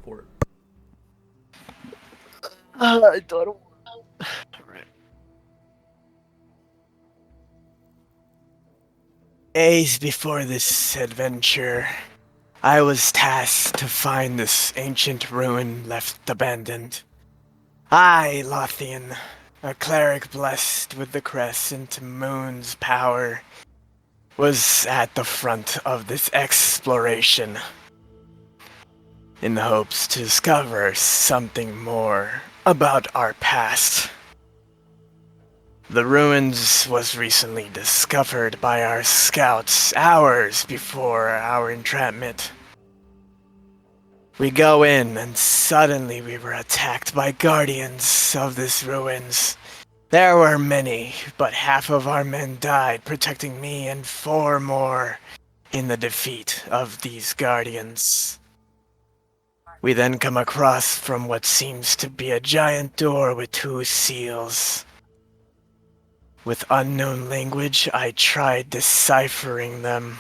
report. I don't. Right. Days before this adventure, I was tasked to find this ancient ruin left abandoned. I, Lothian, a cleric blessed with the crescent moon's power, was at the front of this exploration in the hopes to discover something more about our past. The ruins was recently discovered by our scouts hours before our entrapment. We go in and suddenly we were attacked by guardians of this ruins. There were many, but half of our men died protecting me and 4 more in the defeat of these guardians. We then come across from what seems to be a giant door with 2 seals. With unknown language, I tried deciphering them,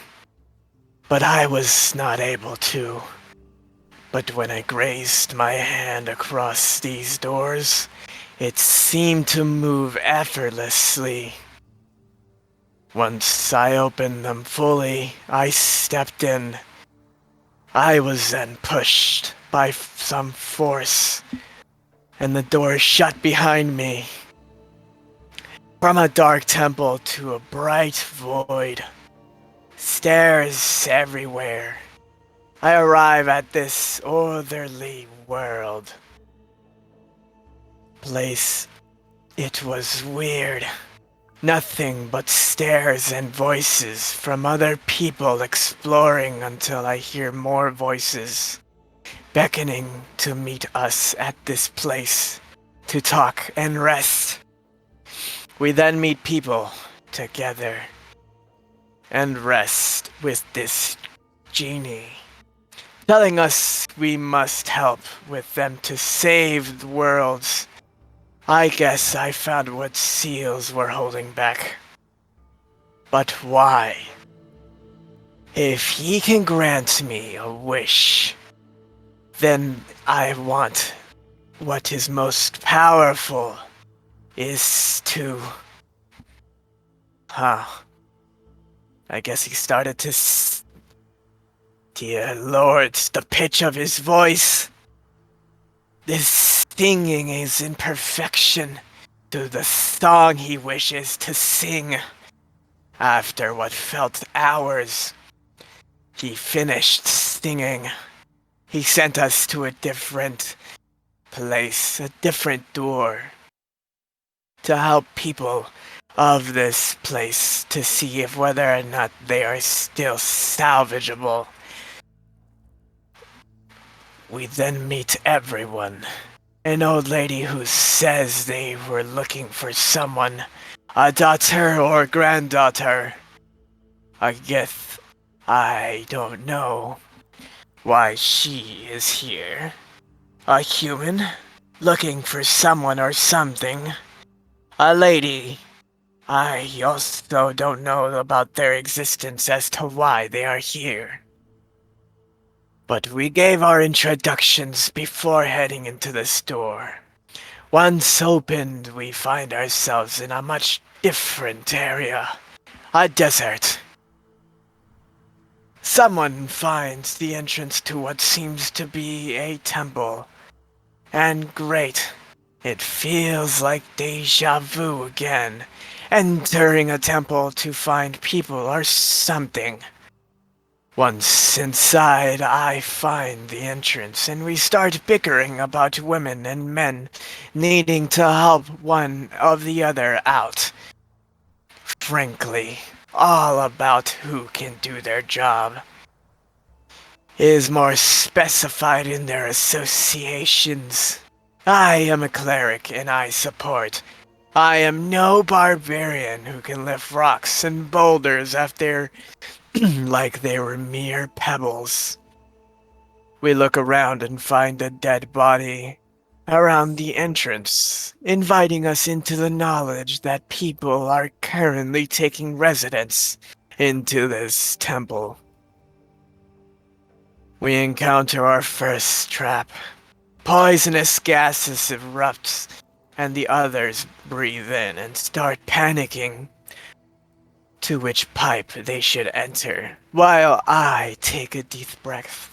but I was not able to. But when I grazed my hand across these doors, it seemed to move effortlessly. Once I opened them fully, I stepped in. I was then pushed by some force, and the door shut behind me. From a dark temple to a bright void. Stairs everywhere. I arrive at this orderly world. Place. It was weird. Nothing but stairs and voices from other people exploring until I hear more voices beckoning to meet us at this place to talk and rest. We then meet people together and rest with this genie, telling us we must help with them to save the worlds. I guess I found what seals were holding back. But why? If he can grant me a wish, then I want what is most powerful is to... I guess he started to... Dear Lord, the pitch of his voice. This singing is in perfection to the song he wishes to sing. After what felt hours, he finished singing. He sent us to a different place, a different door, to help people of this place to see if whether or not they are still salvageable. We then meet everyone. An old lady who says they were looking for someone, a daughter or granddaughter. I guess I don't know why she is here. A human looking for someone or something. A lady. I also don't know about their existence as to why they are here. But we gave our introductions before heading into the store. Once opened, we find ourselves in a much different area. A desert. Someone finds the entrance to what seems to be a temple. And great, it feels like deja vu again. Entering a temple to find people or something. Once inside, I find the entrance and we start bickering about women and men needing to help one of the other out. Frankly, all about who can do their job. Is more specified in their associations. I am a cleric and I support. I am no barbarian who can lift rocks and boulders after like they were mere pebbles. We look around and find a dead body around the entrance, inviting us into the knowledge that people are currently taking residence into this temple. We encounter our first trap. Poisonous gases erupt, and the others breathe in and start panicking to which pipe they should enter, while I take a deep breath.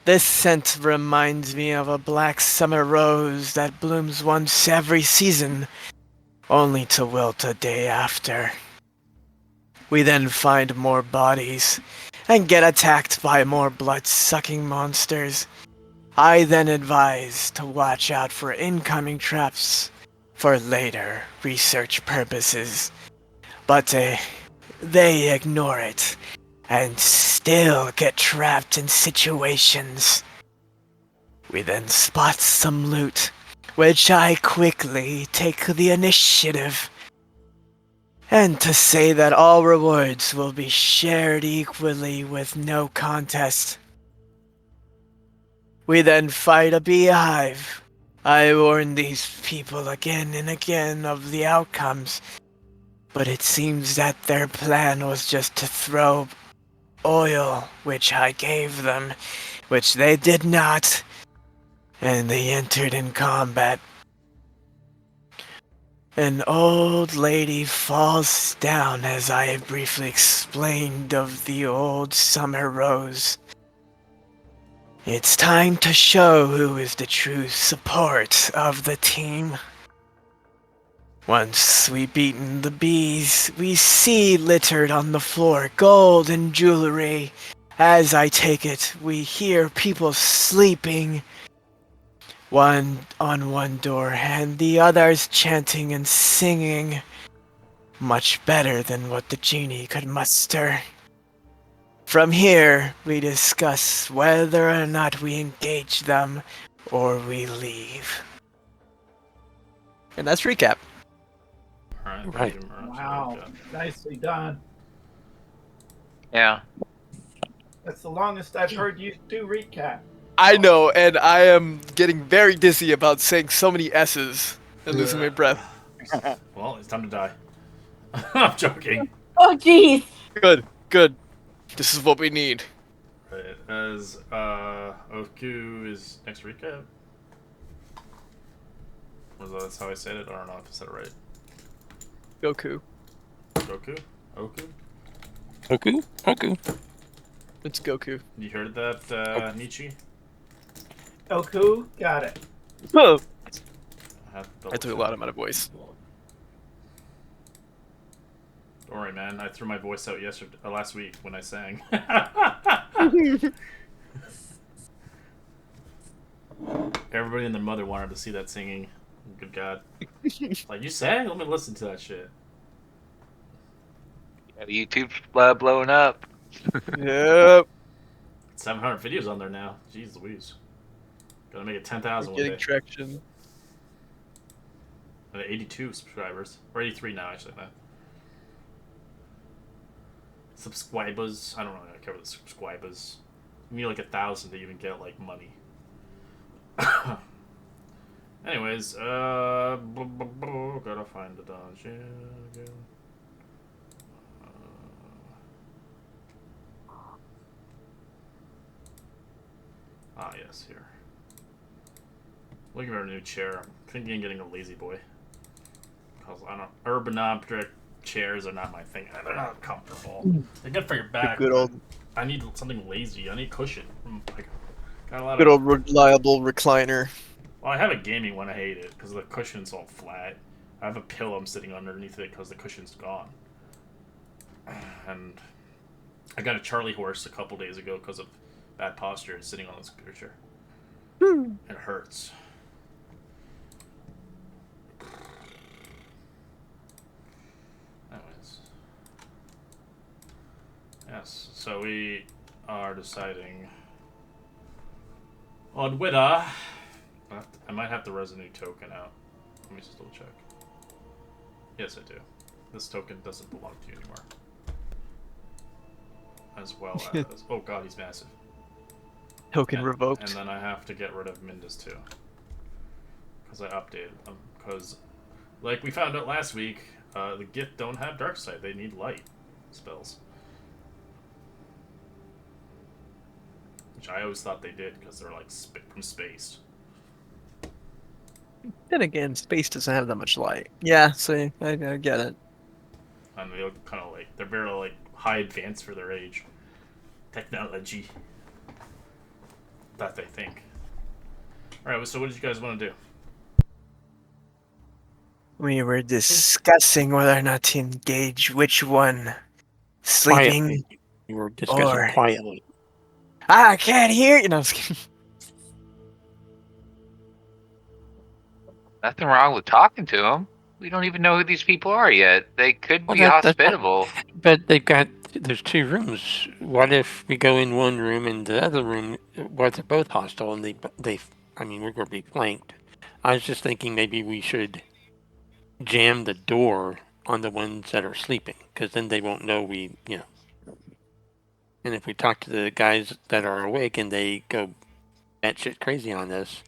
This scent reminds me of a black summer rose that blooms once every season, only to wilt a day after. We then find more bodies, and get attacked by more blood-sucking monsters. I then advise to watch out for incoming traps for later research purposes, but they ignore it and still get trapped in situations. We then spot some loot, which I quickly take the initiative. And to say that all rewards will be shared equally with no contest. We then fight a beehive. I warn these people again and again of the outcomes, but it seems that their plan was just to throw oil, which I gave them, which they did not, and they entered in combat. An old lady falls down as I have briefly explained of the old summer rose. It's time to show who is the true support of the team. Once we've beaten the bees, we see littered on the floor gold and jewelry. As I take it, we hear people sleeping. One on one door and the others chanting and singing. Much better than what the genie could muster. From here, we discuss whether or not we engage them or we leave. And that's recap. Right. Wow. Nicely done. Yeah. That's the longest I've heard you do recap. I know, and I am getting very dizzy about saying so many S's and losing my breath. Well, it's time to die. I'm joking. Oh, jeez. Good. This is what we need. Right. As Oku is next recap. That's how I said it. I don't know if I said it right. Goku. Goku? Oku? Oku. It's Goku. You heard that, Nietzsche? Oku, got it. Oh. I I took a lot amount of voice. Don't worry, man. I threw my voice out last week when I sang. Everybody and their mother wanted to see that singing. Good God. Like, you sang? Let me listen to that shit. YouTube's blowing up. Yep. 700 videos on there now. Jeez Louise. Gotta make it 10,000 one day. Getting traction. I have 82 subscribers. Or 83 now, actually. Subscribers. I don't really care about the subscribers. You need like 1,000 to even get like money. Anyways, gotta find the dungeon again. Yes, here. Looking for a new chair. I'm thinking of getting a lazy boy. Because I don't. Ergonomic chairs are not my thing. They're not comfortable. They're good for your back. Good old. I need something lazy. I need cushion. Like, got a lot Good of. old reliable recliner. Well, I have a gaming one. I hate it because the cushion's all flat. I have a pillow I'm sitting underneath it because the cushion's gone. And I got a Charlie horse a couple days ago because of bad posture sitting on this computer chair. It hurts. Anyways. Yes, so we are deciding on Witta. I might have to res a new token out. Let me just double check. Yes, I do. This token doesn't belong to you anymore. As well as... oh god, he's massive. Token revoked. And then I have to get rid of Mindus too. Because I updated them. Because, like we found out last week, the Gift don't have Dark Side. They need light spells. which I always thought they did because they're like from space. Then again, space doesn't have that much light. Yeah, see, I get it. And they look kind of like they're very like high advanced for their age. Technology. That they think. All right, so what did you guys want to do? We were discussing whether or not to engage which one. Sleeping Quietly. We were discussing or... quietly. I can't hear you. No, I'm just kidding. Nothing wrong with talking to them. We don't even know who these people are yet. They could Well, be that's hospitable. But there's 2 rooms. What if we go in one room and the other room, what if they're both hostile and I mean, we're going to be flanked. I was just thinking maybe we should jam the door on the ones that are sleeping, because then they won't know and if we talk to the guys that are awake and they go batshit crazy on us,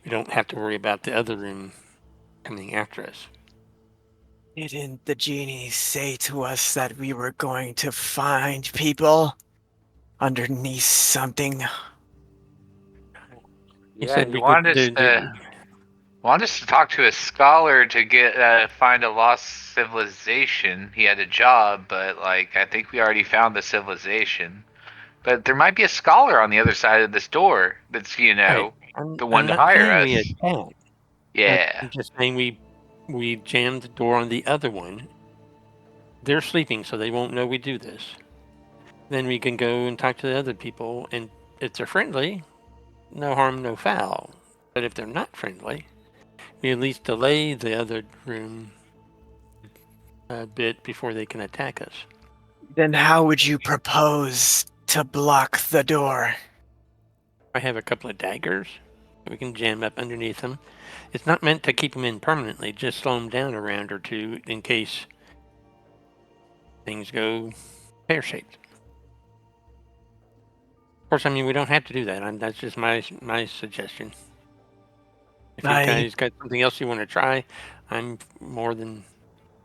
we don't have to worry about the other room coming after us. Didn't the genie say to us that we were going to find people underneath something? He Yeah, said he we wanted us could. to talk to a scholar to get find a lost civilization. He had a job, but like I think we already found the civilization. But there might be a scholar on the other side of this door that's Right. the I'm one to not hire saying us. we attack. Yeah. I'm just saying we jammed the door on the other one. They're sleeping, so they won't know we do this. Then we can go and talk to the other people, and if they're friendly, no harm, no foul. But if they're not friendly, we at least delay the other room a bit before they can attack us. Then how would you propose to block the door? I have a couple of daggers. We can jam up underneath them. It's not meant to keep them in permanently, just slow them down a round or two in case things go pear-shaped. Of course, I mean, we don't have to do that. That's just my suggestion. If you guys got something else you want to try, I'm more than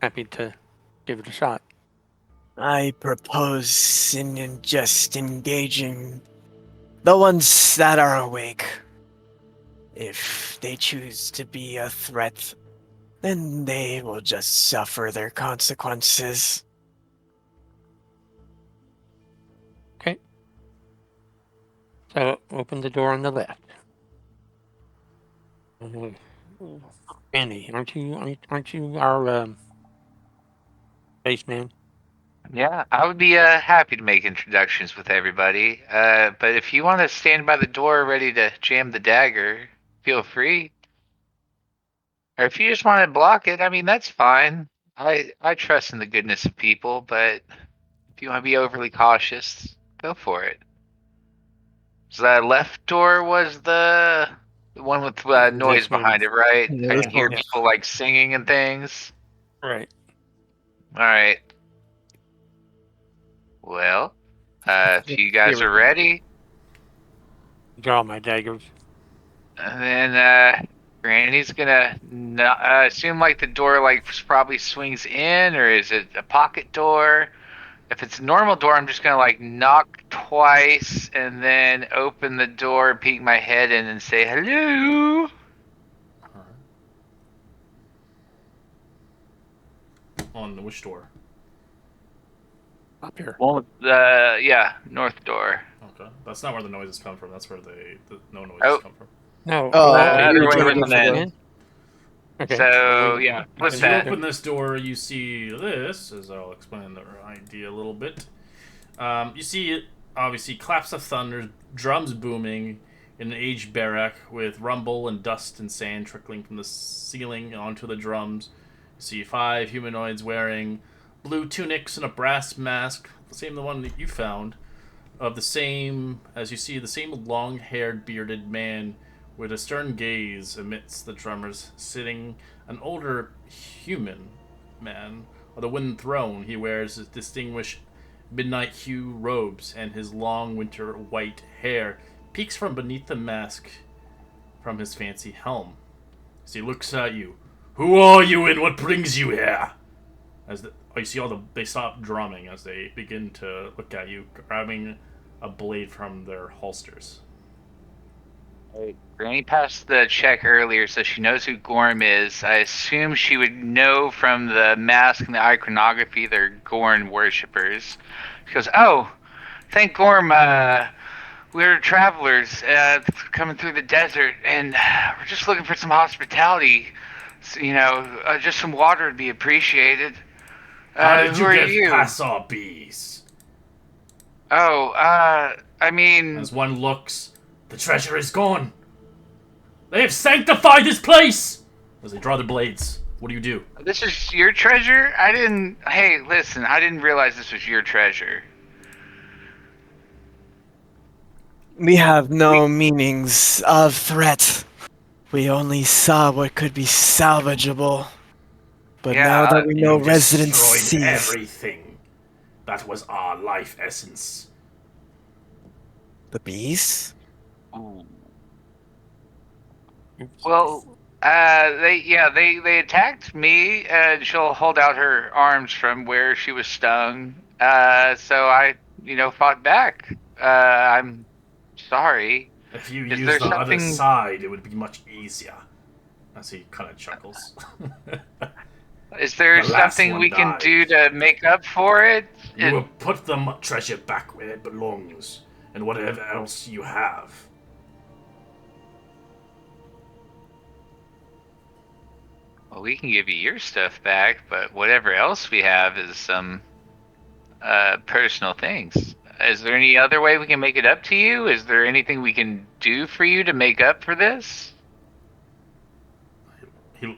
happy to give it a shot. I propose in just engaging the ones that are awake. If they choose to be a threat, then they will just suffer their consequences. Okay. So open the door on the left. Andy, aren't you our spaceman? Yeah, I would be happy to make introductions with everybody. But if you want to stand by the door ready to jam the dagger, feel free. Or if you just want to block it, I mean, that's fine. I trust in the goodness of people, but if you want to be overly cautious, go for it. So that left door was the one with noise This one. behind it, right? Yeah, I this can hear one. people like singing and things. Right. All right. Well, if you guys Here are we go. ready, Draw my daggers. and then Granny's gonna assume like the door like probably swings in, or is it a pocket door? If it's a normal door, I'm just gonna like knock twice and then open the door, peek my head in, and say hello. On which door? Up here. Well, yeah, north door. Okay, that's not where the noises come from. That's where the no noises Oh. come from. No. Oh, other way was was then. Okay. So yeah, flip As you that. open this door, you see this, as I'll explain the idea a little bit. You see, obviously, claps of thunder, drums booming in an aged barrack with rumble and dust and sand trickling from the ceiling onto the drums. You see 5 humanoids wearing blue tunics and a brass mask, the same the one that you found, of the same, as you see, the same long-haired, bearded man with a stern gaze amidst the drummers, sitting an older human man on the wooden throne. He wears his distinguished midnight hue robes, and his long winter white hair peeks from beneath the mask from his fancy helm. As he looks at you, "Who are you and what brings you here?" As you see they stop drumming as they begin to look at you, grabbing a blade from their holsters. Granny passed the check earlier, so she knows who Gorm is. I assume she would know from the mask and the iconography they're Gorn worshippers. She goes, "Oh, thank Gorm. We're travelers coming through the desert, and we're just looking for some hospitality. So, just some water would be appreciated. How did Who you are get you? past our bees? Oh, I mean, As one looks, the treasure is gone. They have sanctified this place! As they draw their blades, what do you do? this is your treasure? Hey, listen, I didn't realize this was your treasure. We have no meanings of threat. We only saw what could be salvageable. But now that we know You residents destroyed sees, everything. That was our life essence. the bees? Well, they attacked me. She'll hold out her arms from where she was stung. So I, fought back. I'm sorry. If you Is used there the other something- side, it would be much easier. As he kind of chuckles. Is there The last something one we can died. do to make up for it? You will put the treasure back where it belongs, and whatever else you have. Well, we can give you your stuff back, but whatever else we have is some personal things. Is there any other way we can make it up to you? Is there anything we can do for you to make up for this? Do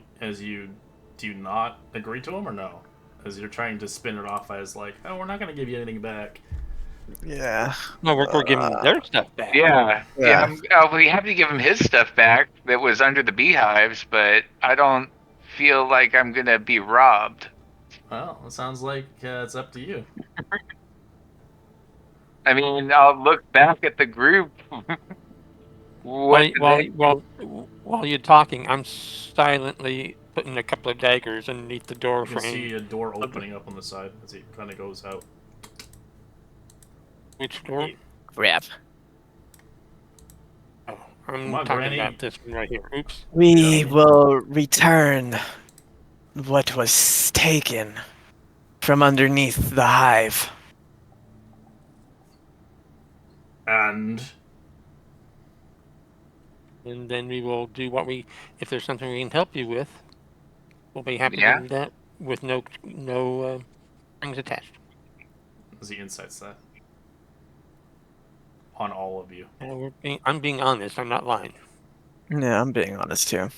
you not agree to him or no? As you're trying to spin it off as like, oh, we're not gonna give you anything back. Yeah. No, we're giving their stuff back. Yeah. Yeah. We have to give him his stuff back that was under the beehives, but I don't feel like I'm gonna be robbed. Well, it sounds like it's up to you. I mean, I'll look back at the group. While you're talking, I'm silently putting a couple of daggers underneath the door You can frame. see a door opening up on the side as he kind of goes out. Which door? Crap. Oh, I'm Come on, talking Granny. about this one right here. Oops. We will return what was taken from underneath the hive. And And then we will do if there's something we can help you with, we'll be happy Yeah. to do that with no strings attached. as he insights that on all of you. I'm being honest. I'm not lying. Yeah, I'm being honest too.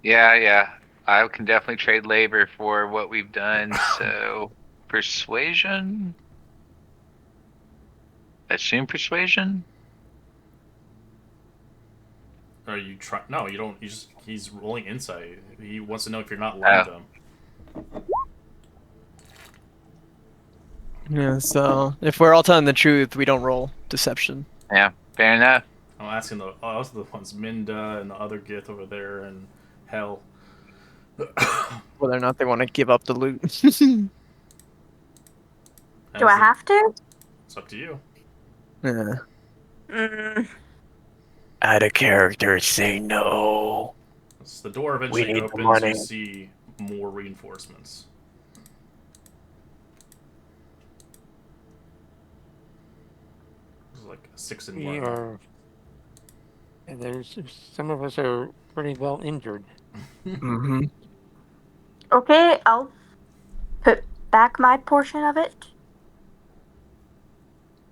Yeah. I can definitely trade labor for what we've done, so persuasion? Assume persuasion? Are you trying? No, you don't. He's rolling insight. He wants to know if you're not lying to him. Yeah, so if we're all telling the truth, we don't roll deception. Yeah, fair enough. I'm asking also the ones Minda and the other Gith over there and Hell. Whether or not they want to give up the loot. Do I have to? It's up to you. Yeah. Mm, Out of character, say no. As the door eventually need the opens, money. you see more reinforcements. There's like 6 in We one. are. And there's some of us are pretty well injured. Mm-hmm. okay, I'll put back my portion of it.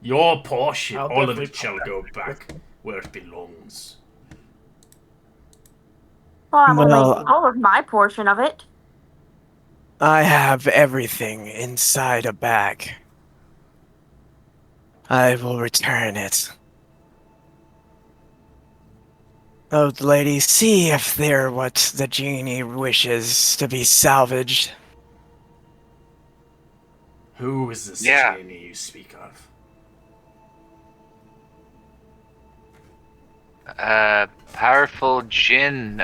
Your portion, I'll all of definitely it shall put go that back where it belongs. Well, I'm Well- only all of my portion of it. I have everything inside a bag. I will return it. Oh, lady, see if they're what the genie wishes to be salvaged. Who is this Yeah. genie you speak of? Powerful Jinn,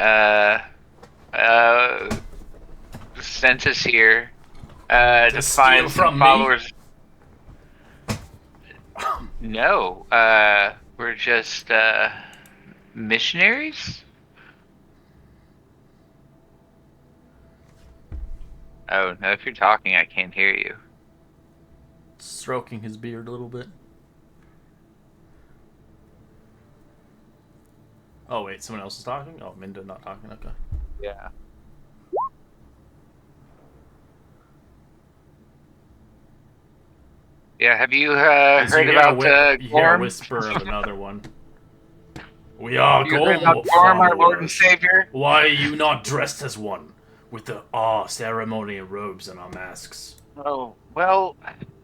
sent us here, to steal find from some me? followers. No, we're just missionaries. Oh no, if you're talking, I can't hear you. Stroking his beard a little bit. Oh wait, someone else is talking? Oh, Minda not talking, okay. Yeah. Yeah, have you As you heard hear about you hear a Gorm? whisper of another one. We are You heard Gorm about Gorm, our Lord and followers. Savior? Why are you not dressed as one? With the ceremonial robes and our masks. Oh, well,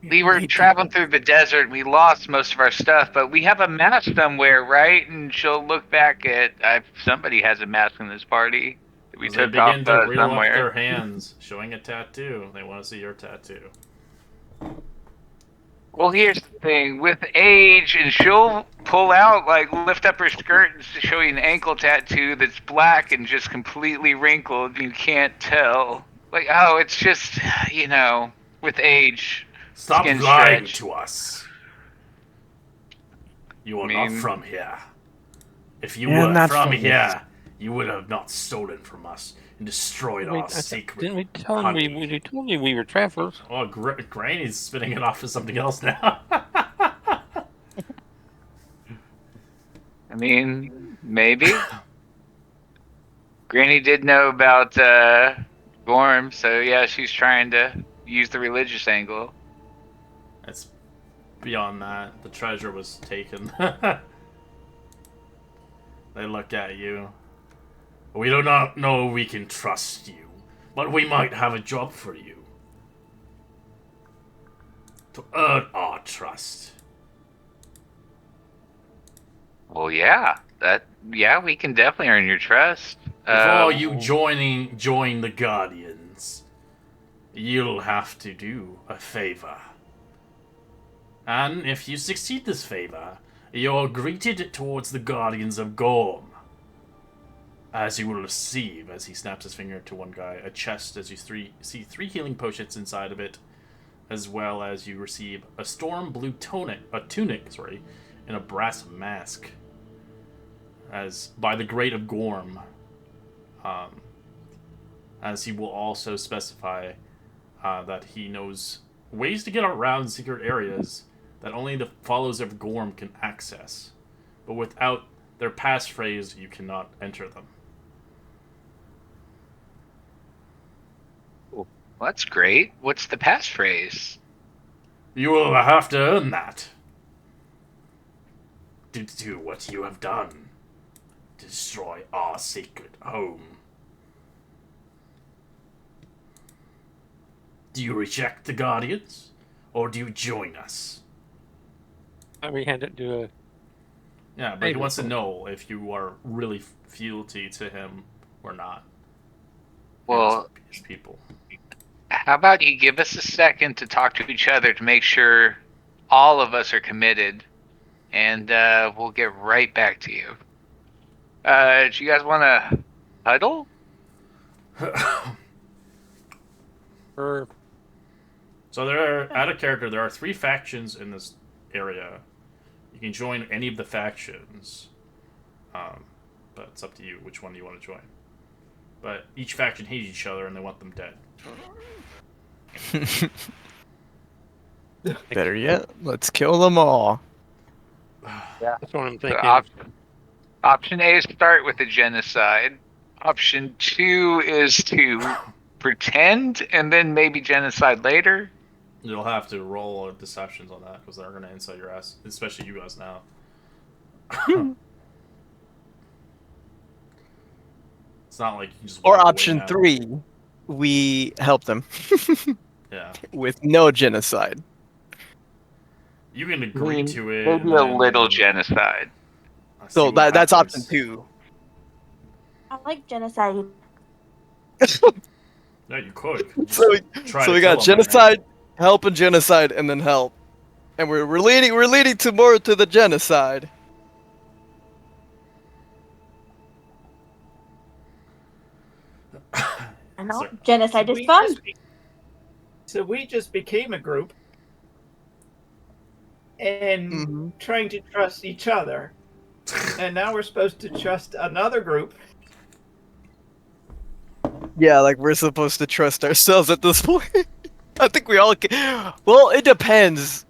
we were traveling through the desert and we lost most of our stuff, but we have a mask somewhere, right? And she'll look back at somebody has a mask in this party that we As they took off begin to reel up somewhere. their hands, showing a tattoo. They want to see your tattoo. Well, here's the thing. With age, and she'll pull out, like, lift up her skirt and show you an ankle tattoo that's black and just completely wrinkled. You can't tell. Like, oh, it's just, with age, Stop skin lying stretch. to us. You are I not mean, from here. If you Yeah, were not from from here, you would have not stolen from us and destroyed our secret Didn't we tell him honey. we told you we were travelers? Oh, Granny's spinning it off as something else now. I mean, maybe. Granny did know about Gorm, so yeah, she's trying to use the religious angle. It's beyond that. The treasure was taken. They look at you. We do not know we can trust you, but we might have a job for you. To earn our trust. Well, yeah, we can definitely earn your trust. Before you join the Guardians, you'll have to do a favor. And if you succeed this favor, you're greeted towards the Guardians of Gorm. As you will receive, as he snaps his finger to one guy, a chest as you see 3 healing potions inside of it, as well as you receive a storm blue tunic, and a brass mask. As by the Great of Gorm, as he will also specify that he knows ways to get around secret areas that only the followers of Gorm can access, but without their passphrase, you cannot enter them. Well, that's great. What's the passphrase? You will have to earn that. To do what you have done. Destroy our sacred home. Do you reject the Guardians? Or do you join us? We had to do a. Yeah, but he wants to know if you are really fealty to him or not. Well, his people. how about you give us a second to talk to each other to make sure all of us are committed, and we'll get right back to you. Do you guys want to huddle? So there are, out of character, there are 3 factions in this area. You can join any of the factions, but it's up to you which one you want to join. But each faction hates each other and they want them dead. Better yet, let's kill them all. Yeah. That's what I'm thinking. So option A is start with a genocide. Option 2 is to pretend and then maybe genocide later. You'll have to roll deceptions on that because they're going to inside your ass, especially you guys now. It's not like you can just. Or option 3, we help them. Yeah. With no genocide. You can agree to it. Maybe a little genocide. So that's option 2. I like genocide. No, you could. So we got genocide, help, and genocide, and then help, and we're leading to more to the genocide. I know genocide is fun. So we just became a group. and Mm-hmm. trying to trust each other. And now we're supposed to trust another group. Yeah, like we're supposed to trust ourselves at this point. I think we all can. Well, it depends.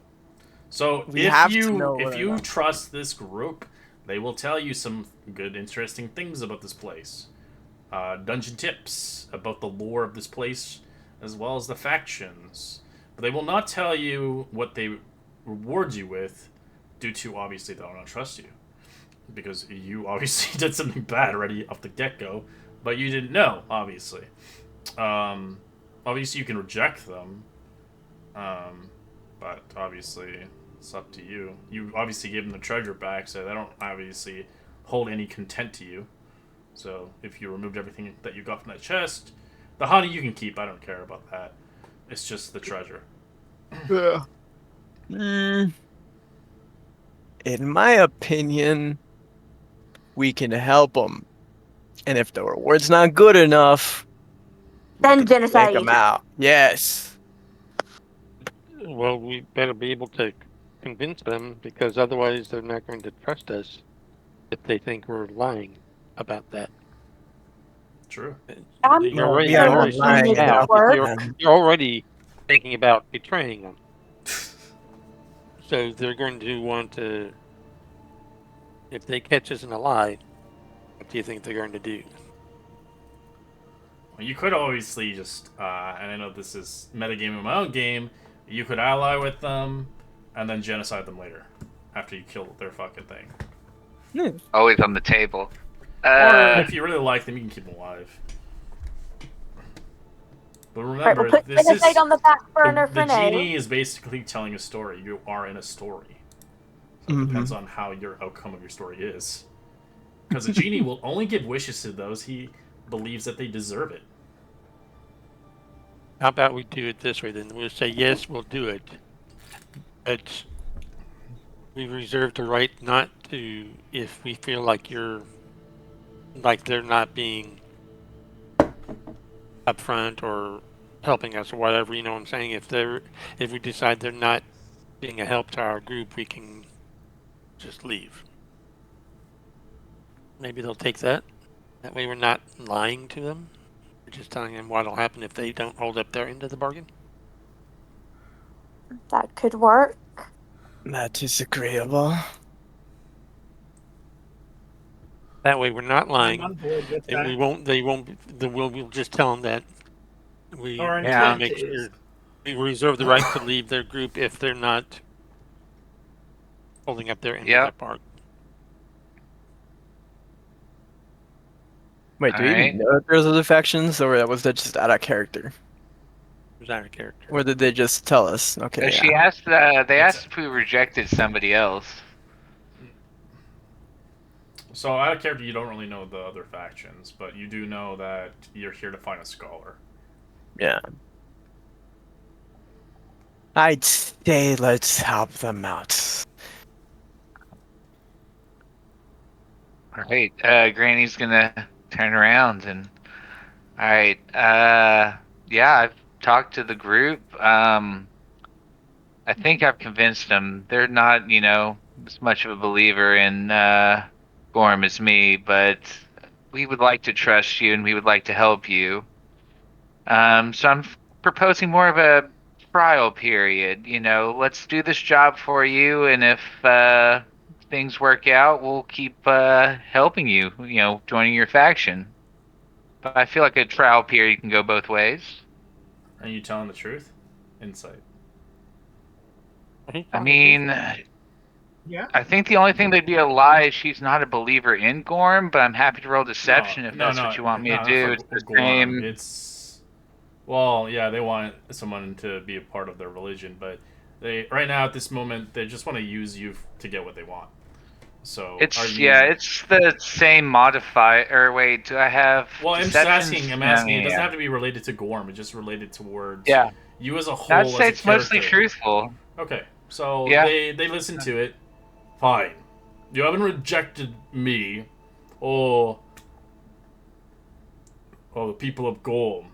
So We have to know if whether or you not. trust this group, they will tell you some good, interesting things about this place. Dungeon tips about the lore of this place, as well as the factions. But they will not tell you what they reward you with, due to obviously they don't trust you, because you obviously did something bad already off the get go, but you didn't know obviously. Um, Obviously you can reject them, but obviously it's up to you. You obviously give them the treasure back, so they don't obviously hold any content to you. So if you removed everything that you got from that chest, the honey you can keep. I don't care about that. It's just the treasure. Yeah. In my opinion, we can help them, and if the reward's not good enough, we Then can take genocide them each other. out. Yes. Well, we better be able to convince them because otherwise they're not going to trust us if they think we're lying about that. True. I'm You're No, already, we you're are gonna not already starting lying make it it out. about work. You're already thinking about betraying them. So they're going to want to, if they catch us in a lie, what do you think they're going to do? Well, you could obviously just, and I know this is metagaming my own game, you could ally with them, and then genocide them later, after you kill their fucking thing. Always on the table. Or if you really like them, you can keep them alive. But Right, we'll remember, put this genocide is on the back burner the for now. genie is basically telling a story. You are in a story, so it depends on how your outcome of your story is. Because the genie will only give wishes to those he believes that they deserve it. How about we do it this way then? We'll say, yes, we'll do it. But we reserve the right not to, if we feel like they're not being upfront or helping us or whatever, you know what I'm saying? If we decide they're not being a help to our group, we can just leave. Maybe they'll take that. That way we're not lying to them. We're just telling them what'll happen if they don't hold up their end of the bargain. That could work. That is agreeable. That way we're not I'm lying, on board with and that. we'll just tell them that we Our want to Yeah. intent make is sure we reserve the right to leave their group if they're not holding up their end of Yep. that bargain. Wait, do we Alright. even know that there's other factions, or was that just out of character? Was that a character? Or did they just tell us? Okay, She yeah. asked. They It's- asked if we rejected somebody else. So, out of character, you don't really know the other factions, but you do know that you're here to find a scholar. Yeah. I'd say let's help them out. Alright. Granny's gonna turn around and. Alright. Yeah, I've talked to the group. I think I've convinced them. They're not, as much of a believer in Gorm as me, but we would like to trust you and we would like to help you. So I'm proposing more of a trial period. Let's do this job for you, and if things work out, we'll keep helping you. Joining your faction. But I feel like a trial period can go both ways. Are you telling the truth? Insight. I mean, yeah. I think the only thing that'd be a lie is she's not a believer in Gorm, but I'm happy to roll deception if that's what you want me to do. It's the Gorm. same. It's well, yeah, they want someone to be a part of their religion, but they right now at this moment they just want to use you to get what they want. So It's are you? it's the same modifier. Or wait, do I have? Well, I'm just deceptions? asking. I'm No, asking. It doesn't yeah. have to be related to Gorm. It's just related towards Yeah, you as a whole. I'd say as a it's mostly character. truthful. Okay, so Yeah. they listen to it. Fine. You haven't rejected me, or the people of Gorm.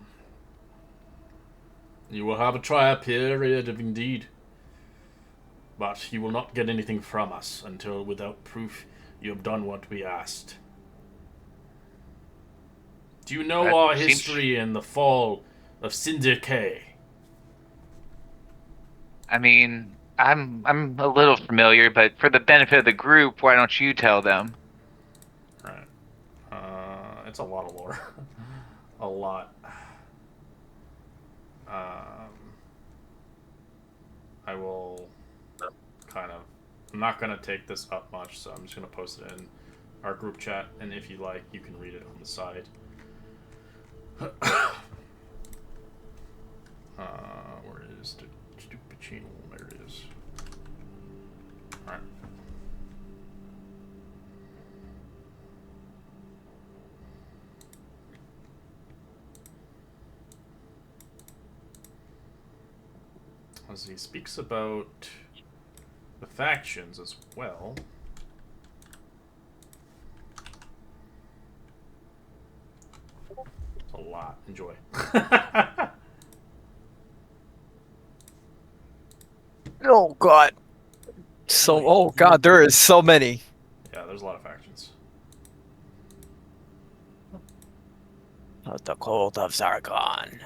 You will have a trial period of indeed. But you will not get anything from us until, without proof, you have done what we asked. Do you know That our seems- history and the fall of Syndicate? I mean, I'm a little familiar, but for the benefit of the group, why don't you tell them? Right. It's a lot of lore. A lot. I will kind of... I'm not going to take this up much, so I'm just going to post it in our group chat, and if you like, you can read it on the side. Where is the stupid channel? There it is. Alright. As he speaks about the factions as well. It's a lot. Enjoy. Oh god. Oh god, there is so many. Yeah, there's a lot of factions. The cult of Zargon.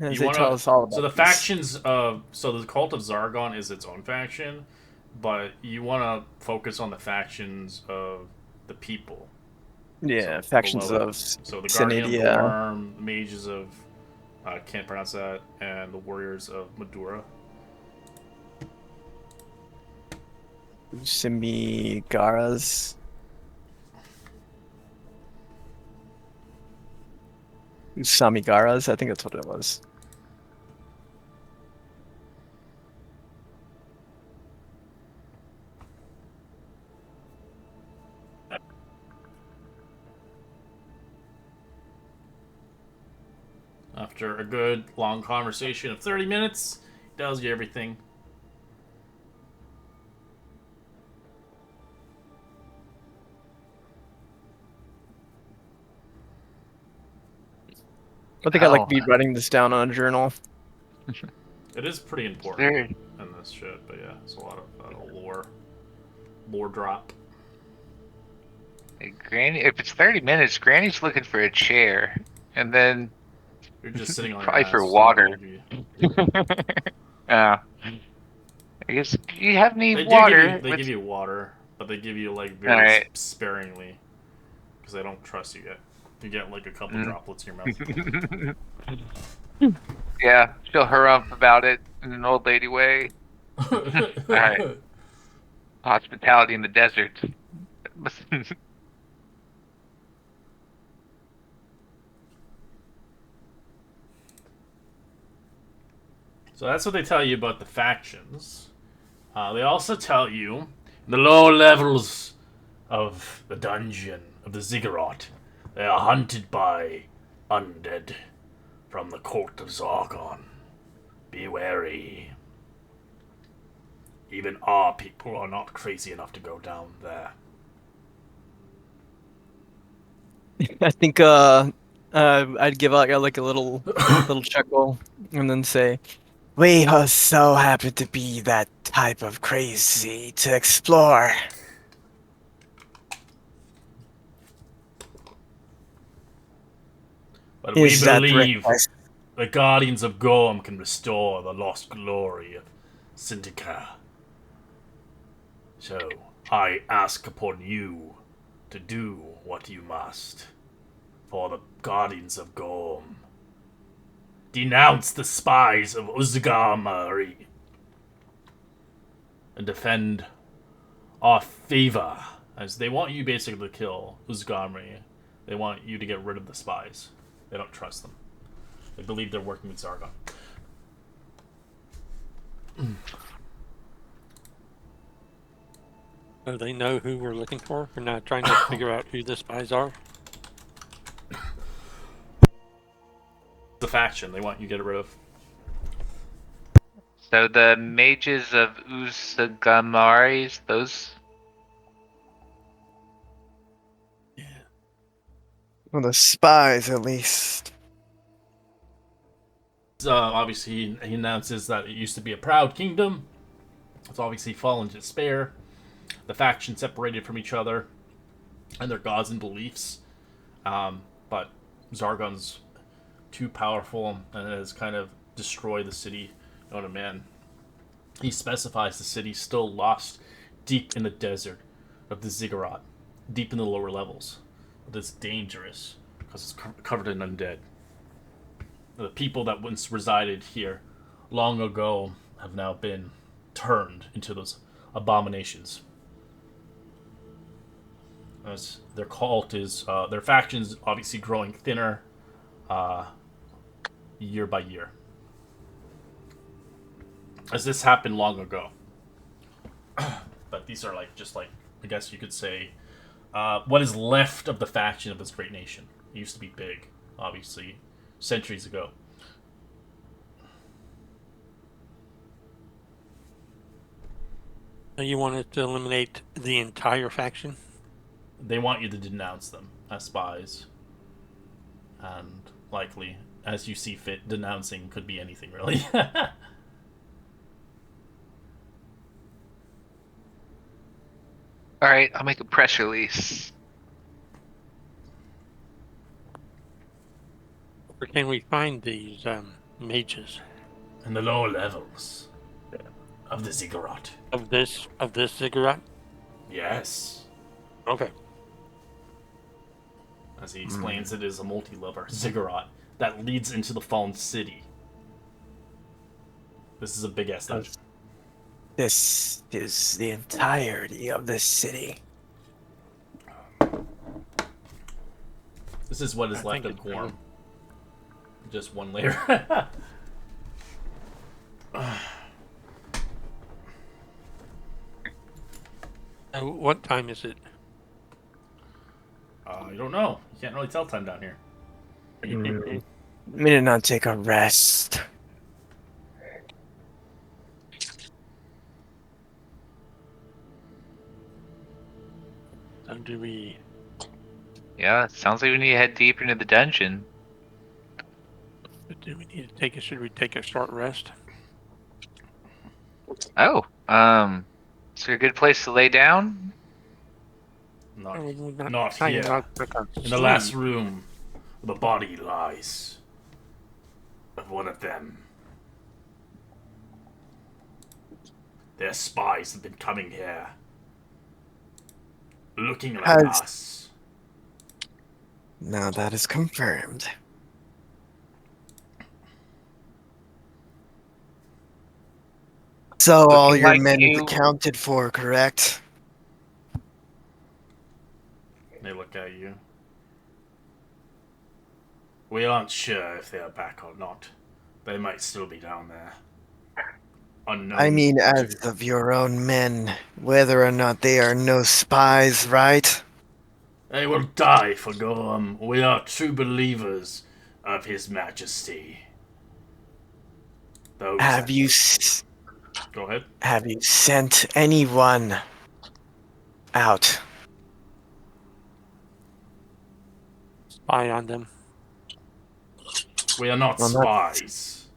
As You they wanna, tell us all about so the this. factions of... So the Cult of Zargon is its own faction, but you want to focus on the factions of the people. Yeah, So factions below it. of So the Guardian of Synadia. Gorm, the Mages of... I can't pronounce that, and the Warriors of Madura. Simigaras. Samigaras, I think that's what it was. After a good long conversation of 30 minutes, it tells you everything. I think I'd like Oh. to be writing this down on a journal. It is pretty important There, in this shit, but yeah, it's a lot of lore drop. hey, Granny, if it's 30 minutes, Granny's looking for a chair, and then You're just sitting on your probably ass. for so water. they give I guess, do you have any you, water? they give you water, but they give you like very Alright. sparingly because they don't trust you yet. You get like a couple Mm. droplets in your mouth. Yeah, she'll harumph about it in an old lady way. Alright. Hospitality in the desert. So that's what they tell you about the factions. They also tell you the lower levels of the dungeon of the Ziggurat. They are hunted by undead from the Court of Zargon. Be wary. Even our people are not crazy enough to go down there. I think I'd give out like a little chuckle and then say, "We are so happy to be that type of crazy to explore." But Is we that believe request? the Guardians of Gorm can restore the lost glory of Syndicate. So, I ask upon you to do what you must for the Guardians of Gorm. Denounce the spies of Uzgamari and defend our favor, as they want you basically to kill Uzgamari. They want you to get rid of the spies. They don't trust them. They believe they're working with Zargon. So they know who we're looking for. We're not trying to figure out who the spies are. The faction they want you to get rid of. So the mages of Usagamaris, those... Well, the spies, at least. obviously, he announces that it used to be a proud kingdom. It's obviously fallen to despair. The factions separated from each other and their gods and beliefs. But Zargon's too powerful and has kind of destroyed the city known to man. He specifies the city still lost deep in the desert of the Ziggurat, deep in the lower levels. But it's dangerous because it's covered in undead. The people that once resided here long ago have now been turned into those abominations. As their cult is, their factions obviously growing thinner year by year. As this happened long ago. But these are just I guess you could say, what is left of the faction of this great nation. It used to be big, obviously, centuries ago. So you want us to eliminate the entire faction? They want you to denounce them as spies. And likely, as you see fit, denouncing could be anything, really. All right, I'll make a press release. Where can we find these mages In the lower levels of the Ziggurat. of this ziggurat? Yes. Okay. As he explains, it is a multi-level ziggurat that leads into the fallen city. This is a big-ass dungeon. This is the entirety of the city. This is what is I left think of it's Gorm. Just one layer. What time is it? You don't know. You can't really tell time down here. We did not take a rest. So do we? Yeah, it sounds like we need to head deeper into the dungeon. Do we need to take a? Should we take a short rest? Oh, is there a good place to lay down? Not, Not not here. here. In the last room, the body lies of one of them. Their spies have been coming here, looking like Has- us. Now that is confirmed. So all Looking your like men is you- accounted for, correct? They look at you. We aren't sure if they are back or not. They might still be down there. Unknown. I mean, to- as of your own men, whether or not they are no spies, right? They will die for Gorm. We are true believers of His Majesty. Those Have that- you Go ahead. have you sent anyone out? Spy on them. We are not Well, spies.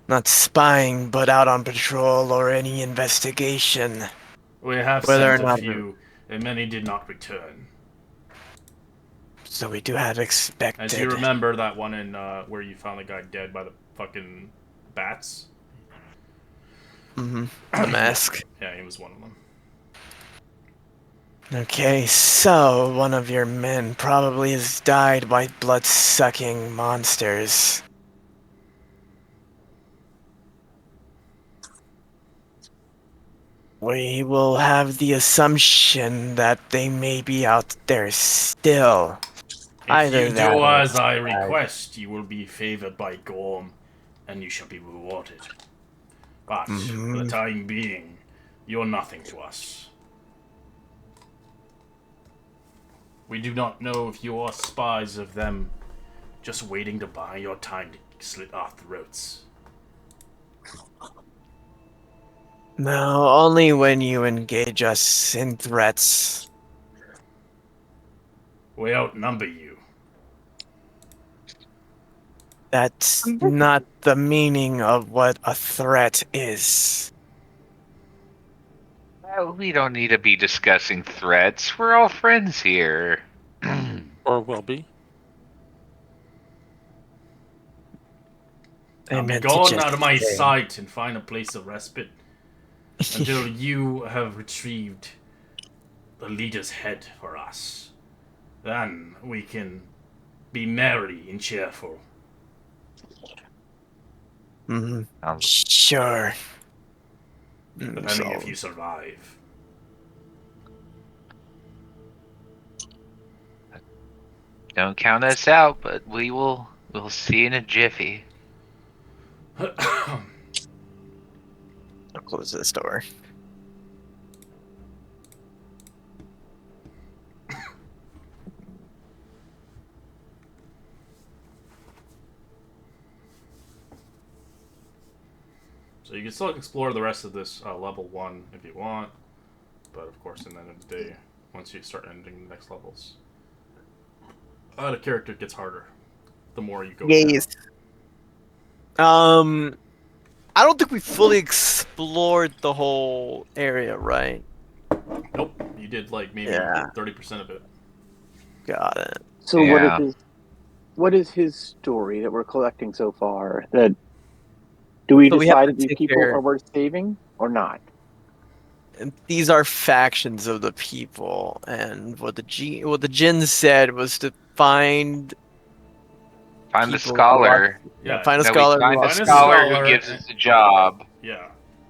Not spying, but out on patrol or any investigation. We have Whether sent or a not- few, and many did not return. So we do have expected. As you remember that one in where you found the guy dead by the fucking bats? Mm-hmm. The mask. Yeah, he was one of them. Okay, so one of your men probably has died by blood-sucking monsters. We will have the assumption that they may be out there still. If Either you that do or as I I- request, you will be favored by Gorm, and you shall be rewarded. But, for the Mhm. time being, you're nothing to us. We do not know if you are spies of them, just waiting to buy your time to slit our throats. No, only when you engage us in threats. We outnumber you. That's not the meaning of what a threat is. Well, we don't need to be discussing threats. We're all friends here. Or will be. I I'll be meant to gone just out of my say- sight and find a place of respite until you have retrieved the leader's head for us. Then we can be merry and cheerful. Mhm. Um, Sure. Depending if you survive. Don't count us out, but we'll see in a jiffy. I'll close this door. So you can still explore the rest of this level 1 if you want, but of course, in the end of the day, once you start ending the next levels, the character gets harder the more you go. Yes. I don't think we fully explored the whole area, right? Down. Nope, you did like maybe Yeah. 30% of it. Got it. So Yeah. what is his story that we're collecting so far? That do we So we have decide to that these take people care- are worth saving or not? And these are factions of the people, and what the Jinn said was to find Find the people who scholar. Yeah, find a No, scholar. we find who a Find a scholar scholar who gives and- us a job. Yeah,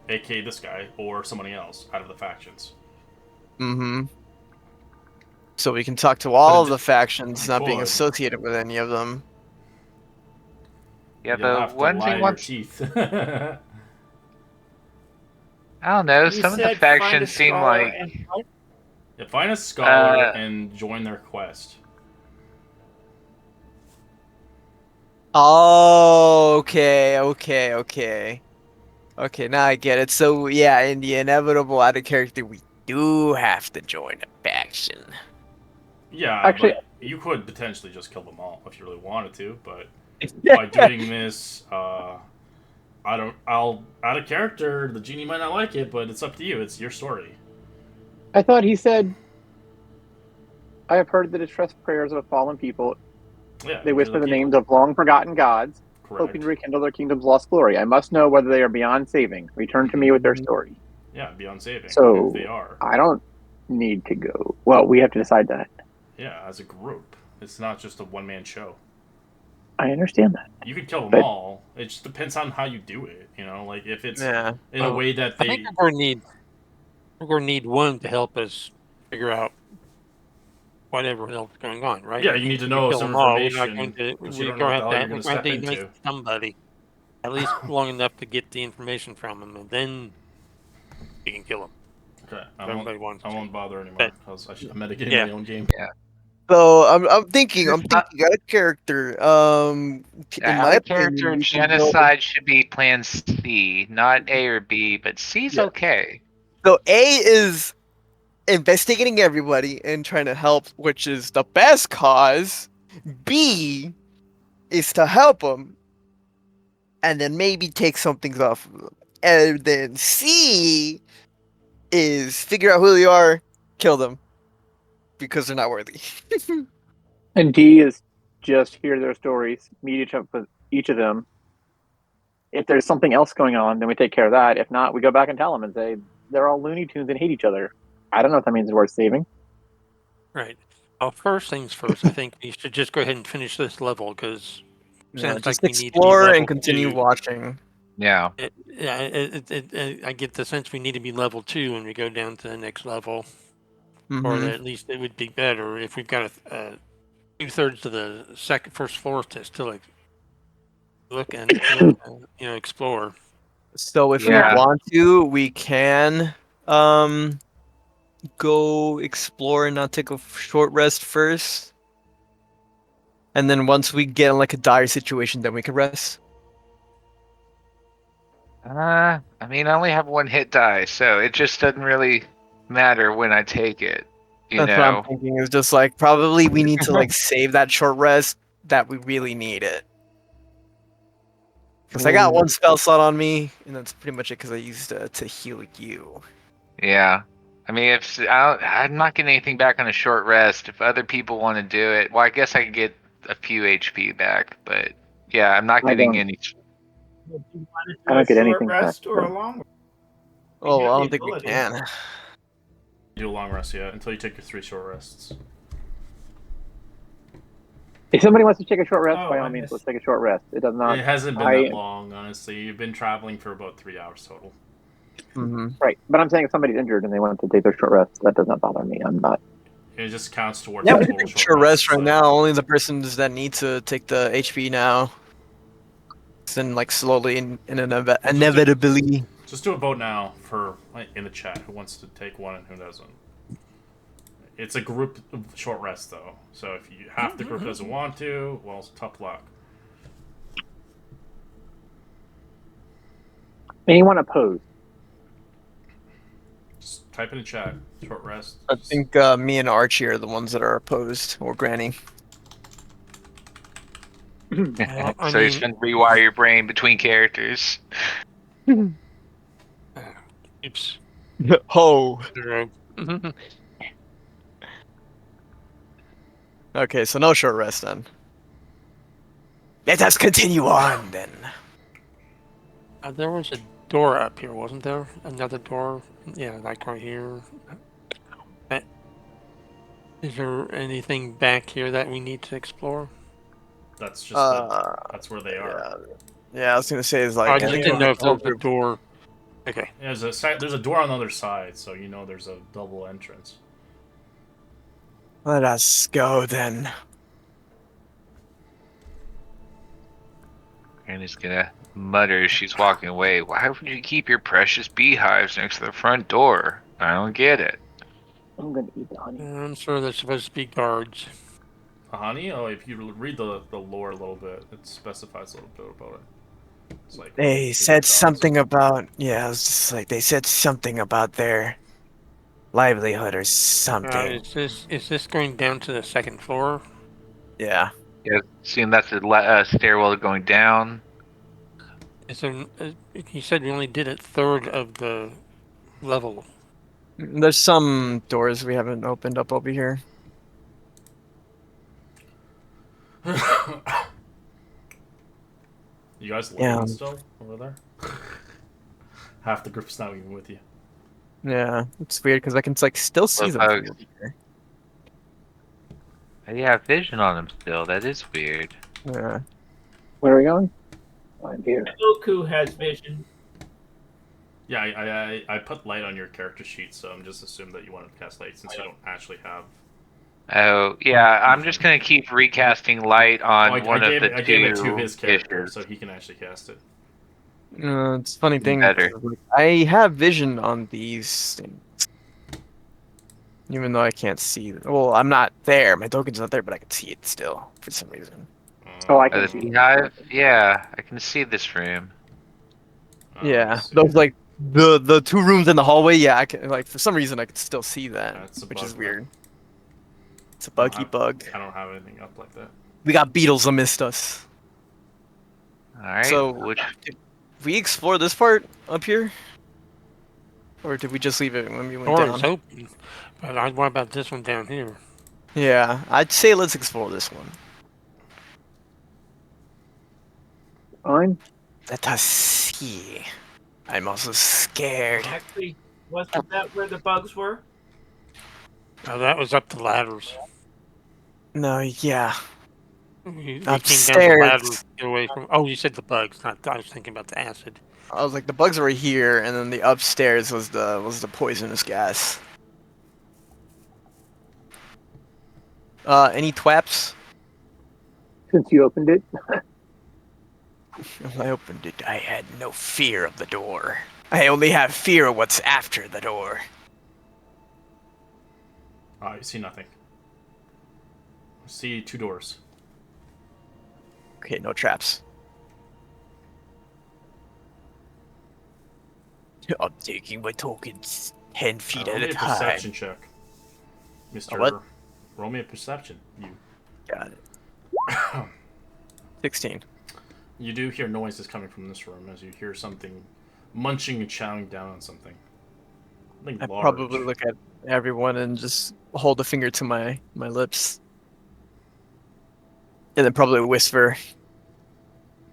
aka this guy or somebody else out of the factions. Mm-hmm. So we can talk to all of it- the factions, not being could. associated with any of them. Yeah, You'll but have to one lie thing to your once teeth. I don't know. You Some of the said find a factions seem scholar like and what? Yeah, find a scholar Uh, and join their quest. Oh, okay. Okay, now I get it. So yeah, in the inevitable out of character, we do have to join a faction. Yeah, Actually- but you could potentially just kill them all if you really wanted to. But by doing this, I'll out of character. The genie might not like it, but it's up to you. It's your story. I thought he said, "I have heard the distressed prayers of a fallen people. Yeah, They these are whisper the people- names of long forgotten gods, Correct. hoping to rekindle their kingdom's lost glory. I must know whether they are beyond saving. Return to me with their story." Yeah, beyond saving. So if they are. I don't need to go. Well, we have to decide that. Yeah, as a group. It's not just a one-man show. I understand that. You could kill them But- all. It just depends on how you do it. You know, like if it's Yeah. in a way that I they. think we're going to need one to help us figure out whatever else is going on, right? Yeah, you need to If we know kill some them all, we're information, not going to. but you We're don't know going what to the hell have you're to, gonna we're step going to into. somebody at least long enough to get the information from them, and then we can kill them. Okay, Everybody wants I to. won't bother anymore But- because I'm metagaming Yeah. my own game. So I'm thinking out of character. In yeah, my our character opinion, we can go- genocide should be plan C, not A or B, but C's Yeah. okay. So A is investigating everybody and trying to help, which is the best cause. B is to help them, and then maybe take some things off of them. And then C is figure out who they are, kill them, because they're not worthy. And D is just hear their stories, meet each of them. If there's something else going on, then we take care of that. If not, we go back and tell them and say they're all Looney Tunes and hate each other. I don't know if that means it's worth saving. Right. Well, first things first. I think we should just go ahead and finish this level because sounds Just like we need to be explore level and continue 2. watching. Yeah. I get the sense we need to be level 2 when we go down to the next level, or Mhm. at least it would be better if we've got 2/3 of the first floor to still look and explore. So if Yeah. we want to, we can go explore and not take a short rest first. And then once we get in like a dire situation, then we can rest. I mean, I only have one hit die, so it just doesn't really matter when I take it. You That's what I'm know. thinking. Is just like probably we need to like save that short rest that we really need it. Because I got one spell slot on me, and that's pretty much it. Because I used to heal you. Yeah. I mean, if I'm not getting anything back on a short rest. If other people want to do it, well, I guess I could get a few HP back. But yeah, I'm not I getting don't. any. Would you want to I do don't a get short anything back, rest or a so. long rest? Oh, have I the don't think we ability. can. Do a long rest yet until you take your 3 short rests. If somebody wants to take a short rest, Oh, by I all means, missed- let's take a short rest. It does not. It hasn't been I that long, honestly. You've been traveling for about 3 hours total. Mm-hmm. right, but I'm saying if somebody's injured and they want to take their short rest, that does not bother me. I'm not. It just counts towards Yeah, the we total can take short short rest right so- now. Only the persons that need to take the HP now. Then, like, slowly and inevitably. Just do a vote now for in the chat who wants to take one and who doesn't. It's a group short rest though, so if you half the group doesn't want to, well, it's tough luck. Anyone opposed? Just type in the chat short rest. I think me and Archie are the ones that are opposed, or Granny. Well, I So mean, it's been rewire your brain between characters. oops. Ho! 0. Okay, so no short rest then. Let us continue on then. There was a door up here, wasn't there? Another door? Yeah, like right here. Is there anything back here that we need to explore? That's just that's where they are. Yeah, I was gonna say is like. I just think didn't know if the whole there was a door. Okay. Yeah, there's a door on the other side, so you know there's a double entrance. Let us go then. Granny's gonna mutter as she's walking away. Why would you keep your precious beehives next to the front door? I don't get it. I'm gonna eat the honey. I'm sure there's supposed to be guards. Honey? Oh, if you read the lore a little bit, it specifies a little bit about it. It's like They said something about, yeah, I was just like, they said something about their livelihood or something. Is this going down to the second floor? Yeah. Yeah, seeing that's a stairwell going down. Is there? He said we only did a third of the level. There's some doors we haven't opened up over here. You guys Yeah. living still over there? Half the group's not even with you. Yeah, it's weird because I can like still see Well, them from folks. over here. You have vision on him still. That is weird. Yeah. Where are we going? I'm here. Goku has vision. Yeah, I put light on your character sheet, so I'm just assuming that you wanted to cast light since you don't actually have. Oh, yeah, I'm just gonna keep recasting light on I one of the two. I gave it to his character, issues. so he can actually cast it. It's a funny thing. Better. Like, I have vision on these things. Even though I can't see them. Well, I'm not there. My token's not there, but I can see it still for some reason. Oh, I The can see. beehive? Yeah, I can see this room. Yeah, let's see. those like the 2 rooms in the hallway. Yeah, I can like for some reason I can still see that, That's a which bug, is man. weird. It's a buggy bug. I don't have anything up like that. We got beetles amidst us. Alright, So- which Did we explore this part up here, or did we just leave it when we went Door is down? open. But what about this one down here? Yeah, I'd say let's explore this one. Fine. Let us see. I'm also scared. Actually, wasn't that where the bugs were? Oh, that was up the ladders. No, yeah. We came down the Upstairs. ladders to get away from. Oh, you said the bugs. Not. I was thinking about the acid. I was like, the bugs were here, and then the upstairs was the poisonous gas. Any twaps? Since you opened it, When I opened it, I had no fear of the door. I only have fear of what's after the door. I see nothing. I see 2 doors. Okay, no traps. I'm taking my tokens 10 feet Roll at me a a time. perception check, Mr. what? Roll me a perception. You. Got it. 16. You do hear noises coming from this room as you hear something munching and chowing down on something. Something I large. probably look at everyone and just hold a finger to my lips. And then probably whisper,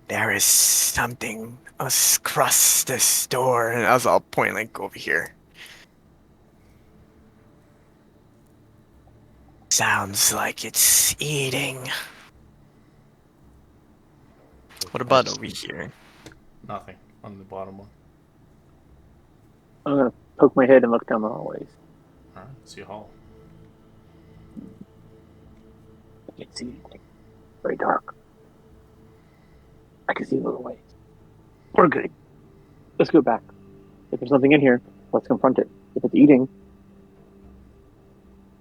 "There is something across this door." And as I'll point like over here. Sounds like it's eating. What about over here? Nothing on the bottom one. I'm gonna poke my head and look down the hallways. Alright, see a hall. I can't see anything. Very dark. I can see a little ways. We're good. Let's go back. If there's something in here, let's confront it. If it's eating,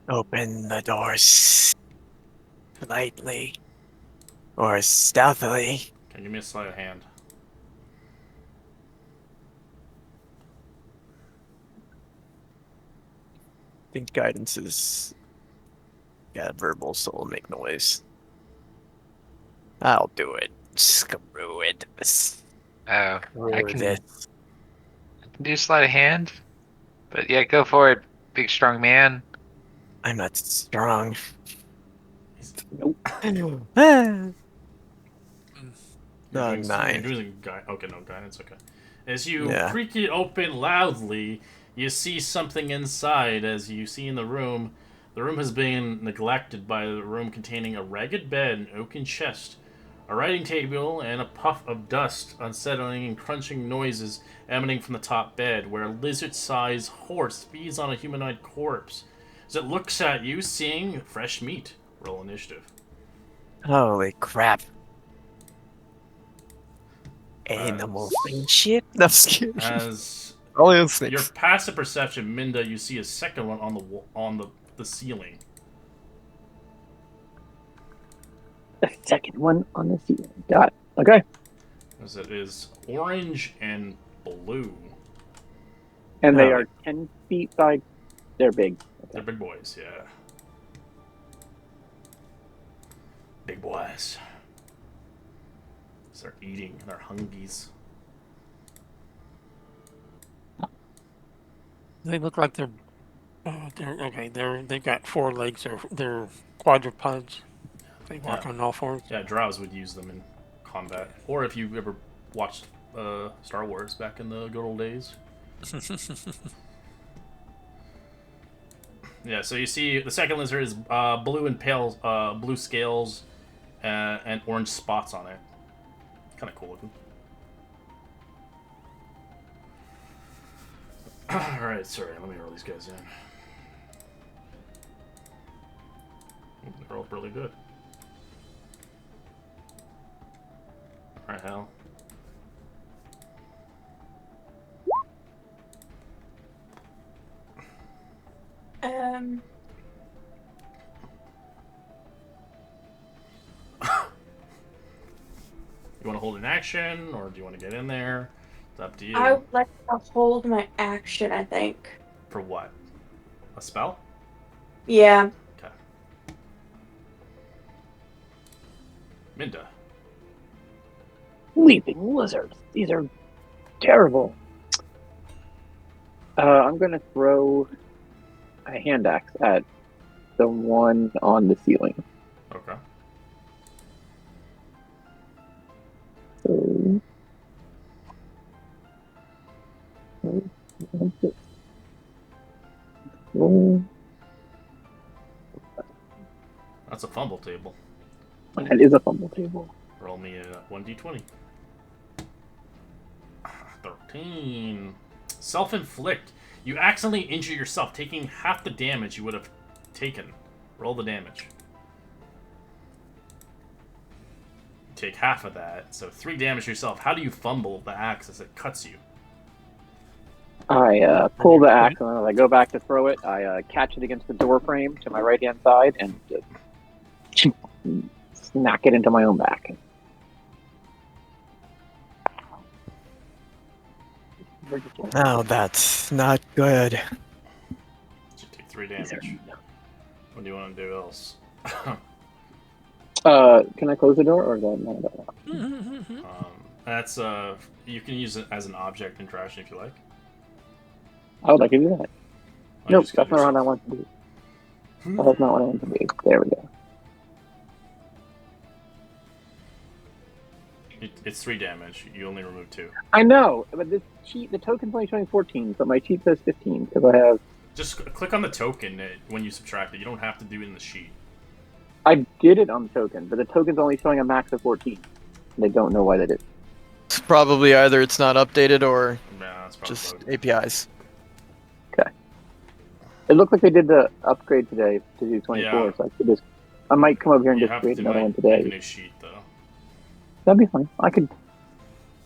Open the doors lightly or stealthily. Okay, give me a sleight of hand. I think guidance is verbal, so it'll make noise. I'll do it. Screw it. I Screw can this. do sleight of hand. But yeah, go for it, big strong man. I'm not strong. nope. No, You're doing 9. You're doing okay, no guidance. Okay. As you Yeah. creak it open loudly, you see something inside. As you see in the room has been neglected by the room containing a ragged bed, an oaken chest, a writing table, and a puff of dust, unsettling and crunching noises emanating from the top bed, where a lizard-sized horse feeds on a humanoid corpse. As it looks at you, seeing fresh meat. Roll initiative. Holy crap. Animal friendship? No, I'm just kidding. As Only on your snakes. passive perception, Minda, you see a second one on the ceiling. The second one on the ceiling. Got it. Okay. As it is orange and blue. And they Oh. are 10 feet by. They're big. They're big boys, yeah. Big boys. They're eating. They're hungies. They look like they're okay. They've got 4 legs. They're quadrupeds. They walk Yeah. on all 4s. Yeah, drows would use them in combat. Or if you ever watched Star Wars back in the good old days. Yeah, so you see the second lizard is blue and pale, blue scales and orange spots on it. Kind of cool looking. Alright, sorry, let me roll these guys in. They rolled really good. Alright, Hal. You want to hold an action, or do you want to get in there? It's up to you. I would like to hold my action, I think. For what? A spell? Yeah. Okay. Minda. Leaping lizards. These are terrible. I'm going to throw a hand axe at the one on the ceiling. Okay. So... That's a fumble table. That is a fumble table. Roll me a 1d20. 13. Self-inflict. You accidentally injure yourself, taking half the damage you would have taken. Roll the damage. You take half of that, so 3 damage to yourself. How do you fumble the axe as it cuts you? I pull the axe, and as I go back to throw it, I catch it against the door frame to my right-hand side and just smack it into my own back. Oh, that's not good. You take 3 damage. What do you want to do else? Can I close the door, or is that not about? That's you can use it as an object interaction if you like. I would like to do that. I Nope, just that's killed not what I yourself. want to do. That's not what I want to do. There we go. It's 3 damage. You only remove 2. I know, but this cheat, the token's only showing 14, but my cheat says 15 because I have. Just click on the token when you subtract it. You don't have to do it in the sheet. I did it on the token, but the token's only showing a max of 14. They don't know why they did. It's probably either it's not updated or Nah, that's probably just bugged. APIs. Okay. It looked like they did the upgrade today to do 24, Yeah. so I might come over here and You just have create to another one make a today. new sheet though. That'd be fine. I could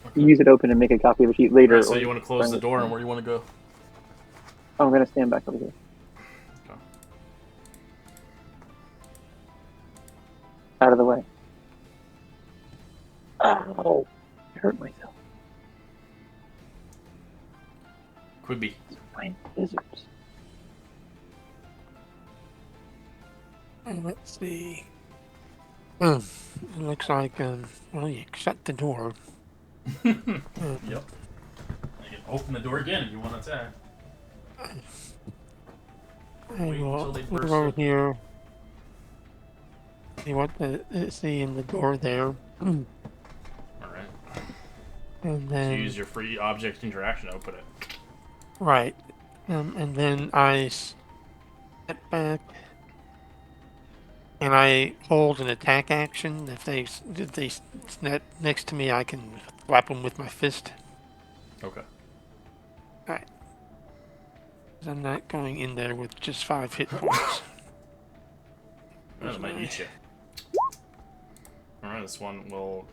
Okay. use it open and make a copy of the sheet later. Alright, so or you want to close bring the it- door, and where do you want to go? I'm gonna stand back over here. Okay. Out of the way. Oh, I hurt myself. Quibby. Fine, lizards. Let's see. It looks like well, you shut the door. Yep. You can open the door again if you want to attack. I Wait will until they go burst over it. here. See what see in the door there, and Alright. So then use your free object interaction to open it. right, and then I step back, and I hold an attack action. If they snap next to me, I can whap them with my fist. Okay. I'm not going in there with just 5 hit points. That might eat you. Alright, this one will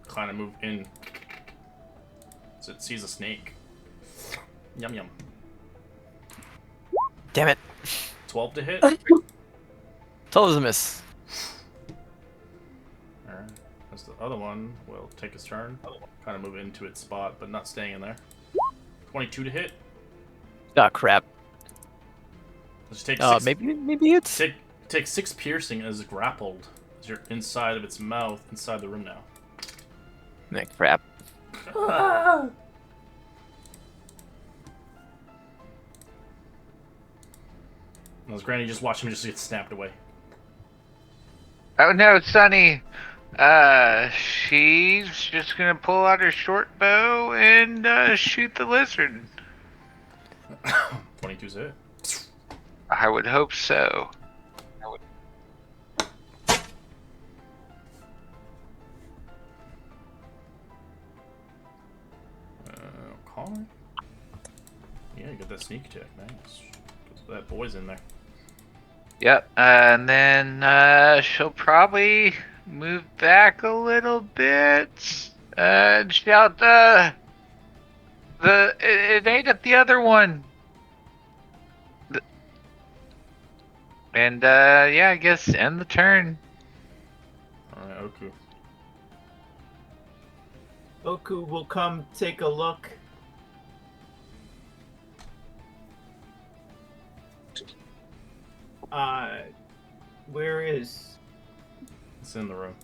kind of move in. So it sees a snake. Yum yum. Damn it. 12 to hit. 12 is a miss. Alright. As the other one will take its turn. Kind of move into its spot, but not staying in there. 22 to hit. Ah, crap. Just take 6. Maybe it's... Take 6 piercing as grappled. As you're inside of its mouth, inside the room now. Nah, crap. As Granny just watched him just get snapped away. Oh no, Sonny. She's just gonna pull out her short bow and shoot the lizard. 22's hit. I would hope so. Calling? Yeah, you got that sneak attack, nice. That boy's in there. Yep, and then she'll probably move back a little bit and shout, it ain't at the other one. And yeah, I guess end the turn. Alright, Oku. Oku will come take a look. Where is... It's in the room.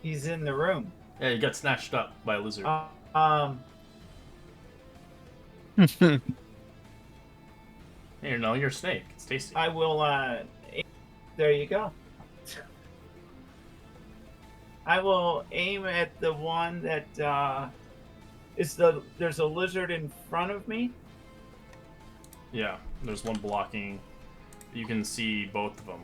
He's in the room. Yeah, you got snatched up by a lizard. Here, no, you're a snake. It's tasty. I will, there you go. I will aim at the one that, there's a lizard in front of me. Yeah, there's one blocking. You can see both of them.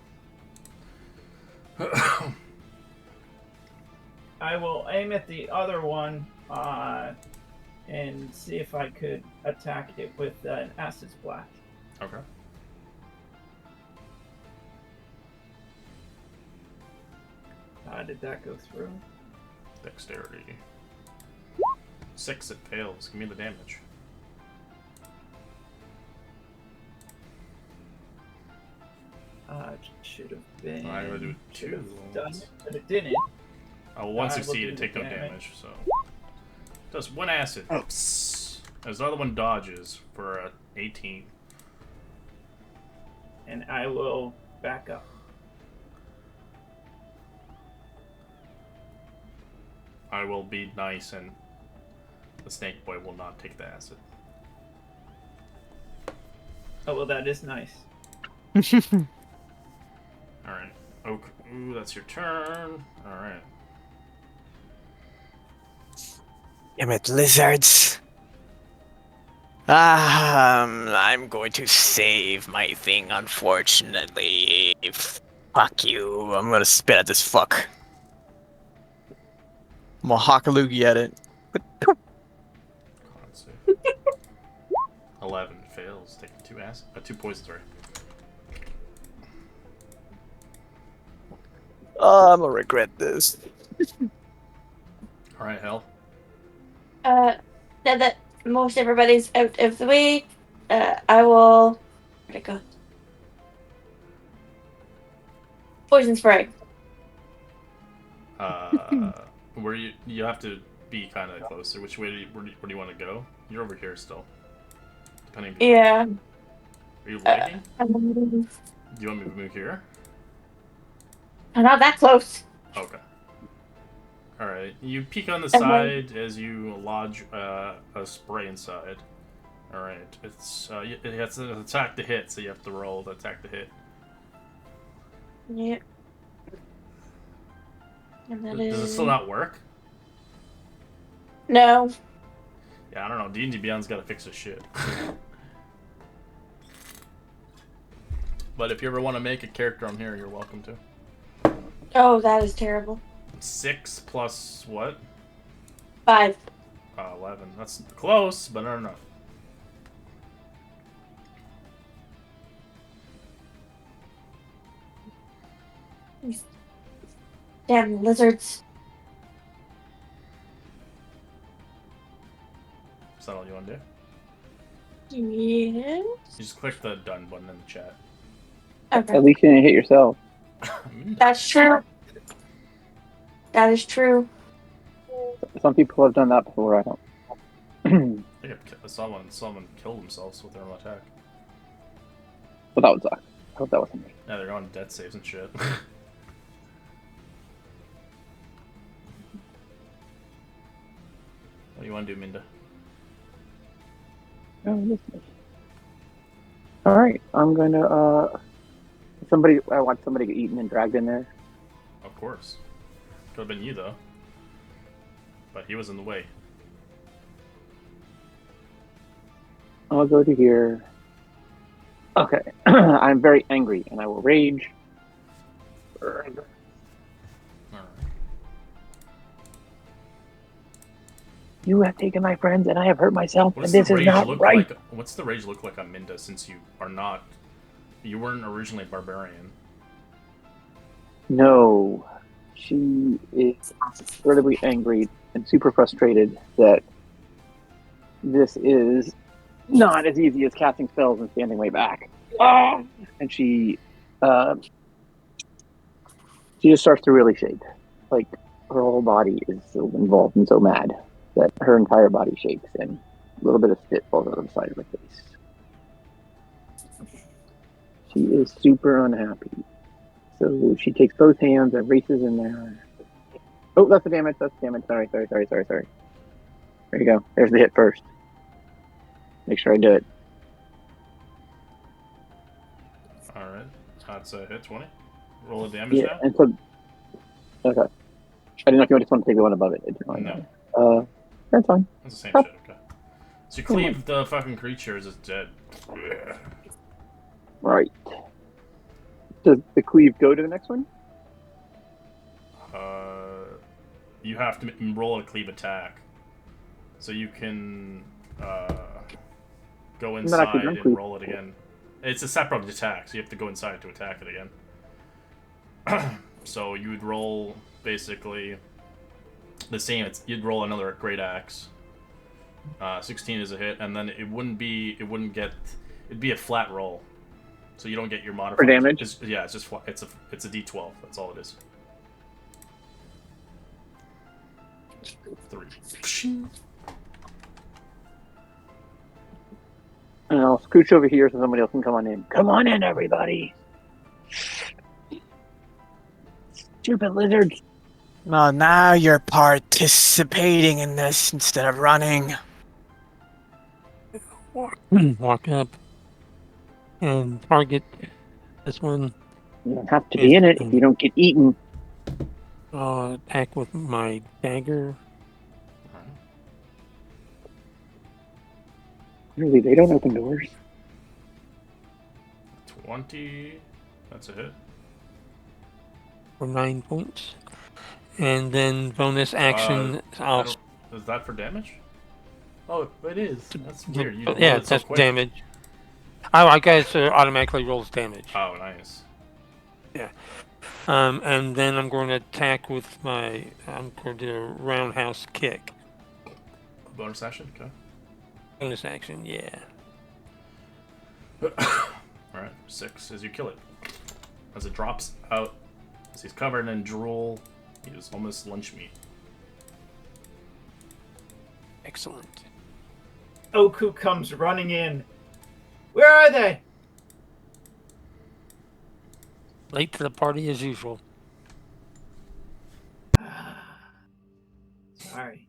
I will aim at the other one, and see if I could attack it with an acid splash. Okay. Did that go through? Dexterity. 6, it fails. Give me the damage. It should have been. I'm gonna do should 2. have done it, but it didn't. One I succeeded, looked take no at the damage, so. Does 1 acid. Oops. As the other one dodges for a 18. And I will back up. I will be nice, and the snake boy will not take the acid. Oh, well, that is nice. Alright. Okay. Ooh, that's your turn. Alright. Damn it, lizards. I'm going to save my thing, unfortunately. Fuck you. I'm gonna spit at this fuck. I'm gonna hock a loogie at it. Con save. 11 fails. Taking 2 poisons, right? Oh, I'm gonna regret this. Alright, Hell. Now that most everybody's out of the way, I will. Where'd it go? Poison spray. Where you have to be kind of closer. Which way where do you want to go? You're over here still. Depending. Yeah. Are you lagging? I'm Do you want me to move here? not that close. Okay. Alright. You peek on the then- side as you lodge a spray inside. Alright. It's it has to attack to hit, so you have to roll to attack to hit. Yep. And that Does it is still not work? no. Yeah, I don't know. D&D Beyond's gotta fix this shit. But if you ever want to make a character on here, you're welcome to. Oh, that is terrible. 6 plus what? 5. 11. That's close, but not enough. Damn lizards. Is that all you want to do? Yeah. You just click the done button in the chat. Okay. At least you didn't hit yourself. That's true. That is true. Some people have done that before. I don't. I think someone killed themselves with their own attack. But that would suck. I hope that wasn't me. Yeah, they're on death saves and shit. What do you want to do, Minda? Oh, this is... All right, I'm gonna. I want somebody get eaten and dragged in there. Of course. Could have been you, though. But he was in the way. I'll go to here. Okay, I'm very angry, and I will rage. Alright. You have taken my friends, and I have hurt myself, What and does the this is rage not look right. like? What's the rage look like on Minda, since you are not... You weren't originally a barbarian. No, she is incredibly angry and super frustrated that this is not as easy as casting spells and standing way back. Ah! And she just starts to really shake. Like, her whole body is so involved and so mad that her entire body shakes, and a little bit of spit falls out of the side of her face. She is super unhappy. So she takes both hands and races in there. Oh, that's the damage. That's the damage. Sorry. There you go. There's the hit first. Make sure I do it. Alright. That's a hit, 20. Roll a damage Yeah, now? and so... Okay. I didn't know if you just want to take the one above it. It didn't really No. matter. That's fine. That's the same Oh. shit, okay. So you cleave the fucking creature as it's dead. Right. Does the cleave go to the next one? You have to roll a cleave attack. So you can go But I could inside and cleave. roll it again. It's a separate attack, so you have to go inside to attack it again. So you would roll basically the same. You'd roll another great axe. 16 is a hit, and then it'd be a flat roll. So you don't get your modifier. For damage? It's just it's a D12. That's all it is. 3. And I'll scooch over here so somebody else can come on in. Come on in, everybody! Stupid lizards! Well, now you're participating in this instead of running. Walk up and target this one. You don't have to be in it if you don't get eaten. Attack with my dagger. Alright. Really, they don't open doors. 20. That's a hit. For 9 points. And then bonus action, I don't, is that for damage? Oh, it is. That's weird. You rolled yeah, it so that's quick. damage. Oh, I guess it automatically rolls damage. Oh, nice. And then I'm going to attack with I'm going to do a roundhouse kick. Bonus action? Okay. Bonus action, yeah. Alright, 6 as you kill it. As it drops out, as he's covered in drool, he is almost lunch meat. Excellent. Oku comes running in. Where are they? Late to the party as usual. Sorry.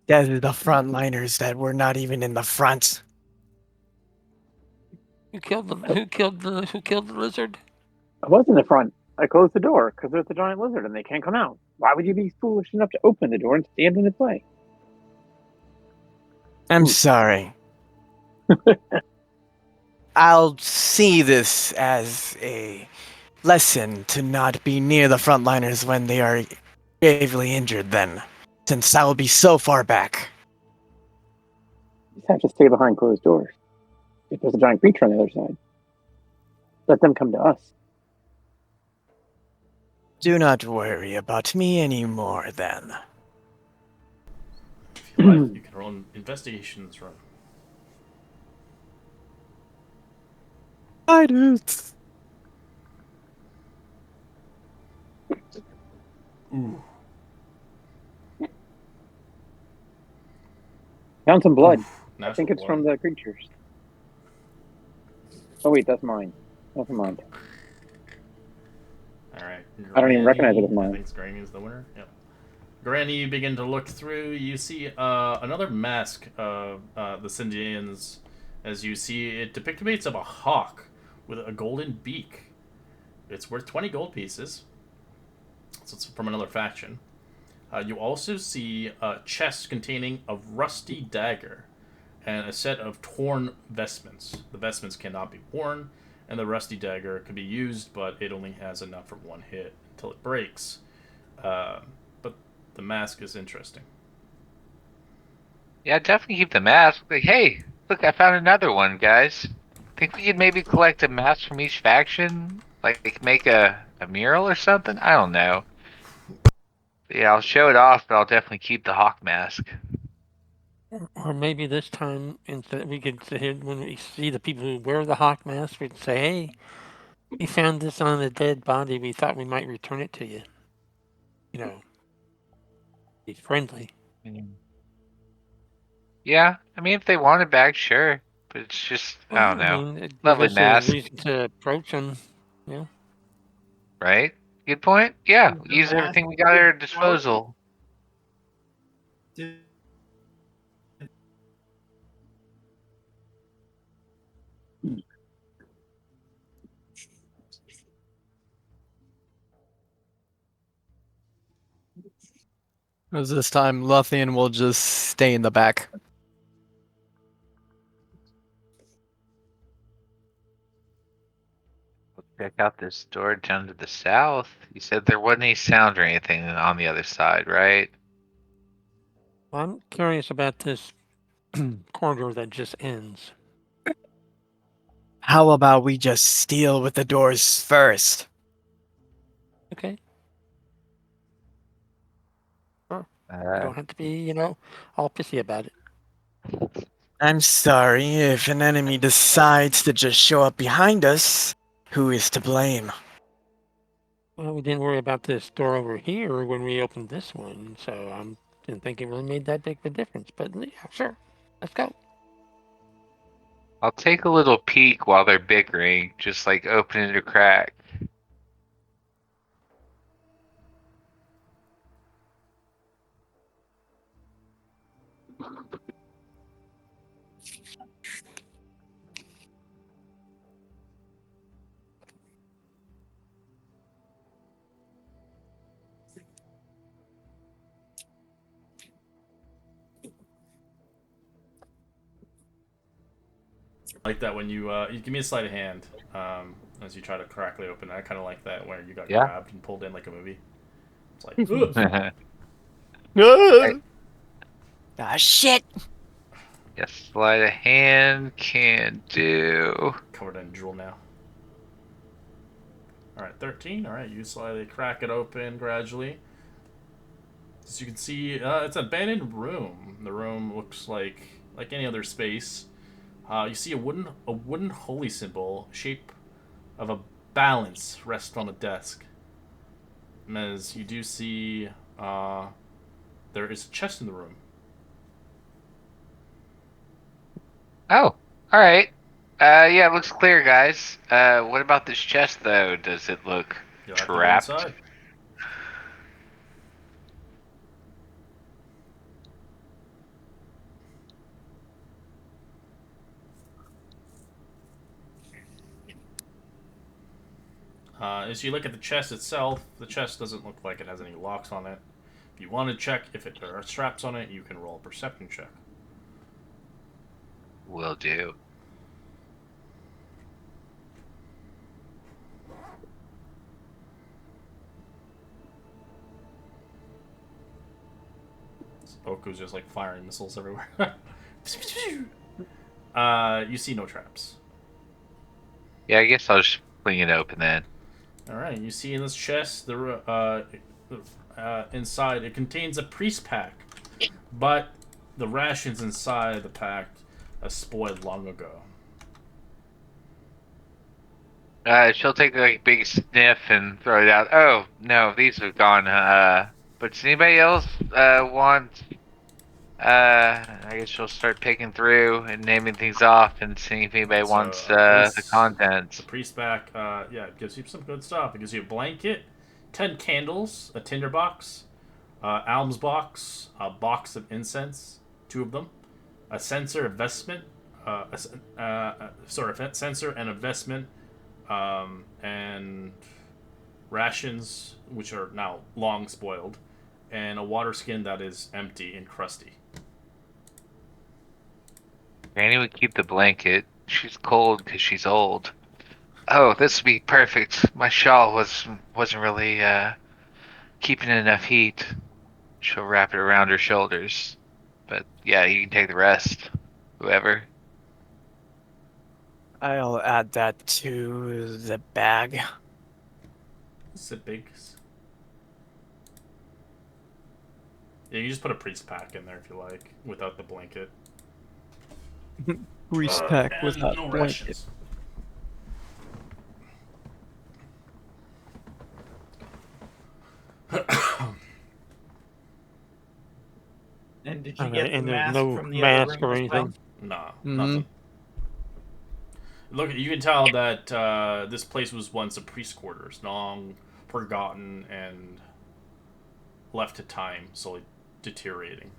That is the frontliners that were not even in the front. Who killed the lizard? I was in the front. I closed the door because there's a giant lizard and they can't come out. Why would you be foolish enough to open the door and stand in its way? I'm sorry. I'll see this as a lesson to not be near the frontliners when they are gravely injured then, since I will be so far back. You just have to stay behind closed doors. If there's a giant creature on the other side, let them come to us. Do not worry about me anymore then. If you like, you can roll an investigations run. I do. Ooh. Found some blood. Natural I think it's blood. from the creatures. Oh wait, that's mine. Never mind. Alright. I don't even recognize it as mine. I think Granny is the winner. Yep. Granny, you begin to look through. You see another mask of the Sindians. As you see, it depicts of a hawk with a golden beak. It's worth 20 gold pieces. So it's from another faction. You also see a chest containing a rusty dagger and a set of torn vestments. The vestments cannot be worn, and the rusty dagger can be used, but it only has enough for one hit until it breaks. But the mask is interesting. Yeah, definitely keep the mask. Like, hey, look, I found another one, guys. Think we could maybe collect a mask from each faction? Like make a mural or something? I don't know. Yeah, I'll show it off, but I'll definitely keep the hawk mask. Or maybe this time, instead, we could say, when we see the people who wear the hawk mask, we'd say, hey, we found this on a dead body. We thought we might return it to you. You know, be friendly. Yeah, I mean, if they want it back, sure. But it's just, I don't know. mean, it Lovely gives us mask, a reason to approach them. Yeah. right? Good point. Yeah, The use mask everything we got at our is disposal. Did- Because this time, Lothian will just stay in the back. Check out this door down to the south. You said there wasn't any sound or anything on the other side, right? I'm curious about this corridor that just ends. How about we just steal with the doors first? Okay. You Uh, don't have to be, all pissy about it. I'm sorry, if an enemy decides to just show up behind us, who is to blame? Well, we didn't worry about this door over here when we opened this one, so I didn't think it really made that big of a difference. But yeah, sure. Let's go. I'll take a little peek while they're bickering, just like opening a crack. like that when you give me a sleight of hand as you try to correctly open it. I kind of like that where you got Yeah. grabbed and pulled in like a movie. It's like, ugh. Ah, shit! Yes, sleight of hand can do. Covered in drool now. Alright, 13. Alright, you slightly crack it open gradually. As you can see, it's an abandoned room. The room looks like any other space. You see a wooden holy symbol, shape of a balance, rest on a desk. And as you do see, there is a chest in the room. Oh, all right. Yeah, it looks clear, guys. What about this chest, though? Does it look You'll have to go trapped? inside. As you look at the chest itself, the chest doesn't look like it has any locks on it. If you want to check if there are straps on it, you can roll a perception check. Will do. Oku's just like firing missiles everywhere. You see no traps. Yeah, I guess I'll just fling it open then. All right, you see in this chest, inside it contains a priest pack, but the rations inside the pack are spoiled long ago. She'll take a big sniff and throw it out. Oh no, these are gone. But does anybody else want? I guess she'll start picking through and naming things off and seeing if anybody So, wants priest- the contents. The priest pack, yeah, it gives you some good stuff. It gives you a blanket, 10 candles, a tinderbox, alms box, a box of incense, 2 of them, a censer, a vestment, a censer and a vestment, and rations, which are now long spoiled, and a water skin that is empty and crusty. Granny would keep the blanket. She's cold because she's old. Oh, this would be perfect. My shawl wasn't really keeping enough heat. She'll wrap it around her shoulders. But yeah, you can take the rest. Whoever. I'll add that to the bag. It's a big. Yeah, you just put a priest pack in there if you like, without the blanket. Priest pack And without no blanket. rations. And did you Okay, get the and there's mask no from the mask other room or as anything? well? Nah, Mhm. nothing. Look, you can tell that this place was once a priest quarters, long forgotten and left to time, slowly deteriorating.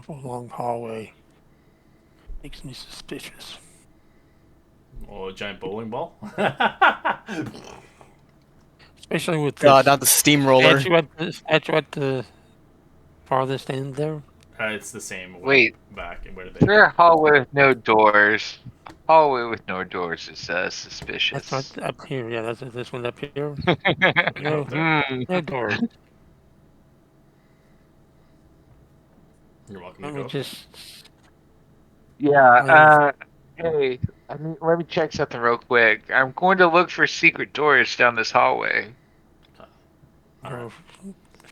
A long hallway makes me suspicious. Oh, a giant bowling ball. Especially with God, this not the steamroller. statue at the farthest end there. It's the same way Wait. back and where Is they. there a hallway with no doors? Hallway with no doors is suspicious. That's right up here. Yeah, that's this one up here. Up No, there. no door. You're welcome Let to me go. just. Yeah, hey, let me check something real quick. I'm going to look for secret doors down this hallway. Alright.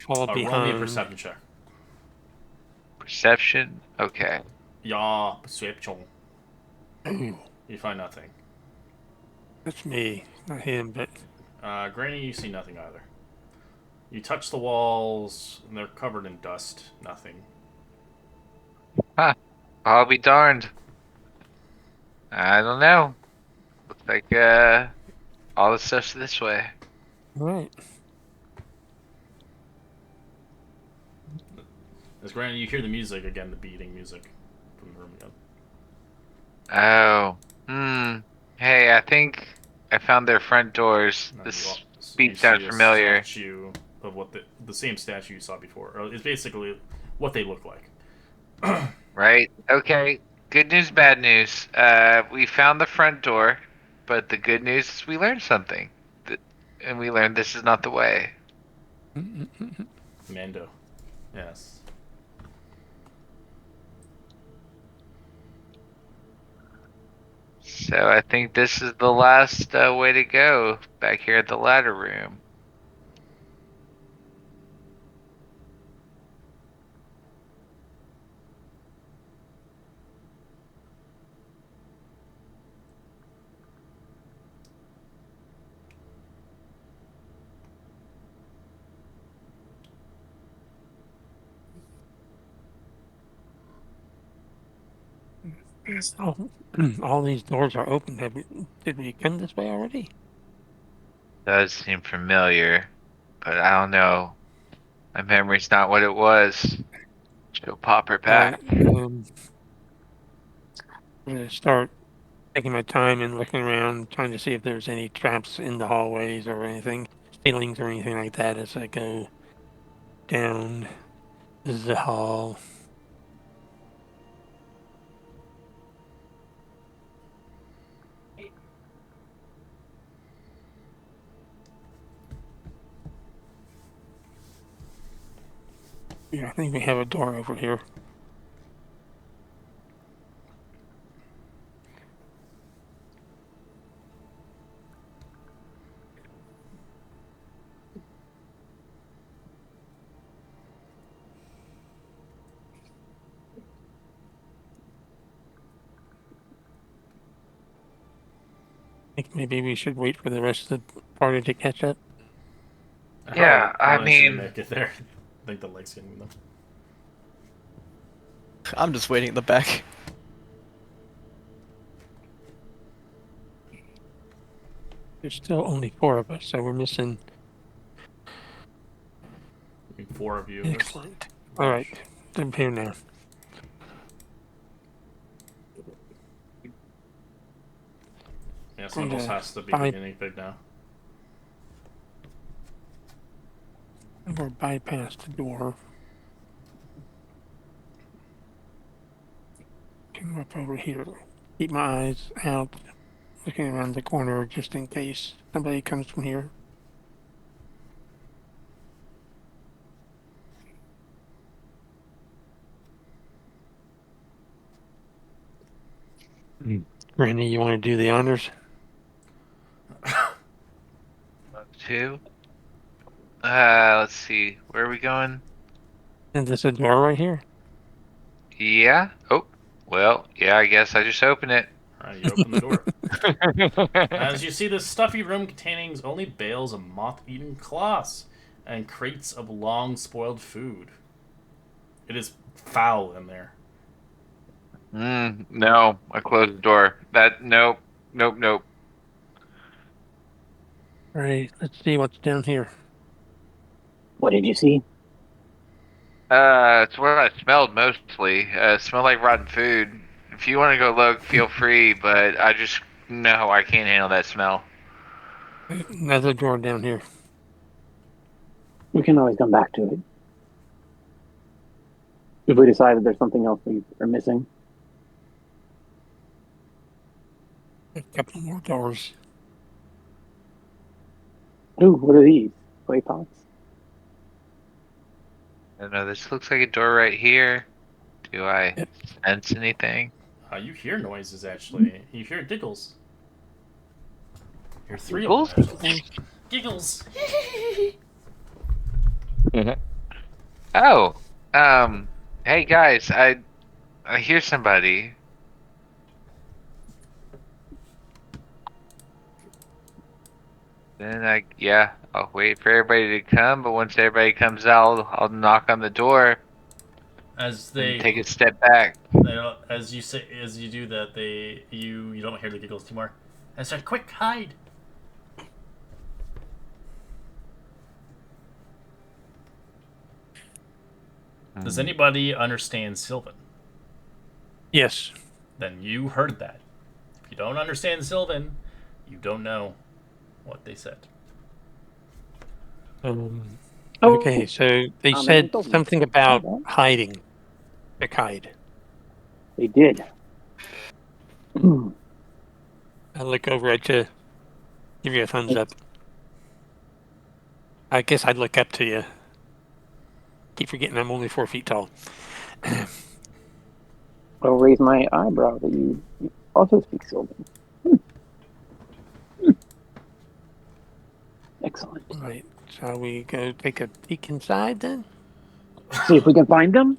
Fall Roll me a behind. perception check. Perception? Okay. Yeah, perception. Ooh, You find nothing. that's me, not him, but Granny, you see nothing either. You touch the walls, and they're covered in dust. Nothing. I'll be darned. I don't know. Looks like all the stuff's this way. right. As Granny, you hear the music again, the beating music from the room again. Oh. Hey, I think I found their front doors. And This you beat see sounds a familiar. statue of what the same statue you saw before. It's basically what they look like. Right. Okay. Good news, bad news. We found the front door, but the good news is we learned something. And we learned this is not the way. Mando. Yes. So I think this is the last way to go back here at the ladder room. Oh, all these doors are open. Did we come this way already? Does seem familiar, but I don't know. My memory's not what it was. She'll pop her All right. back. I'm gonna start taking my time and looking around, trying to see if there's any traps in the hallways or anything, ceilings or anything like that as I go down the hall. Yeah, I think we have a door over here. I think maybe we should wait for the rest of the party to catch up. Yeah, I How should they mean, make it there? I think the leg's getting them. I'm just waiting in the back. There's still only 4 of us, so we're missing. I mean, 4 of you. Excellent. All right, I'm here now. Yeah, Snuggles has to be Bye. the guinea pig now. We're bypass the door. Come up over here. Keep my eyes out, looking around the corner just in case somebody comes from here. Randy, you want to do the honors? 2. Let's see. Where are we going? And there's a door right here. Yeah. Oh, well, yeah, I guess I just open it. Alright, you open the door. As you see, this stuffy room containing only bales of moth-eaten cloths and crates of long-spoiled food. It is foul in there. No, I closed the door. Nope. All right, let's see what's down here. What did you see? It's what I smelled mostly. It smelled like rotten food. If you want to go look, feel free, but I just, no, I can't handle that smell. Another door down here. We can always come back to it. If we decide that there's something else we are missing. A couple more doors. Ooh, what are these? Clay pots? I don't know, this looks like a door right here. Do I Yep. sense anything? You hear noises, actually. You hear giggles. You're 3 Giggles? of them, actually. Giggles! Oh, hey guys, I hear somebody. Then I'll wait for everybody to come, but once everybody comes out, I'll knock on the door As and they take a step back. as you do that, you don't hear the giggles anymore. And start, quick, hide! Does anybody understand Sylvan? Yes. Then you heard that. If you don't understand Sylvan, you don't know what they said. Oh, Okay, so they and said they told me. something about Okay. hiding. Pick hide. They did. I look over at you, give you a thumbs up. I guess I'd look up to you. Keep forgetting I'm only 4 feet tall. I'll raise my eyebrow that you also speak Sylvan. Excellent. Right. Shall we go take a peek inside then? See if we can find them.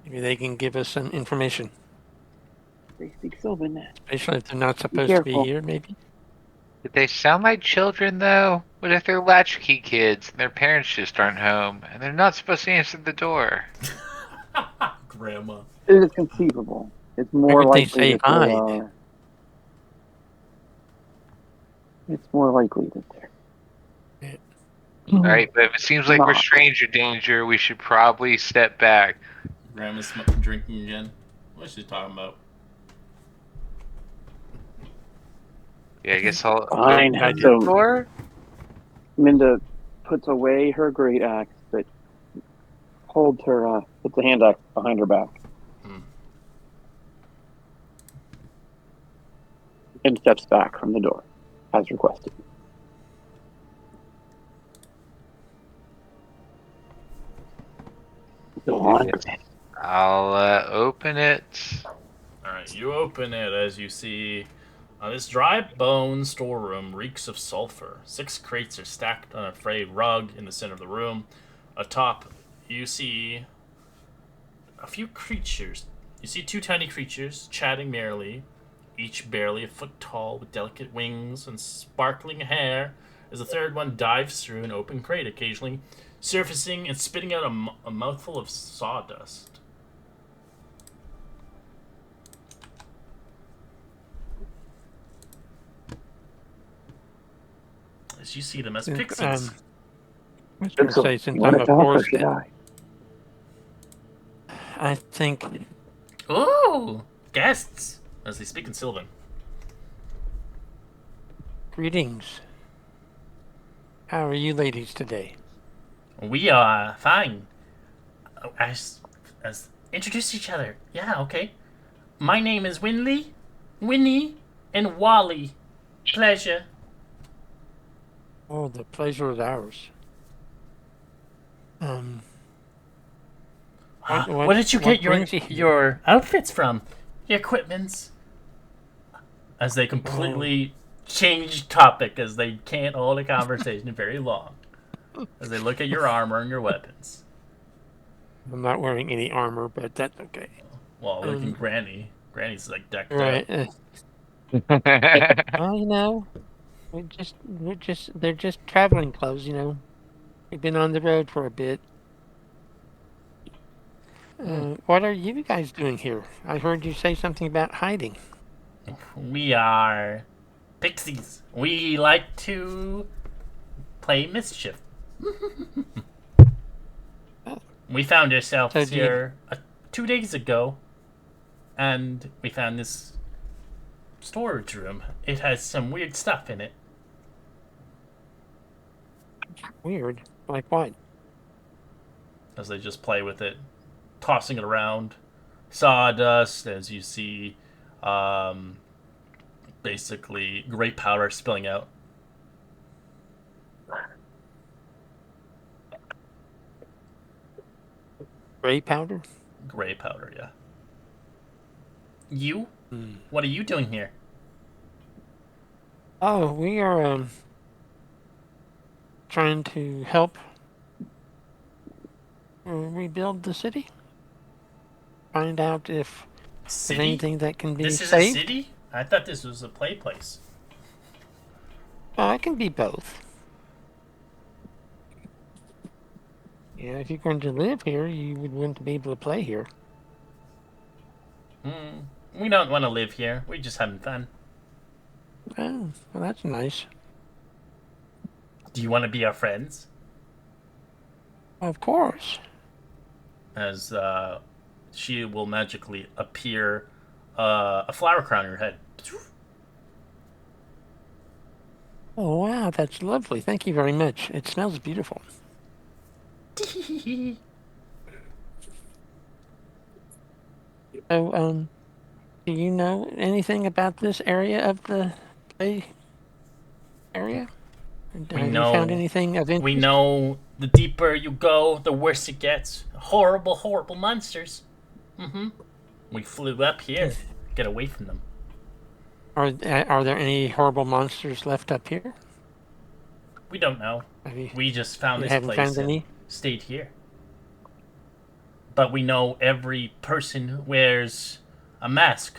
Maybe they can give us some information. They speak Sylvan. Especially if they're not Be supposed to be careful. here, maybe? Did they sound like children, though? What if they're latchkey kids and their parents just aren't home and they're not supposed to answer the door? Grandma. It is conceivable. It's Why more did they likely say that they hide? are. It's more likely that they're. All right, but if it seems like we're Not. stranger danger, we should probably step back. Grandma's drinking again. What's she talking about? Yeah, I guess I'll Fine. open the So door. Minda puts away her great axe, but holds her, puts the hand axe behind her back. And steps back from the door, as requested. Go on. I'll open it. Alright, you open it as you see this dry bone storeroom reeks of sulfur. 6 crates are stacked on a frayed rug in the center of the room. Atop, you see a few creatures. You see 2 tiny creatures chatting merrily, each barely a foot tall with delicate wings and sparkling hair, as the third one dives through an open crate, occasionally surfacing and spitting out a mouthful of sawdust. As you see them as pixies. I was going to say, since You want I'm to a talk or forest, should I? I think Ooh! Guests! As they speak in Sylvan. greetings. How are you ladies today? We are fine. As introduce each other. Yeah, okay. My name is Winley, Winnie, and Wally. Pleasure. Oh, the pleasure is ours. Where did you get brings you here? your outfits from? Your equipments? As they completely change topic, as they can't hold a conversation very long. As they look at your armor and your weapons. I'm not wearing any armor, but that's okay. Well, look at Granny. Granny's like decked Right. out. Well, you know, they're just traveling clothes, you know. We've been on the road for a bit. What are you guys doing here? I heard you say something about hiding. We are pixies. We like to play mischief. We found ourselves So do you- here 2 days ago, and we found this storage room. It has some weird stuff in it. Weird. Like what? As they just play with it, tossing it around. Sawdust, as you see, basically gray powder spilling out. Gray powder? Gray powder, yeah. You? What are you doing here? Oh, we are trying to help rebuild the city. Find out if there's City? anything that can be This is saved. a city? I thought this was a play place. It can be both. Yeah, if you're going to live here, you would want to be able to play here. We don't want to live here. We're just having fun. Oh, well, that's nice. Do you want to be our friends? Of course. As she will magically appear a flower crown on your head. Oh, wow, that's lovely. Thank you very much. It smells beautiful. So, do you know anything about this area of the play area? And We have you found know. anything of interest? We know the deeper you go, the worse it gets. Horrible, horrible monsters. Mm-hmm. We flew up here. Get away from them. Are there any horrible monsters left up here? We don't know. We just found you this haven't place found and any? stayed here. But we know every person wears a mask.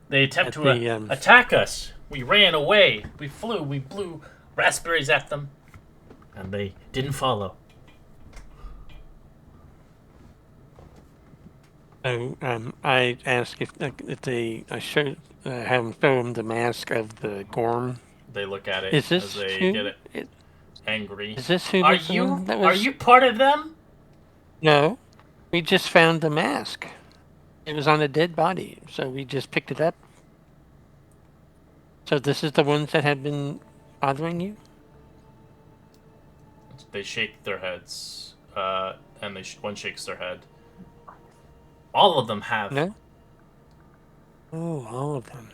They attempt At to the, attack us. We ran away. We flew. We blew raspberries at them. And they didn't follow. I asked if they have them show them the mask of the Gorm. They look at it Is this as they who? get angry. Is this who Are was the one you? that was? Are you part of them? No, we just found the mask. It was on a dead body, so we just picked it up. So this is the ones that have been bothering you? They shake their heads, and one shakes their head. All of them have. No. Oh, all of them.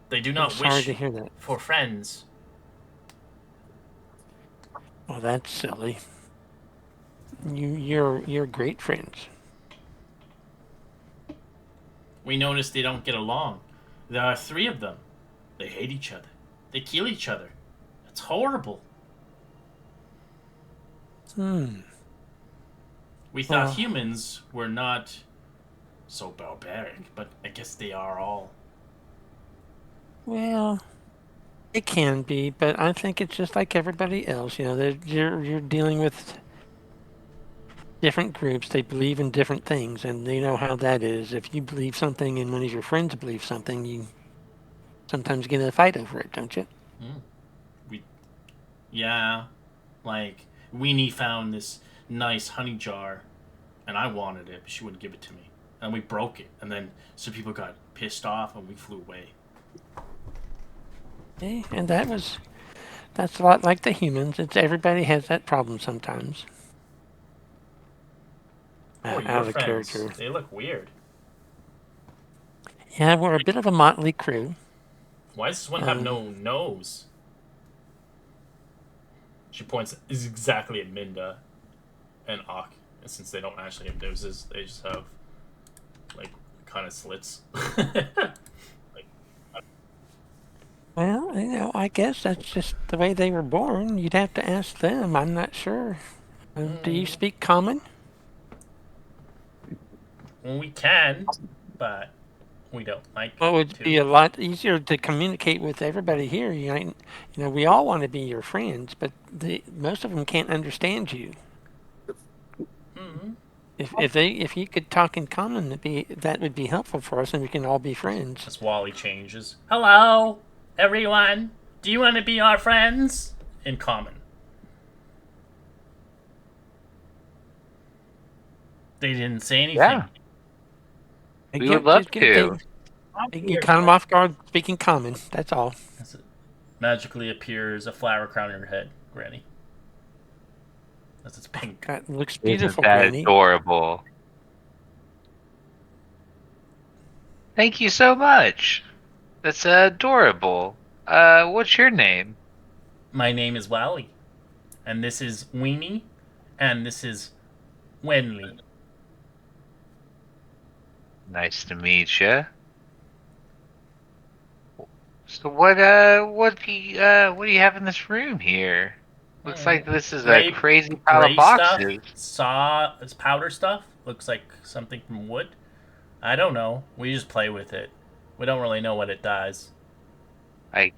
They do not sorry wish to hear that. for friends. Well, that's silly. You're great friends. We notice they don't get along. There are 3 of them. They hate each other. They kill each other. It's horrible. We thought humans were not so barbaric, but I guess they are all. Well, it can be, but I think it's just like everybody else. You know, you're dealing with different groups. They believe in different things, and they know how that is. If you believe something and one of your friends believes something, you sometimes get in a fight over it, don't you? Yeah, like Weenie found this nice honey jar, and I wanted it, but she wouldn't give it to me, and we broke it, and then some people got pissed off, and we flew away. Yeah, and that's a lot like the humans. It's everybody has that problem sometimes. Oh, your Out of friends, character. they look weird. Yeah, we're a bit of a motley crew. Why does this one have no nose? She points exactly at Minda and Ak, and since they don't actually have noses, they just have, like, kind of slits. Well, you know, I guess that's just the way they were born. You'd have to ask them. I'm not sure. Do you speak Common? Well, we can, but we don't like Well, it would to. be a lot easier to communicate with everybody here. You know, we all want to be your friends, but most of them can't understand you. Mm-hmm. If you could talk in common, that would be helpful for us, and we can all be friends. As Wally changes. Hello, everyone. Do you want to be our friends? In common. They didn't say anything. Yeah. We would love to. You caught them off guard speaking Common. That's all. As it magically appears a flower crown on your head, Granny. As it's pink. That looks Isn't beautiful, that Granny. adorable? Thank you so much. That's adorable. What's your name? My name is Wally. And this is Weenie. And this is Wenley. Nice to meet you. So what do you have in this room here? Looks like this is a crazy pile of boxes. It's powder stuff. Looks like something from wood. I don't know. We just play with it. We don't really know what it does. Like,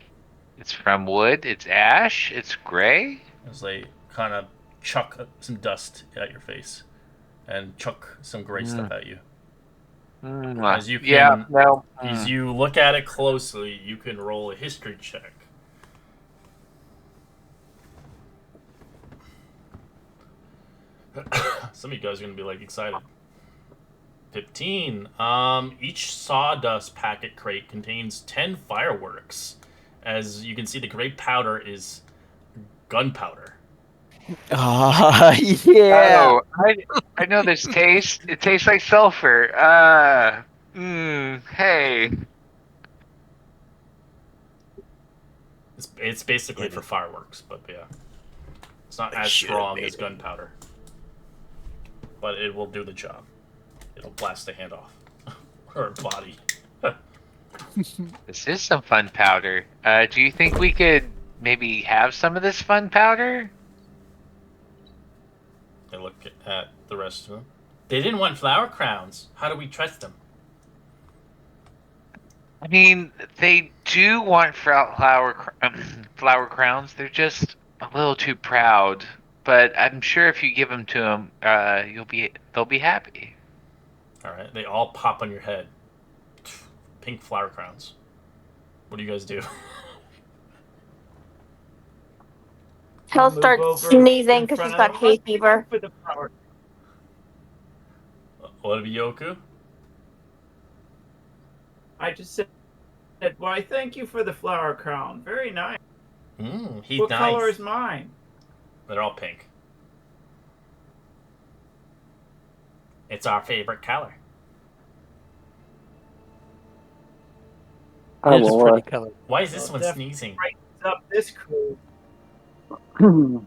it's from wood. It's ash. It's gray. As they kind of chuck some dust at your face, and chuck some gray stuff at you. As you can, as you look at it closely, you can roll a history check. Some of you guys are gonna be like excited. 15. Each sawdust packet crate contains 10 fireworks. As you can see, the gray powder is gunpowder. Yeah. Oh, I know this taste. It tastes like sulfur. Hey. It's basically Yeah. for fireworks, but yeah, it's not I as should've strong made as it. gunpowder, but it will do the job. It'll blast a hand off or a body. This is some fun powder. Do you think we could maybe have some of this fun powder? They look at the rest of them. They didn't want flower crowns. How do we trust them? I mean, they do want flower crowns. They're just a little too proud. But I'm sure if you give them to them, they'll be happy. All right, they all pop on your head. Pink flower crowns. What do you guys do? He'll Move start over sneezing in because front he's of got them. hay Thank you fever. for the flower. What of Yoku? I just said, why, thank you for the flower crown. Very nice. He's What nice. color is mine? They're all pink. It's our favorite color. I It's a will. pretty color. Why is this Well, one definitely sneezing? brightens up this crew. I'm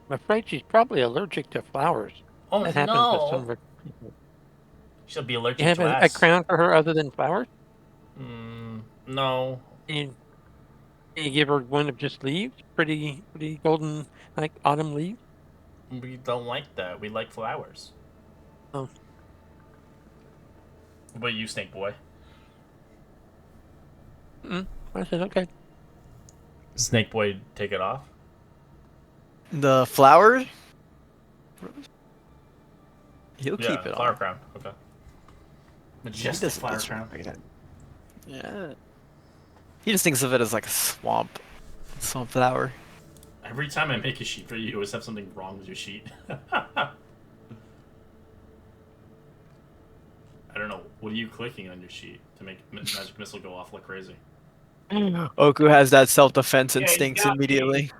afraid she's probably allergic to flowers. Oh That happens with some no! of her people. She'll be You allergic have to a us. crown for her other than flowers? No. And you give her one of just leaves? Pretty golden, like autumn leaves? We don't like that. We like flowers. Oh. What about you, Snake Boy? I said, okay. Snake Boy, take it off? The flower? He'll Yeah, keep it flower on. crown. Okay. He Majestic doesn't flower disrespect crown. it. Yeah. He just thinks of it as like a swamp flower. Every time I make a sheet for you, you always have something wrong with your sheet. I don't know. What are you clicking on your sheet to make magic missile go off like crazy? Oku has that self-defense Yeah, you instincts got me. immediately.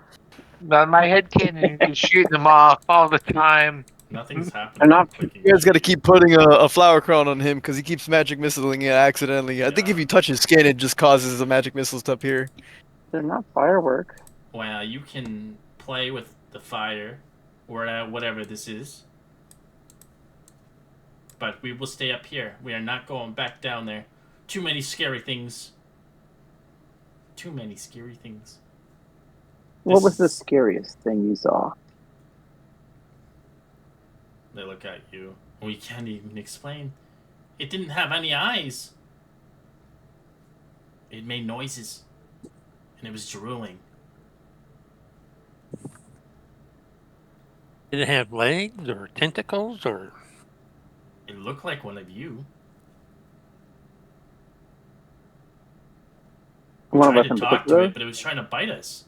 My head cannon is shooting them off all the time. Nothing's happening. I'm not- I'm clicking You your guys gotta sheet. keep putting a flower crown on him because he keeps magic missiling it accidentally. I think if Yeah. you touch his skin, it just causes the magic missiles to appear. They're not fireworks. Well, you can play with the fire, or whatever this is. But we will stay up here. We are not going back down there. Too many scary things. Too many scary things. What was the This- scariest thing you saw? They look at you. We can't even explain. It didn't have any eyes. It made noises. And it was drooling. Did it have legs or tentacles or? It looked like one of you. We One of tried us to in talk to particular? it, but it was trying to bite us.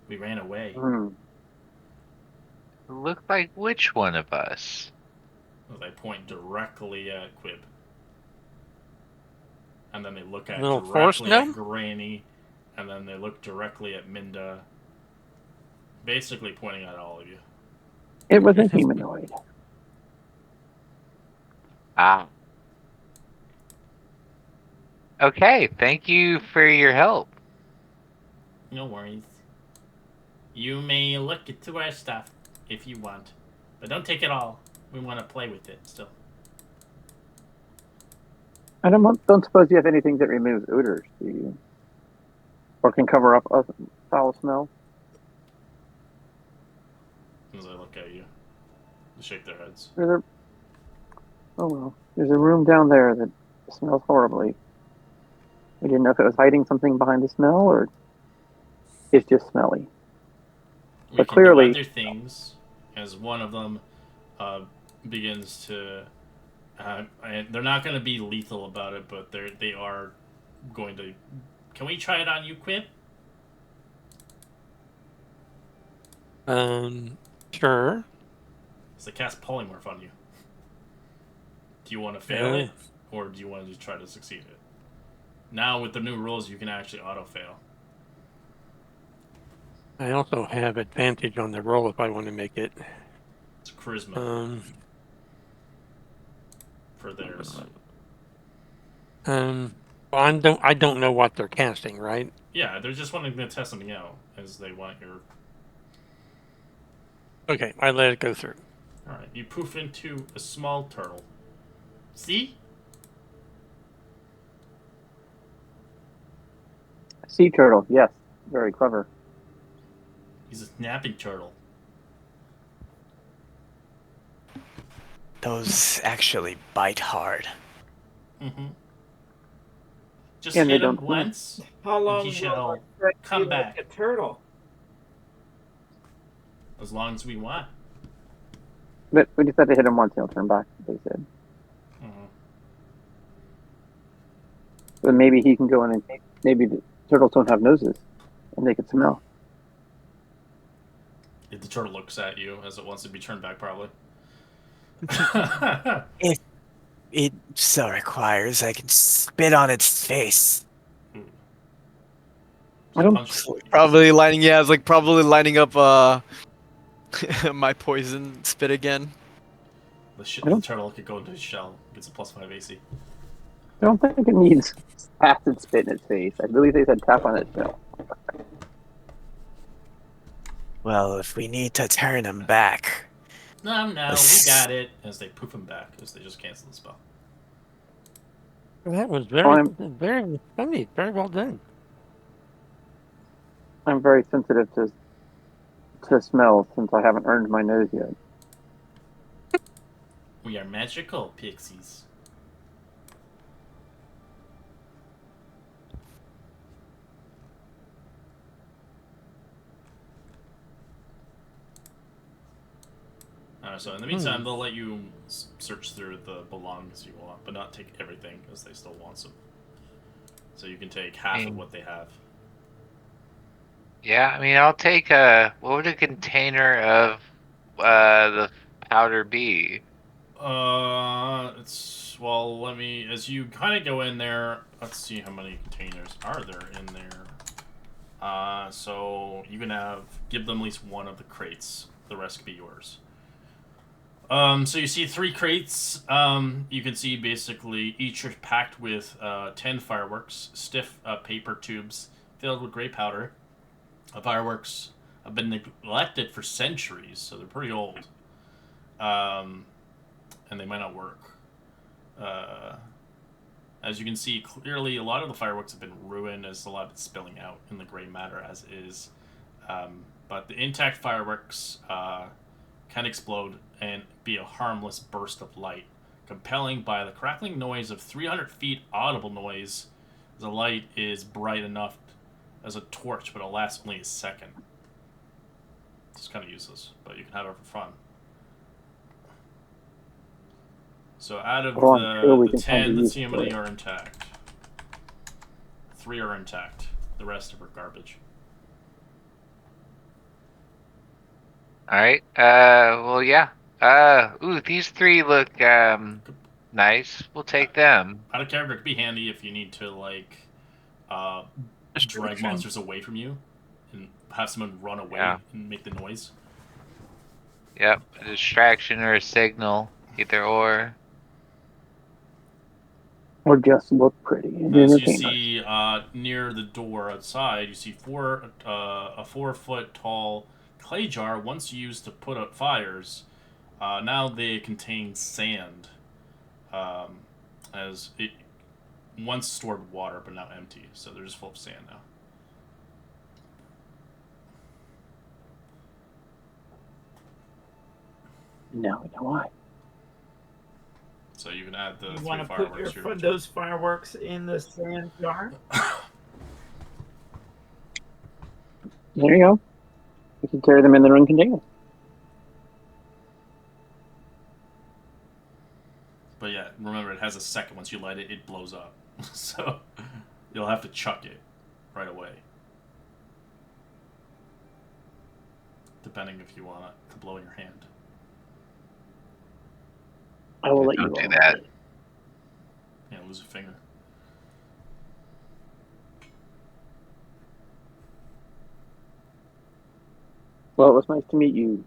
We ran away. Look like which one of us? As I point directly at Quib. And then they look at Little force directly at gnome? Granny. And then they look directly at Minda. Basically pointing at all of you. It was a humanoid. Ah. Okay, thank you for your help. No worries. You may look into our stuff if you want. But don't take it all. We want to play with it still. I don't suppose you have anything that removes odors, do you? Or can cover up a foul smell? As I look at you. They shake their heads. Oh well. There's a room down there that smells horribly. We didn't know if it was hiding something behind the smell or it's just smelly. We But can clearly- do other things as one of them begins to and they're not going to be lethal about it, but they are going to. Can we try it on you, Quib? Sure. It's a cast polymorph on you. Do you want to fail it, or do you want to just try to succeed it? Now with the new rules, you can actually auto fail. I also have advantage on the roll if I want to make it. It's charisma for theirs. Well, I don't know what they're casting, right? Yeah, they're just wanting to test something out as they want your. Okay, I let it go through. All right, you poof into a small turtle. See? Sea turtle, yes, very clever. He's a snapping turtle. Those actually bite hard. Mm-hmm. Just And they hit him don't swim. once, How and long he will shall a strike come be back. like a turtle? As long as we want. But we just have to hit him once and he'll turn back, they said. Mm-hmm. But maybe he can go in and maybe the turtles don't have noses and they can smell. If the turtle looks at you as it wants to be turned back, probably. If it so requires, I can spit on its face. I don't- Punch it. Probably lining, yeah, it's like probably lining up my poison spit again. The turtle could go into his shell. Gets a +5 AC. I don't think it needs acid spit in its face. I believe they said tap on its shell. Well, if we need to turn him back, No, we got it. As they poof him back, as they just cancel the spell. That was I'm- very funny. Very well done. I'm very sensitive to smell since I haven't earned my nose yet. We are magical pixies. So in the meantime, they'll let you search through the belongings you want, but not take everything, because they still want some. So you can take half of what they have. Yeah, I mean, I'll take what would a container of the powder be? Let me, as you kind of go in there, let's see how many containers are there in there. So you can give them at least one of the crates. The rest can be yours. So you see 3 crates. You can see basically each are packed with 10 fireworks, stiff paper tubes filled with gray powder. The fireworks have been neglected for centuries, so they're pretty old. And they might not work. As you can see clearly, a lot of the fireworks have been ruined as a lot of it's spilling out in the gray matter as is. But the intact fireworks can explode and be a harmless burst of light, compelling by the crackling noise of 300 feet audible noise. The light is bright enough as a torch, but it'll last only a second. It's kind of useless, but you can have it for fun. So out of the 10, let's see how many are intact. 3 are intact. The rest are garbage. Alright, well, yeah. These 3 look, nice. We'll take them. Out of character, it could be handy if you need to, like, drag monsters away from you and have someone run away and make the noise. Yep, a distraction or a signal, either or. Or just look pretty and As entertain you see near the door outside, you see a 4-foot tall clay jar once used to put out fires. Now they contain sand, as it once stored water but now empty, so they're just full of sand now. Now we know why. So you can add the You 3 want to fireworks. put those fireworks in the sand jar? There you go. You can carry them in their own container. But yeah, remember it has a second. Once you light it, it blows up. So you'll have to chuck it right away. Depending if you want it to blow in your hand. I will let you Don't do roll. that. Yeah, lose a finger. Well, it was nice to meet you.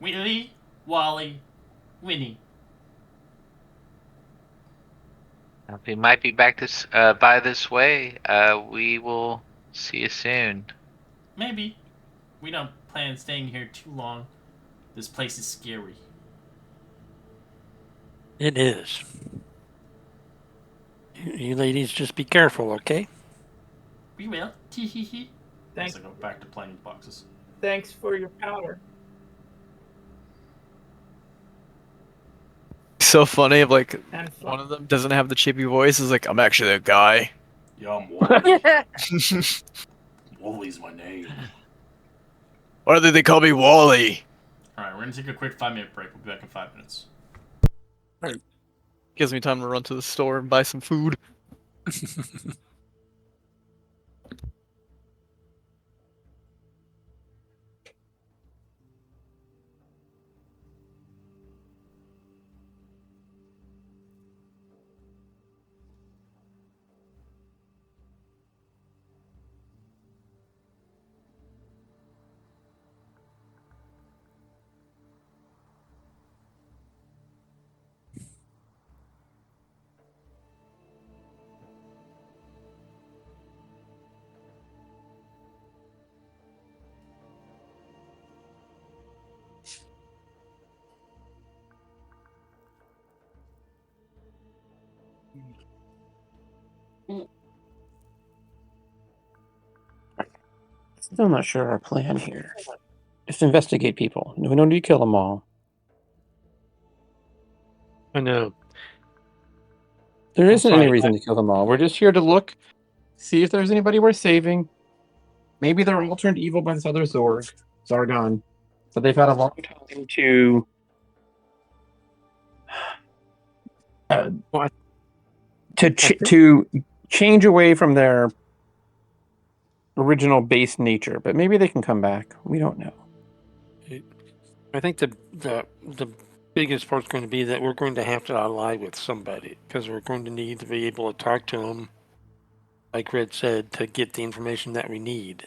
Willie, Wally, Winnie. We might be back this by this way. We will see you soon. Maybe. We don't plan on staying here too long. This place is scary. It is. You ladies just be careful, okay? We will. Tee hee hee. Thanks. As I go back to playing boxes. Thanks for your powder. So funny if like And one of them doesn't have the chippy voice. Is like, I'm actually a guy. Yeah, I'm Wally. Wally's my name. Why do they call me Wally? Alright, we're gonna take a quick 5-minute break. We'll be back in 5 minutes. Gives me time to run to the store and buy some food. Still not sure our plan here. Just investigate people. We don't need to kill them all. I know. There isn't any fine. reason to kill them all. We're just here to look, see if there's anybody worth saving. Maybe they're all turned evil by this other Zargon. So they've had a long time to What? to change away from their original base nature. But maybe they can come back. We don't know. I think the biggest part's going to be that we're going to have to ally with somebody because we're going to need to be able to talk to them, like Red said, to get the information that we need.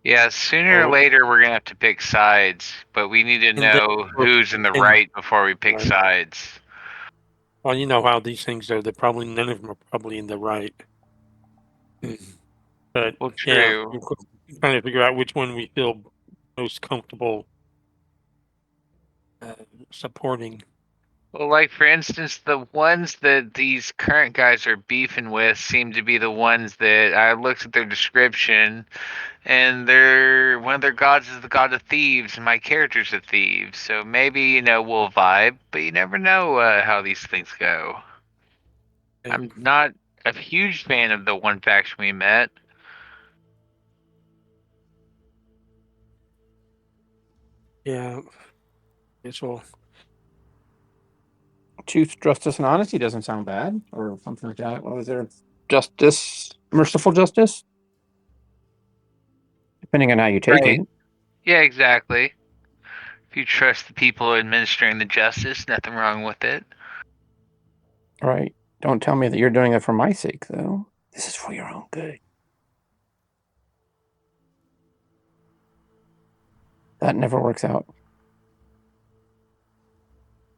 Yeah, sooner or Oh. later we're gonna have to pick sides, but we need to And then- know who's in the right before we pick Right. sides. Well, you know how these things are. They're probably none of them are probably in the right. But Well, yeah, true. we're trying to figure out which one we feel most comfortable supporting. Well, like for instance, the ones that these current guys are beefing with seem to be the ones that I looked at their description, and one of their gods is the god of thieves, and my character's a thief. So maybe we'll vibe, but you never know how these things go. I'm not a huge fan of the one faction we met. Yeah. Guess we'll. Truth, justice, and honesty doesn't sound bad, or something like that. What was there? Justice, merciful justice, depending on how you take Right. it. Yeah, exactly. If you trust the people administering the justice, nothing wrong with it. Right. Don't tell me that you're doing it for my sake, though. This is for your own good. That never works out.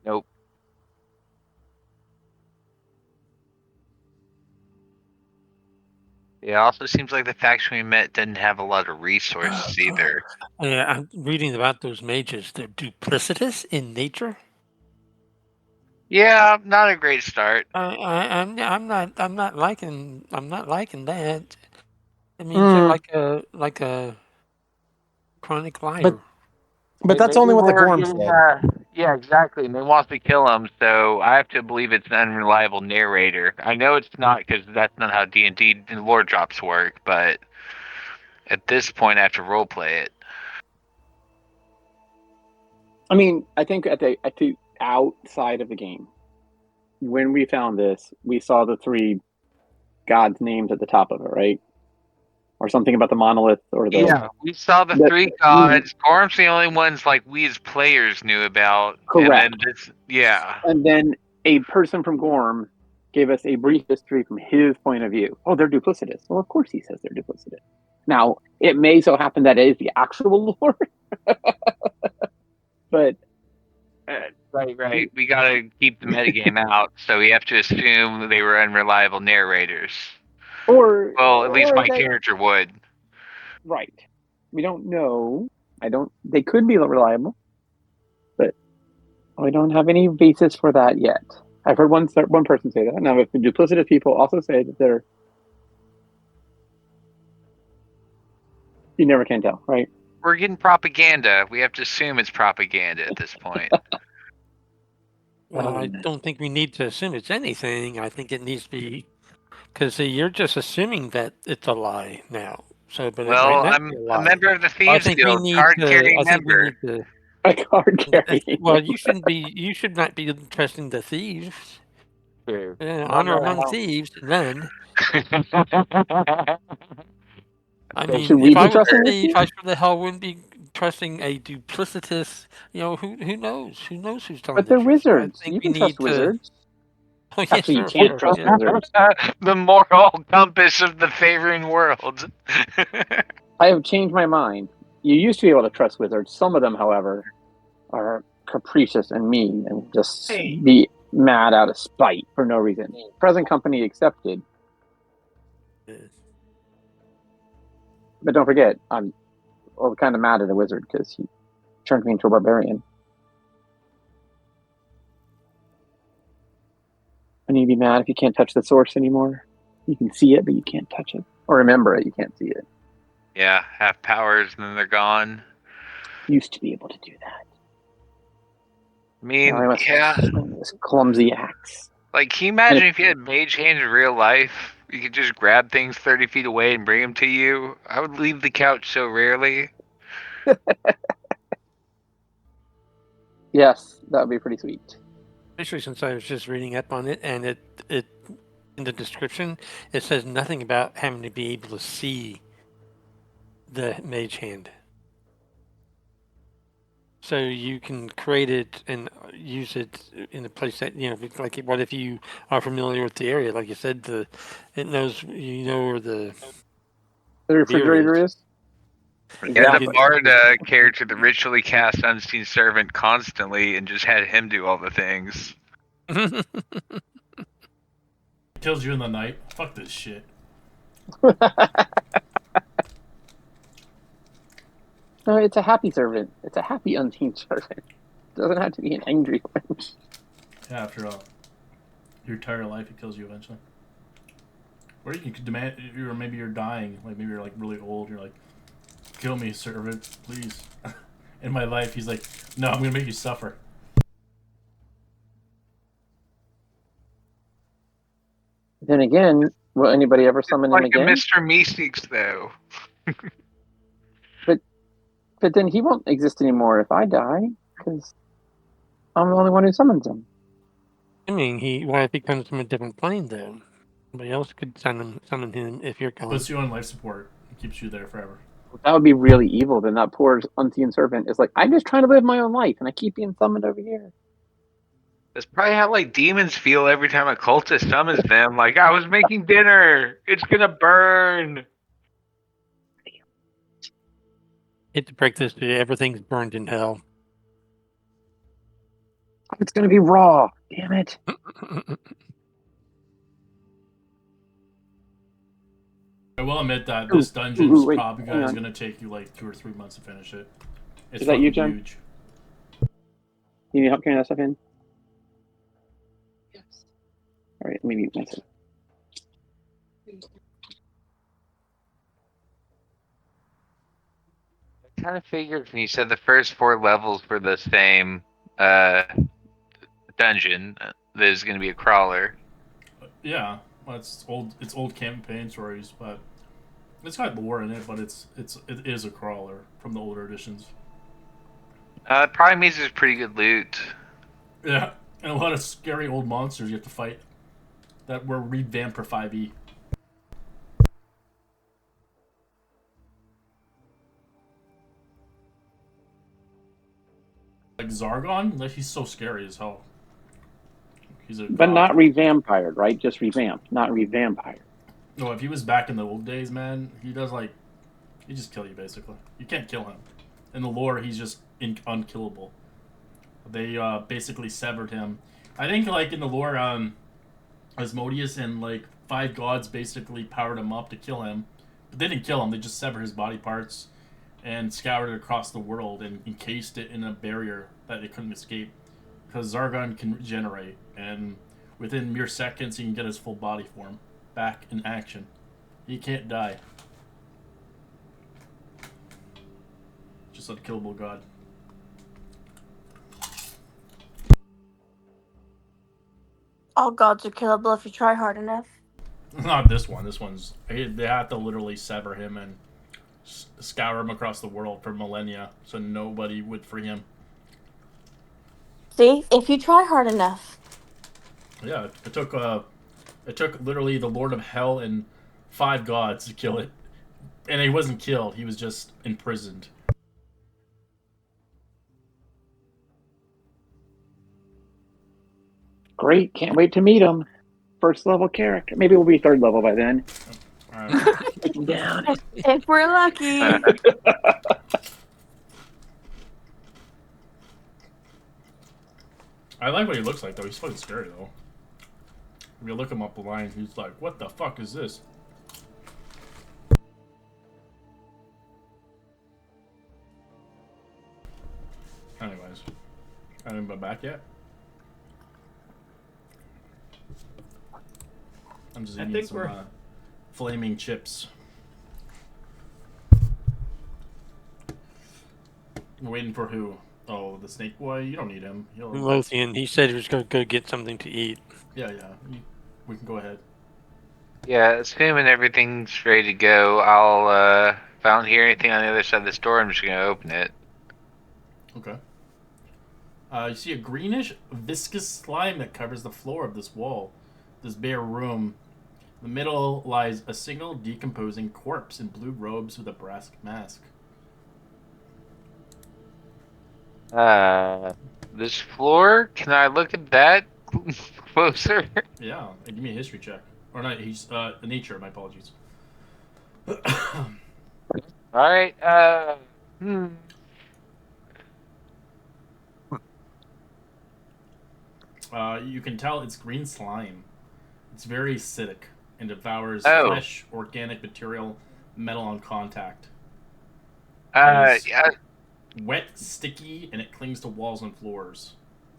Nope. It also seems like the faction we met didn't have a lot of resources either. Yeah, I'm reading about those mages. They're duplicitous in nature. Yeah, not a great start. I'm not liking that. It means they're like a chronic liar. But that's only what the Gorm said. Yeah, exactly. And they want to kill him, so I have to believe it's an unreliable narrator. I know it's not because that's not how D&D lore drops work, but at this point, I have to roleplay it. I mean, I think at the outside of the game, when we found this, we saw the three gods' names at the top of it, right? Or something about the monolith or the. Yeah, we saw the three gods. Gorm's the only ones like we as players knew about. Correct. And then yeah. And then a person from Gorm gave us a brief history from his point of view. Oh, they're duplicitous. Well, of course he says they're duplicitous. Now, it may so happen that it is the actual lore, but Right. We gotta keep the metagame out, so we have to assume they were unreliable narrators. Well, at least my character would. Right. We don't know. They could be reliable, but we don't have any basis for that yet. I've heard one person say that. Now, if the duplicitous people also say that you never can tell, right? We're getting propaganda. We have to assume it's propaganda at this point. Well, I don't think we need to assume it's anything. I think it needs to be because you're just assuming that it's a lie now. So, but it might Well, not I'm be a a lie. member of the I Thieves think we Guild, need card to. carrying I think we member. need to. A card carrying. Well, you shouldn't be. You should not be trusting the thieves. True. Honor among thieves, none. I So should mean, we if I be was a trusting the thief, thieves? I sure the hell wouldn't be trusting a duplicitous. Who knows? Who knows who's telling But the they're truth? So I wizards. think You we can trust need to. wizards. Oh, yes, Actually, you sir. can't Sure. trust Yeah. wizards. The moral compass of the favoring world. I have changed my mind. You used to be able to trust wizards. Some of them, however, are capricious and mean and just be mad out of spite for no reason. Present company accepted. But don't forget, I'm kind of mad at the wizard because he turned me into a barbarian. And you'd be mad if you can't touch the source anymore. You can see it, but you can't touch it. Or remember it, you can't see it. Yeah, have powers and then they're gone. Used to be able to do that. I mean, yeah. This clumsy axe. Like, can you imagine if you had mage hand in real life? You could just grab things 30 feet away and bring them to you. I would leave the couch so rarely. Yes, that would be pretty sweet. Especially since I was just reading up on it, and it in the description it says nothing about having to be able to see the mage hand. So you can create it and use it in a place that like what if you are familiar with the area, like you said, it knows where the refrigerator is. Yeah, the bard character that ritually cast Unseen Servant constantly and just had him do all the things. Kills you in the night. Fuck this shit. No, it's a happy servant. It's a happy unseen servant. It doesn't have to be an angry one. Yeah, after your entire life, it kills you eventually. Or you can demand, or maybe you're dying, like maybe you're like really old. You're like, kill me, servant, please. In my life, he's like, no, I'm gonna make you suffer. Then again, will anybody ever summon him again? Like Mr. Meeseeks, though. But then he won't exist anymore if I die, because I'm the only one who summons him. I mean, what if he comes from a different plane, though? Somebody else could summon him if you're gone. Puts you on life support. It keeps you there forever. That would be really evil. Then that poor unseen servant is like, I'm just trying to live my own life, and I keep being summoned over here. That's probably how like demons feel every time a cultist summons them. Like, I was making dinner. It's gonna burn. Hate to break this to you, everything's burned in hell. It's gonna be raw. Damn it. I will admit that this dungeon's probably going to take you like 2 or 3 months to finish it. It's Is that you, Jen? huge. You need help carrying that stuff in? Yes. All right, let me mute myself. I kind of figured when you said the first 4 levels were the same dungeon, there's going to be a crawler. Yeah, well, it's old campaign stories, but it's got lore in it. But it is a crawler from the older editions. It probably means there's pretty good loot. Yeah, and a lot of scary old monsters you have to fight that were revamped for 5e. Like Zargon, like he's so scary as hell. He's a But god. not revampired, right? Just revamped, not revampired. No, if he was back in the old days, man, he does like He just kill you basically. You can't kill him. In the lore, he's just unkillable. They basically severed him. I think like in the lore, Asmodeus and like 5 gods basically powered him up to kill him, but they didn't kill him. They just severed his body parts and scoured it across the world and encased it in a barrier that it couldn't escape. Because Zargon can regenerate, and within mere seconds, he can get his full body form back in action. He can't die. Just unkillable god. All gods are killable if you try hard enough. Not this one. This one's they have to literally sever him and scour him across the world for millennia, so nobody would free him. See, if you try hard enough. Yeah, it took literally the Lord of Hell and 5 gods to kill it, and he wasn't killed. He was just imprisoned. Great, can't wait to meet him. First level character. Maybe we'll be 3rd level by then. All right. Take him down. If we're lucky. I like what he looks like though. He's fucking scary though. If you look him up the line, he's like, "What the fuck is this?" Anyways, I haven't been back yet. I'm just eating some flaming chips. Waiting for who? Oh, the snake boy? You don't need him. Lothian, he said he was going to go get something to eat. Yeah. We can go ahead. Yeah, assuming everything's ready to go, I'll, if I don't hear anything on the other side of this door, I'm just gonna open it. Okay. You see a greenish, viscous slime that covers the floor of this wall, this bare room. In the middle lies a single decomposing corpse in blue robes with a brass mask. This floor? Can I look at that closer? Yeah, give me a history check. Or not, he's, nature, my apologies. Alright, You can tell it's green slime. It's very acidic and devours Oh. flesh, organic material, metal on contact. yeah, Wet, sticky, and it clings to walls and floors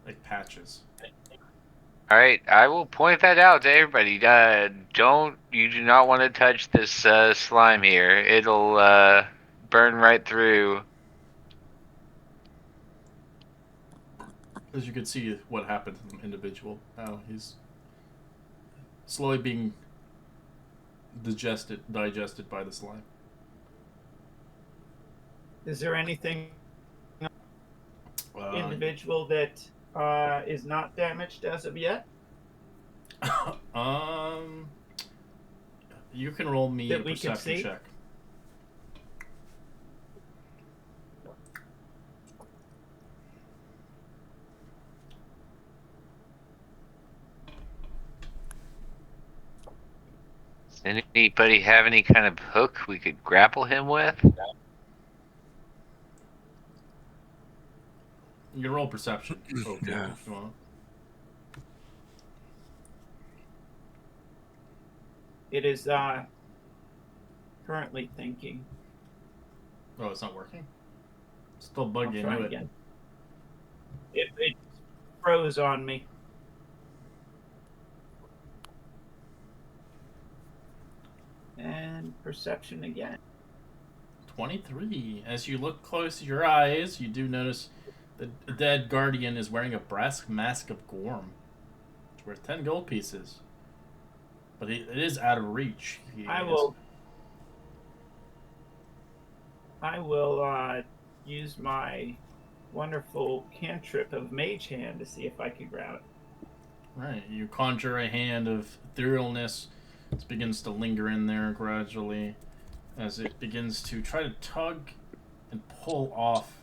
like patches. alright, I will point that out to everybody. You do not want to touch this, slime here. It'll, burn right through. As you can see what happened to the individual. How he's slowly being digested by the slime. Is there anything individual that is not damaged as of yet? You can roll me That a we can perception see? check. Does anybody have any kind of hook we could grapple him with? You can roll perception. Okay, Yeah. if you want. It is currently thinking. Oh, it's not working? Still bugged I'll you try into it. again. It froze on me. And perception again. 23. As you look close to your eyes, you do notice the dead guardian is wearing a brass mask of Gorm. It's worth 10 gold pieces. But it is out of reach. I will use my wonderful cantrip of Mage Hand to see if I can grab it. Right, you conjure a hand of etherealness. It begins to linger in there gradually as it begins to try to tug and pull off.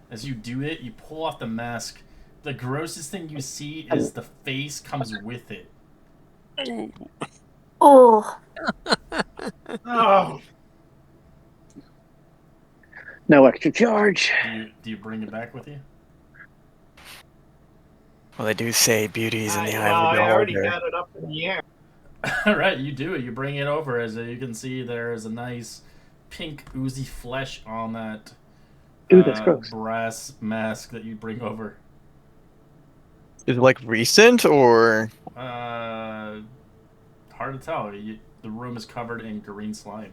As you do it, you pull off the mask. The grossest thing you see is the face comes with it. Oh. Oh, No extra charge. Do you bring it back with you? Well, they do say beauty is in the eye Well, of the I already beholder. got it up in the air. All right, you do it. You bring it over. As you can see, there is a nice pink oozy flesh on that Ooh, that's gross. brass mask that you bring over. Is it like recent or? Hard to tell. The room is covered in green slime.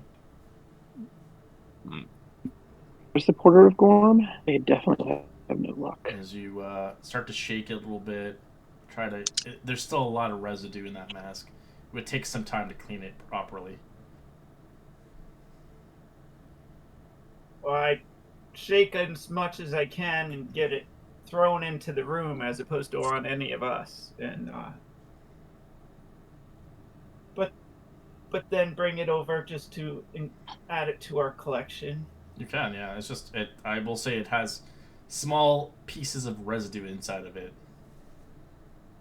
Where's the Porter of Gorm? They definitely have no luck. As you start to shake it a little bit, there's still a lot of residue in that mask. It would take some time to clean it properly. Well, I shake as much as I can and get it thrown into the room as opposed to on any of us. And but then bring it over just to add it to our collection. You can, yeah. It's just I will say it has small pieces of residue inside of it.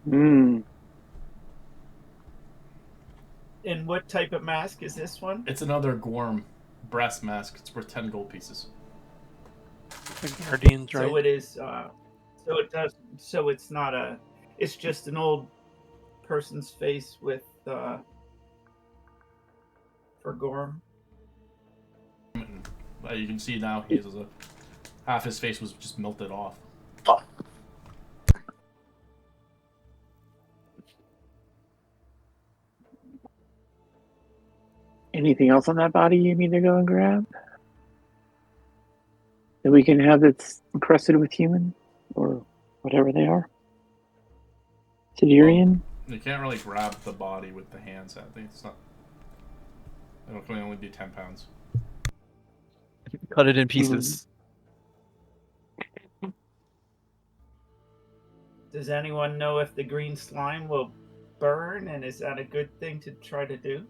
Hmm. And what type of mask is this one? It's another Gorm brass mask. It's worth 10 gold pieces. The Guardians, right? So it is. So it does. So it's not a. It's just an old person's face with for Gorm. You can see now he has half his face was just melted off. Anything else on that body you need to go and grab? That we can have that's encrusted with human or whatever they are? Siderian? You can't really grab the body with the hands. I think it's not. It'll only be 10 pounds. Cut it in pieces. Does anyone know if the green slime will burn, and is that a good thing to try to do?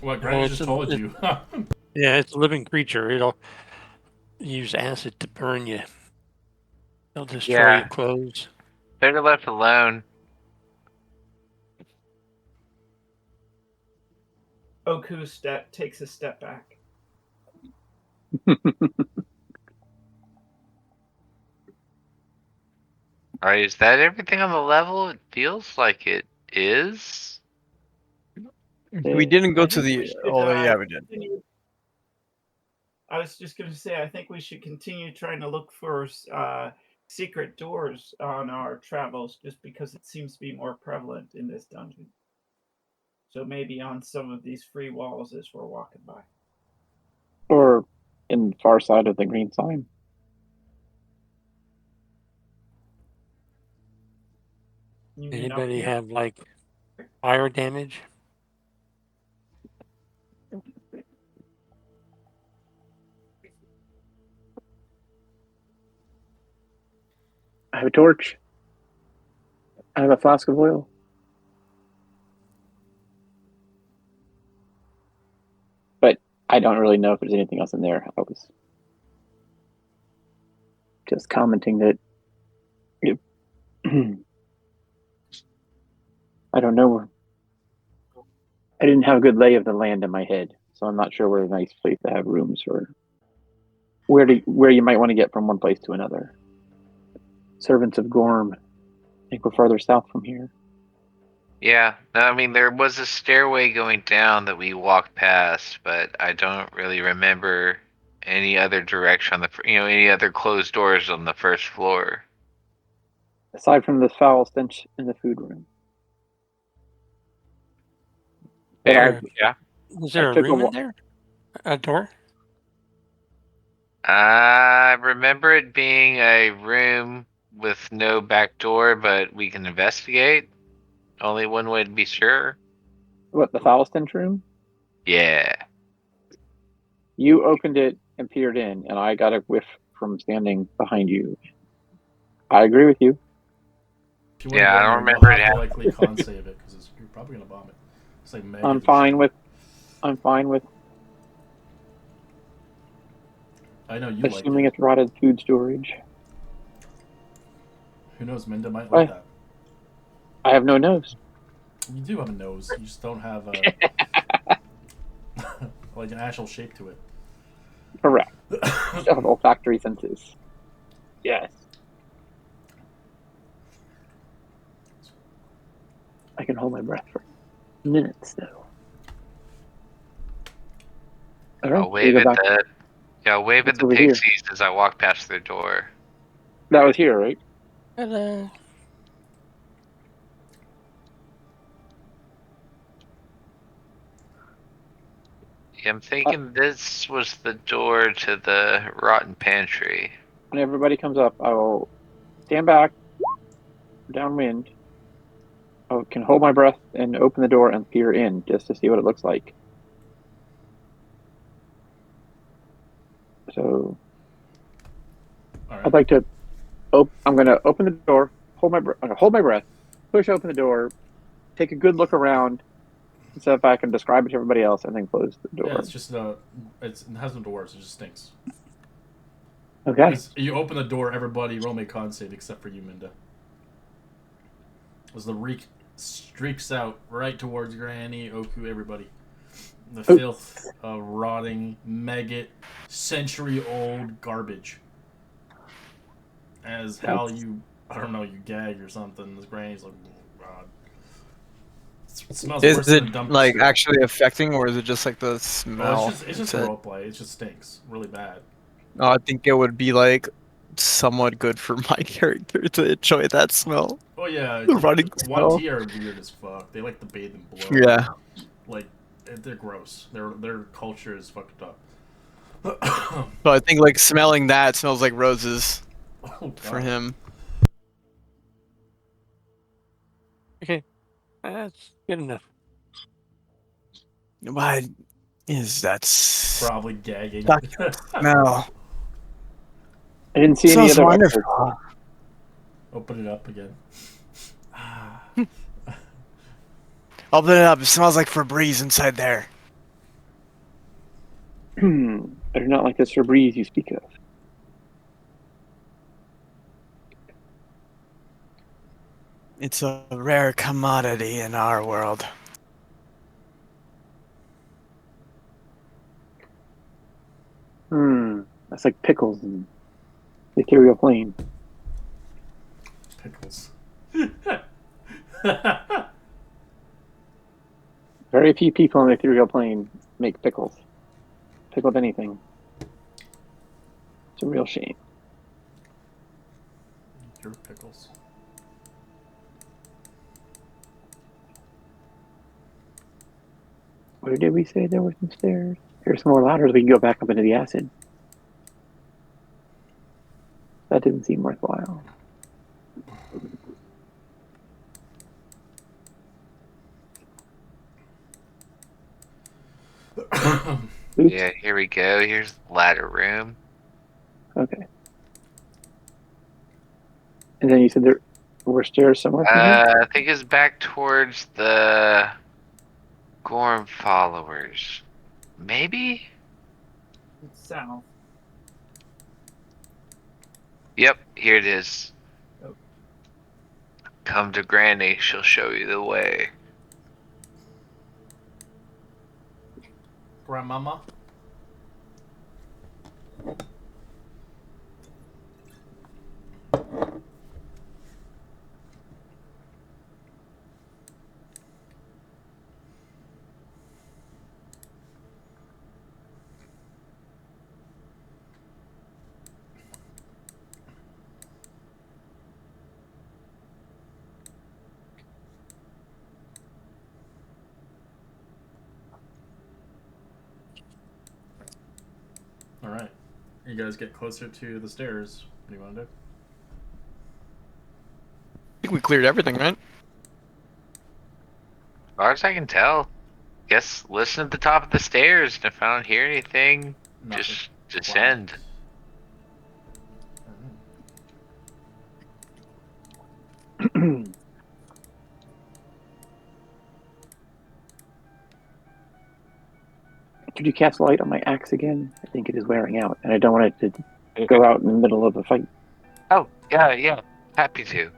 What Granny just told you. Yeah, it's a living creature. It'll use acid to burn you. It'll destroy your clothes. Better left alone. Oku takes a step back. Alright, is that everything on the level? It feels like it is. We didn't go I to think we the. should, Oh yeah, we did. I was just going to say, I think we should continue trying to look for secret doors on our travels, just because it seems to be more prevalent in this dungeon. So maybe on some of these free walls as we're walking by. Or in the far side of the green sign. Anybody have like fire damage? I have a torch. I have a flask of oil. But I don't really know if there's anything else in there. I was just commenting that I don't know. I didn't have a good lay of the land in my head, so I'm not sure where a nice place to have rooms or where you might want to get from one place to another. Servants of Gorm. I think we're farther south from here. Yeah, no, I mean, there was a stairway going down that we walked past, but I don't really remember any other direction on any other closed doors on the first floor. Aside from the foul stench in the food room. Yeah. Was there a room in there? A door? I remember it being a room with no back door, but we can investigate. Only one way to be sure. What, the foul stench room? Yeah. You opened it and peered in, and I got a whiff from standing behind you. I agree with you. Yeah, I don't remember it happening. Likely con save it because you're probably gonna bomb it. It's like I'm fine with. I know you assuming like it's rotted food storage. Who knows? Minda might like that. I have no nose. You do have a nose. You just don't have like an actual shape to it. Correct. Still have olfactory senses. Yes. I can hold my breath for minutes, though. All right, I'll wave we at go back. I'll wave at What's the over here? pixies as I walk past their door. That was here, right? Hello. Yeah, I'm thinking this was the door to the rotten pantry. When everybody comes up, I will stand back, downwind. I can hold my breath and open the door and peer in just to see what it looks like. So All I'd right. like to. I'm going to open the door, hold my breath, push open the door, take a good look around, and see if I can describe it to everybody else, and then close the Yeah, door. it's just it has no doors. It just stinks. Okay. You open the door, everybody roll me a con save except for you, Minda. As the reek streaks out right towards Granny, Oku, everybody. The filth of rotting, maggot, century-old garbage. As Hal, you gag or something. As Granny's like, oh god. It smells Is worse than a it dumpster. like actually affecting, or is it just like the Oh, smell? it's just roleplay. It just stinks really bad. No, I think it would be like somewhat good for my character to enjoy that smell. Oh yeah, The running one smell. T are weird as fuck. They like to bathe in blood. Yeah. Like they're gross. Their culture is fucked up. So I think like smelling that smells like roses Oh, for God. him. Okay, that's good enough. Why is that Probably gagging. smell? I didn't see any Smells other wonderful. experts. Open it up again. Open it up. It smells like Febreze inside there. I do not like this Febreze you speak of. It's a rare commodity in our world. That's like pickles and the ethereal plane. Pickles. Very few people on the ethereal plane make pickles. Pickled anything. It's a real shame. Your pickles. Where did we say there were some stairs? Here's some more ladders. We can go back up into the acid. That didn't seem worthwhile. Oops. Yeah, here we go. Here's the ladder room. Okay. And then you said there were stairs somewhere from here? I think it's back towards the Gorm followers. Maybe? South. Yep, here it is. Oh. Come to Granny, she'll show you the way. Grandmama. All right, you guys get closer to the stairs. What do you want to do? I think we cleared everything, right? As far as I can tell. Guess listen at the top of the stairs, and if I don't hear anything, Nothing. just descend. Could you cast light on my axe again? I think it is wearing out, and I don't want it to go out in the middle of a fight. Oh, yeah. Happy to.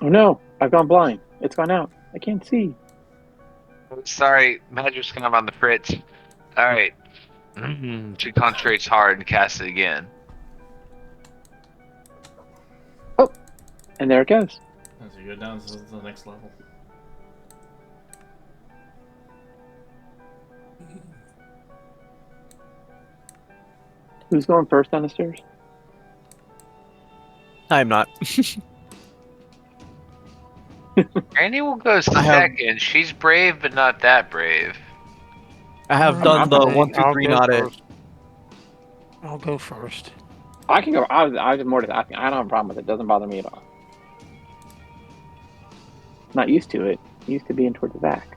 Oh no, I've gone blind. It's gone out. I can't see. Sorry, magic's kind of on the fritz. All right. She concentrates hard and casts it again. Oh, and there it goes. As you go down to the next level. Who's going first down the stairs? I'm not. Granny will go I have- second. She's brave, but not that brave. I have Alright, done the fine, 1, 2, I'll 3 go not it. first. I'll go first. I can go. I was more just asking. I don't have a problem with it. Doesn't bother me at all. Not used to it. Used to being towards the back.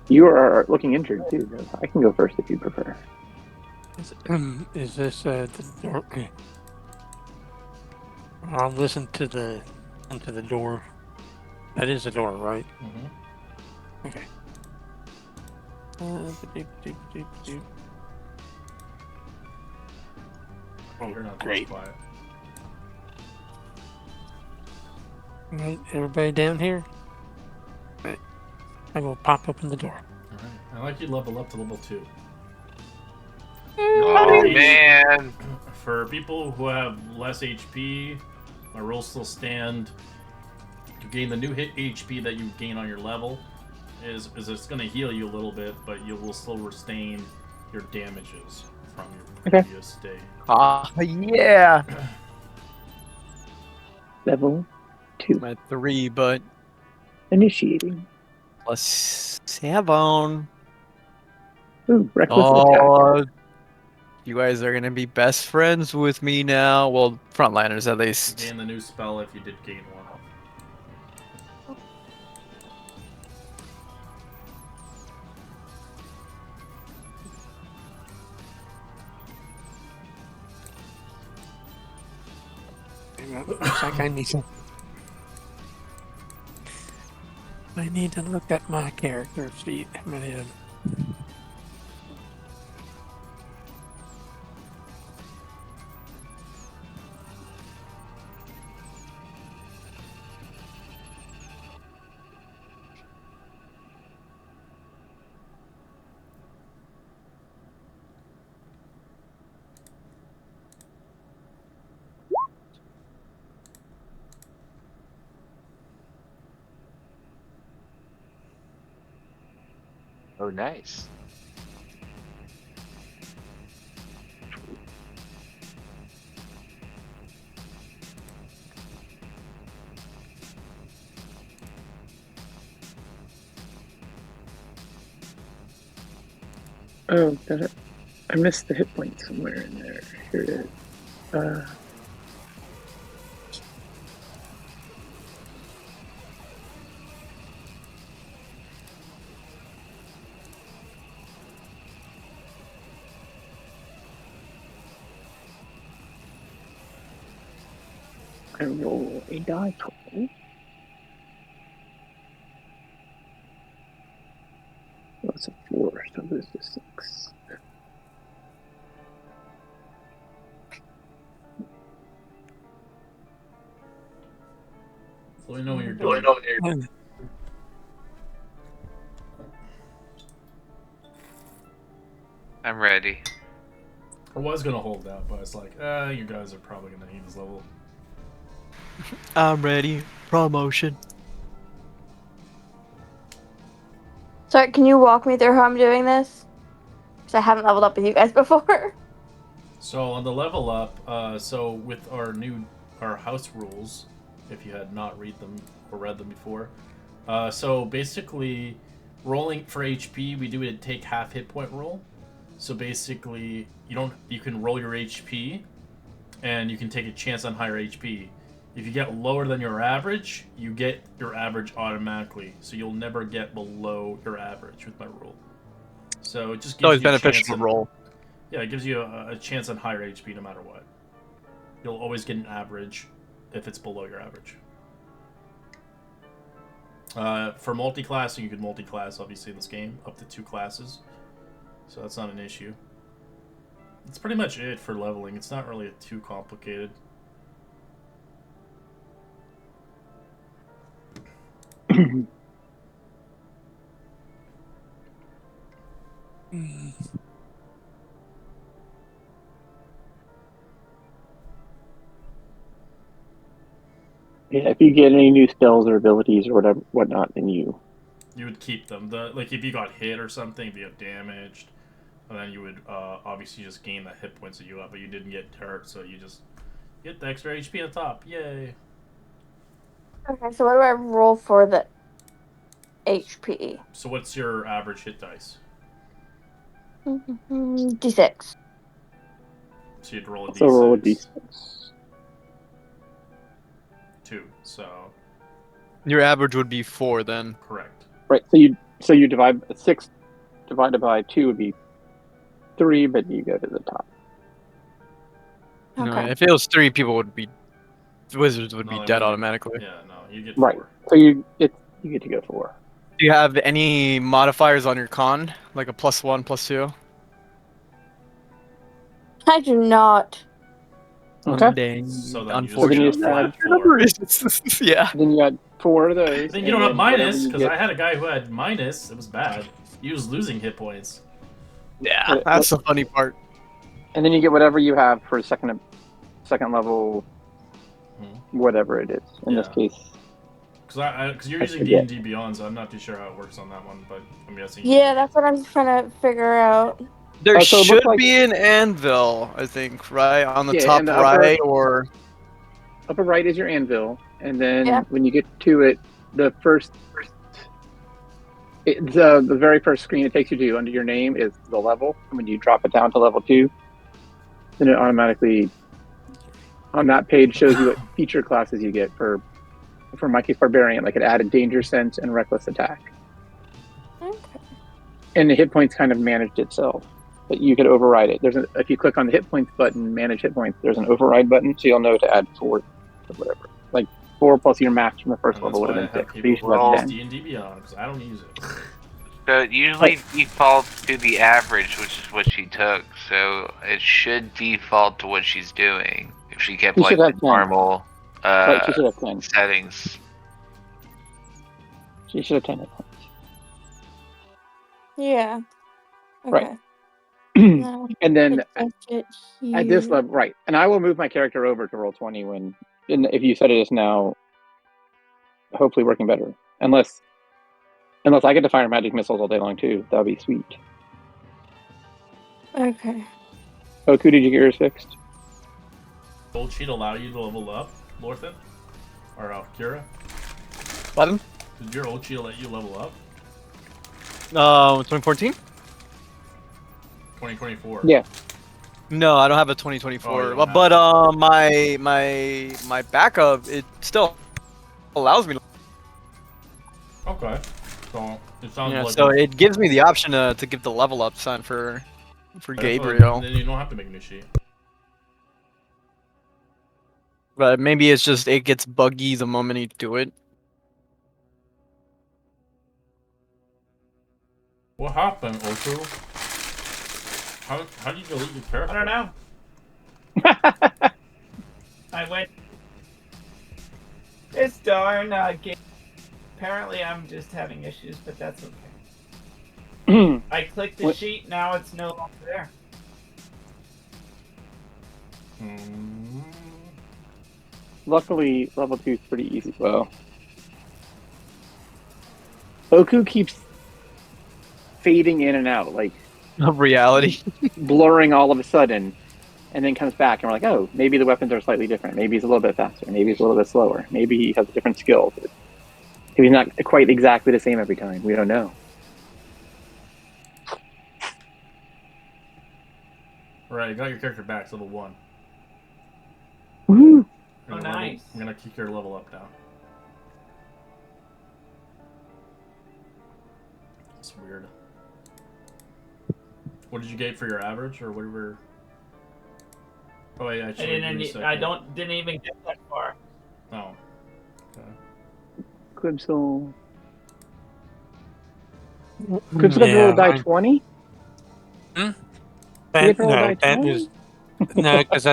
You are looking injured too. So I can go first if you prefer. Is this the door? I'll listen to the door. That is the door, right? Mm-hmm. Okay. Oh, you're not Great. quiet. Right, everybody down here? Right. I will pop open the door. Alright. I like you level up to level 2. Oh man! For people who have less HP, my rules still stand. To gain the new hit HP that you gain on your level is it's going to heal you a little bit, but you will still retain your damages from your previous day. Yeah. Level 2. I'm at 3, but Initiating. plus 7. Ooh, reckless attack. Oh, you guys are gonna be best friends with me now. Well, frontliners at least. Gain the new spell if you did gain one. Looks like I need to look at my character sheet. How many of them? Oh, nice. Oh, I missed the hit point somewhere in there. Here it is. I roll a die 20. That's a 4, so this is 6. So we know what you're doing. I'm ready. I was gonna hold out, but it's like, you guys are probably gonna need this level. I'm ready. Promotion. Sorry, can you walk me through how I'm doing this? Because I haven't leveled up with you guys before. So on the level up, so with our house rules, if you had not read them or read them before, so basically, rolling for HP, we do a take half hit point roll. So basically, you can roll your HP, and you can take a chance on higher HP. If you get lower than your average, you get your average automatically. So you'll never get below your average with my rule. So it just It's always gives you a beneficial chance to roll. Yeah, it gives you a chance on higher HP no matter what. You'll always get an average if it's below your average. For multi-classing, you can multi-class, obviously, in this game, up to 2 classes. So that's not an issue. That's pretty much it for leveling. It's not really too complicated. Yeah, if you get any new spells or abilities or whatnot, then you would keep them. Like if you got hit or something, if you got damaged, and then you would obviously just gain the hit points that you have, but you didn't get hurt, so you just get the extra HP on top. Yay! Okay, so what do I roll for the HP? So what's your average hit dice? D6. So you'd roll a also roll a d6. d6. 2. So Your average would be 4 then. correct. Right. So you divide 6 divided by 2 would be 3, but you go to the top. No, Okay. if it was 3, people would be wizards would No, be they dead wouldn't. automatically. Yeah, no, you get Right. 4. So you get to go 4. Do you have any modifiers on your con, like a +1, +2? I do not. Okay. Dang, So then you just So then you unfortunate. just add flat 4. Yeah. Then you got 4 of those. Then you don't have minus, because I had a guy who had minus. It was bad. He was losing hit points. Yeah, that's the funny part. And then you get whatever you have for second level, Hmm. whatever it is. In this Yeah. case, Because you're I using forget. D&D Beyond, so I'm not too sure how it works on that one, but I'm guessing. Yeah, that's what I'm trying to figure out. There So it looks should like- be an anvil, I think, right on the Yeah, top in the right, or upper right is your anvil, and then Yeah. when you get to it, the very first screen it takes you to under your name is the level. And when you drop it down to level 2, then it automatically on that page shows you what feature classes you get for my case barbarian, like it added danger sense and reckless attack. Okay. And the hit points kind of managed itself, but you could override it. If you click on the hit points button, manage hit points, there's an override button, so you'll know to add 4 or whatever. Like 4 plus your max from the first And level that's would why I have been have 6. So you people should who have use 10. D&D Beyond, because I don't use it. So it usually defaults to the average, which is what she took. So it should default to what she's doing if she kept You like should the have 10. normal Right, she should have 10. settings. She should have 10 hit points. Yeah. Right. Okay. And then Adjust it at this here. level, right, and I will move my character over to roll 20 if you set it as now, hopefully working better. Unless I get to fire magic missiles all day long too, that would be sweet. Okay. Oku, did you get yours fixed? Old sheet allow you to level up, Lorthan? Or Kira? button. Did your old sheet let you level up? 2014? 2024. Yeah. No, I don't have a 2024. Oh, you don't But have my backup it still allows me. Okay. So it sounds Yeah, like so it gives me the option to give the level up sign for Gabriel. Then you don't have to make a new sheet. But maybe it's just it gets buggy the moment you do it. What happened, Oku? How do you delete your character? I don't know. I went. This darn game. Apparently, I'm just having issues, but that's okay. I clicked the sheet, now it's no longer there. Luckily, level 2 is pretty easy. Well, Oku keeps fading in and out, like Of reality. blurring all of a sudden, and then comes back, and we're like, oh, maybe the weapons are slightly different. Maybe he's a little bit faster. Maybe he's a little bit slower. Maybe he has a different skill. Maybe he's not quite exactly the same every time. We don't know. Right, you got your character back, level 1. Woo! Oh, nice. I'm gonna kick your level up now. That's weird. What did you get for your average, or whatever? Oh, yeah, I didn't even get that far. Oh. Okay. Quibsel. Quibsel got to roll a die 20? That, roll a die that 20? was no, because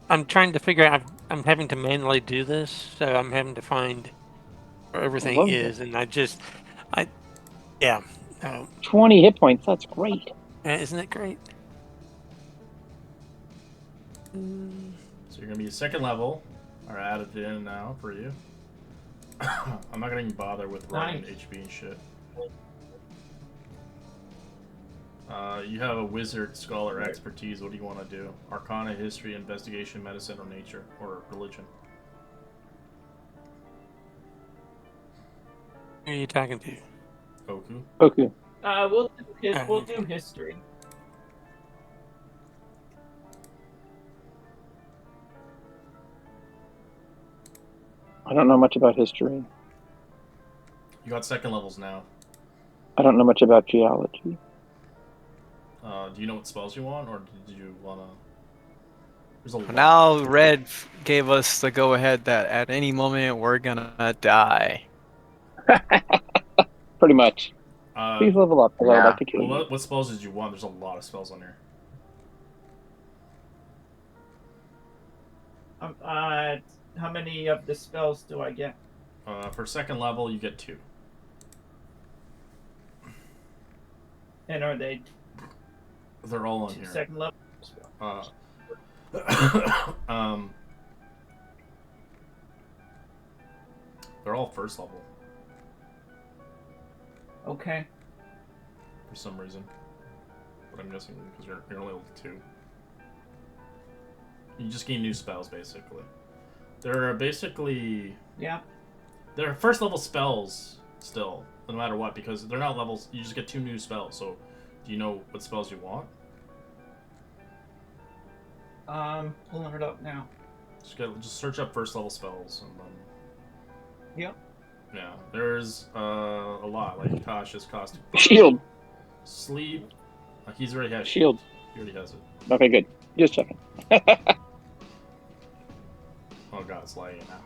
I'm trying to figure out. I'm having to manually do this, so I'm having to find where everything love is, and yeah. No, 20 hit points. That's great. isn't it great? So you're gonna be second level. Are added in now for you. I'm not gonna even bother with writing Nice. HP and shit. You have a wizard, scholar, expertise. What do you want to do? Arcana, history, investigation, medicine, or nature, or religion? Who are you talking to? Oku. Okay. We'll do history. I don't know much about history. You got second levels now. I don't know much about geology. Do you know what spells you want, or did you wanna? There's a lot. Now Red gave us the go ahead that at any moment we're gonna die. Pretty much. Please level up, because I would like to kill Well, you. what spells did you want? There's a lot of spells on here. How many of the spells do I get? For second level, you get 2. And are they They're all on here. second level spells? They're all first level Okay. for some reason, but I'm guessing because you're only level 2. You just gain new spells basically. They're basically they're first level spells still, no matter what, because they're not levels. You just get 2 new spells. So, do you know what spells you want? Pulling it up now. Just search up first level spells and then. Yep. Yeah, there's a lot, like Tasha's Caustic Shield. Sleep. He's already has Shield. He already has it. Okay, good. Just checking. Oh god, it's lagging now.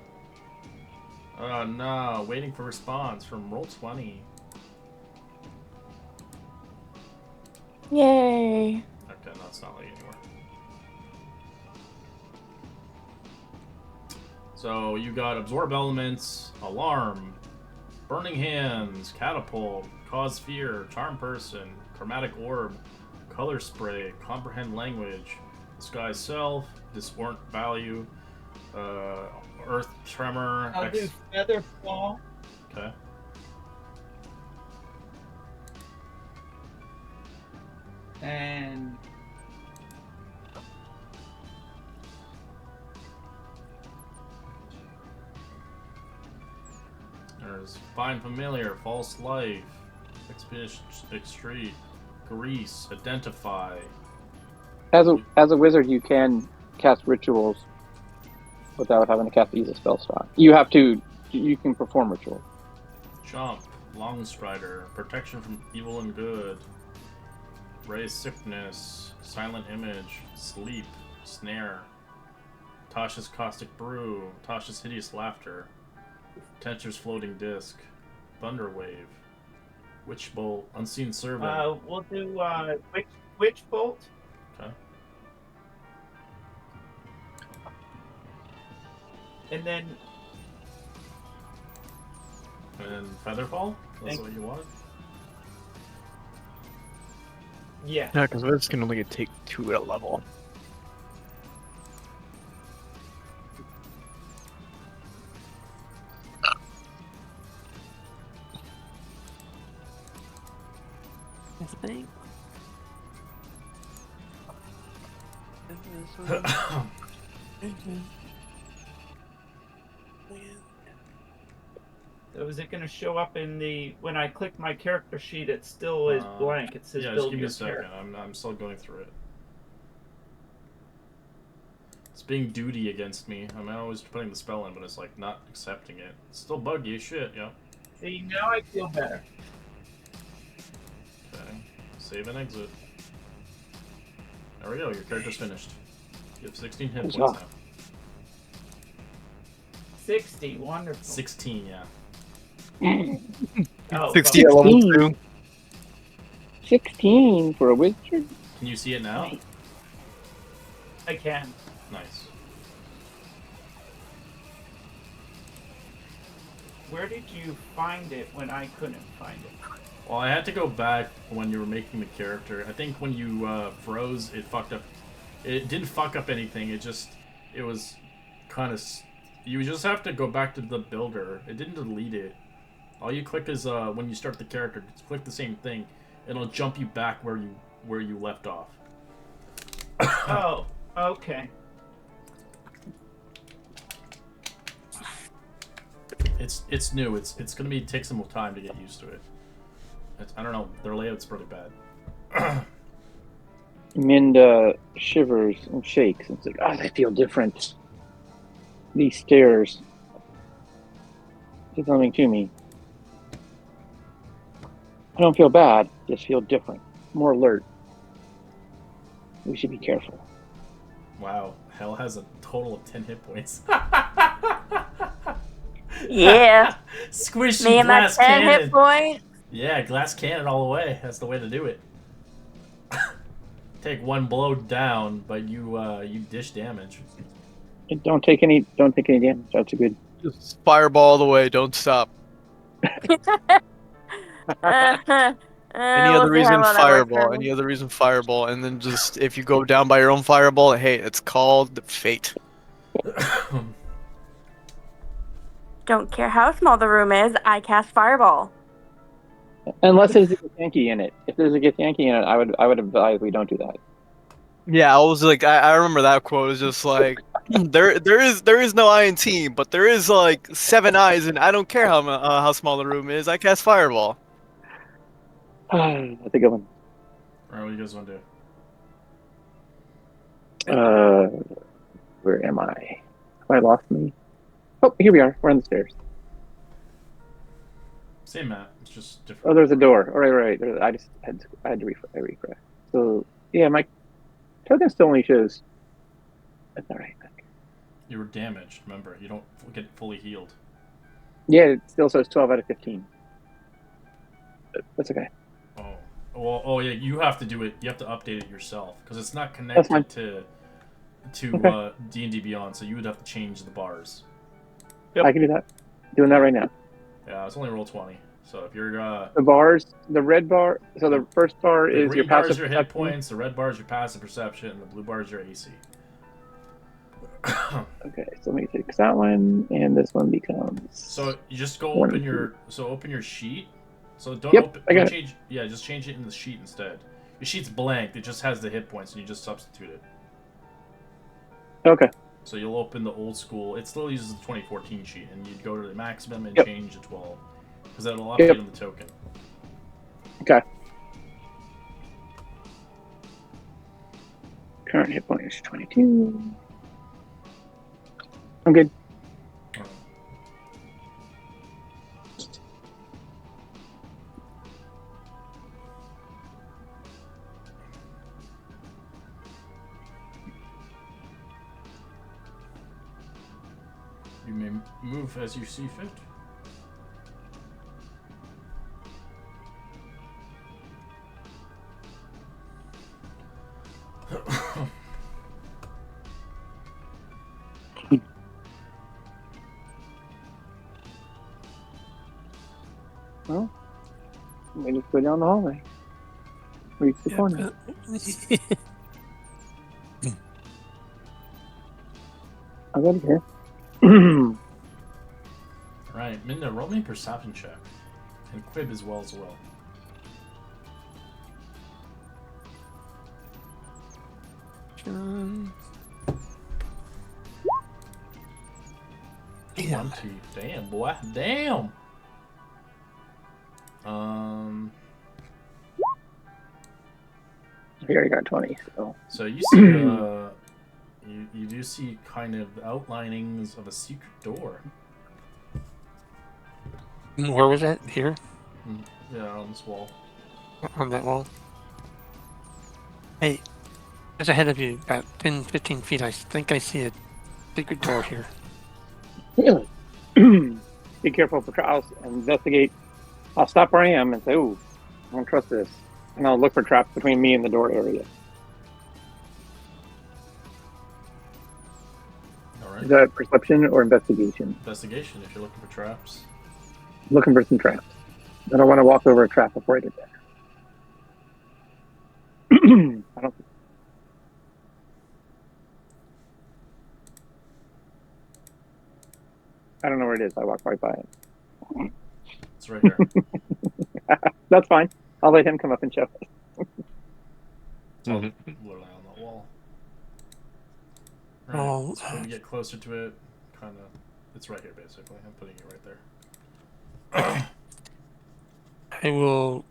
Oh no, waiting for response from Roll20. Yay. Okay, no, it's not lagging anymore. So you got Absorb Elements, Alarm, Burning Hands, Catapult, Cause Fear, Charm Person, Chromatic Orb, Color Spray, Comprehend Language, Disguise Self, Disorient Value, Earth Tremor. I'll do Feather Fall. Okay. And there's Find Familiar, False Life, Extreat, Grease, Identify. As a wizard, you can cast rituals without having to cast use a spell slot. You can perform rituals. Jump, Longstrider, Protection from Evil and Good, Raise Sickness, Silent Image, Sleep, Snare, Tasha's Caustic Brew, Tasha's Hideous Laughter, Tencher's Floating Disc, Thunder Wave, Witch Bolt, Unseen Servant. we'll do Witch Bolt. Okay. And then Featherfall? That's what you wanted? yeah. Yeah, because we're just gonna only take 2 at a level. I think. So is it going to show up in the when I click my character sheet? It still is blank. It says yeah, just build give me your a second. character. I'm still going through it. It's being duty against me. I'm always putting the spell in, but it's like not accepting it. It's still buggy as shit, yeah. See, now I feel better. Okay. Save and exit. There we go, your character's finished. You have 16 hit points now. 60, wonderful. 16, yeah. Oh, 60 at level 2. 16 for a wizard? Can you see it now? I can. Nice. where did you find it when I couldn't find it? Well, I had to go back when you were making the character. I think when you froze, it fucked up. It didn't fuck up anything. It was kind of. You just have to go back to the builder. It didn't delete it. All you click is when you start the character, just click the same thing. It'll jump you back where you left off. Oh, okay. It's new. It's gonna take some more time to get used to it. I don't know. Their layout's pretty bad. Minda shivers and shakes and says, "Oh, they feel different. These stairs do something to me. I don't feel bad. Just feel different, more alert. We should be careful." Wow, Hell has a total of 10 hit points. Yeah. Squishy Me and my glass 10 cannon. hit points. Yeah, glass cannon all the way. That's the way to do it. Take one blow down, but you dish damage. Don't take any damage. That's a good. Just fireball all the way. Don't stop. Any We'll other see how reason, well that works fireball. for me. Any other reason, fireball. And then just, if you go down by your own fireball, hey, it's called fate. Don't care how small the room is, I cast Fireball. Unless there's a Githyanki in it. If there's a Githyanki in it, I would advise we don't do that. Yeah, I was like, I remember that quote. It's just like, there is no eye in team, but there is like 7 eyes, and I don't care how small the room is. I cast fireball. That's a good one. Alright, what do you guys want to do? Where am I? Have I lost me? Oh, here we are. We're on the stairs. Same map. It's just Oh, different. there's a door. All right. I had to refresh. So yeah, my token still only shows. That's all right. You were damaged. Remember, you don't get fully healed. Yeah, it still says 12 out of 15. But that's okay. Oh yeah. You have to do it. You have to update it yourself because it's not That's fine. connected to Okay. D&D Beyond. So you would have to change the bars. I can do that. Doing that right now. Yeah, it's only roll 20. So if you're The bars, the red bar. So the first bar the is your green bar is passive your hit perception. points, the red bar is your passive perception, and the blue bar is your AC. Okay, so let me fix that one, and this one becomes. So you just go One open and open your sheet. So don't Yep, open. I got Don't it. change. Yeah, just change it in the sheet instead. Your sheet's blank. It just has the hit points, and you just substitute it. Okay. So you'll open the old school. It still uses the 2014 sheet, and you go to the maximum and Yep. change to 12, because that'll update Yep. on the token. Okay. Current hit point is 22. I'm good. You may move as you see fit. Well, we just go down the hallway. Reach the corner. I got it here. Right, Minda, roll me a perception check, and Quib as well. Damn. 1, 2. Damn, boy. Damn. We already got 20, so. So you see, you do see kind of outlinings of a secret door. Where was that? Here? Yeah, on this wall. On that wall? Hey, just ahead of you, about 10, 15 feet, I think I see a secret door here. Really? Be careful for trials and investigate. I'll stop where I am and say, ooh, I don't trust this. And I'll look for traps between me and the door area. All right. Is that perception or investigation? Investigation if you're looking for traps. looking for some traps. I don't want to walk over a trap before I get there. I don't know where it is. I walked right by it. It's right here. That's fine. I'll let him come up and show us. It's all literally on the wall. Right. Oh, So when you get closer to it, kind of, it's right here basically. I'm putting it right there. I will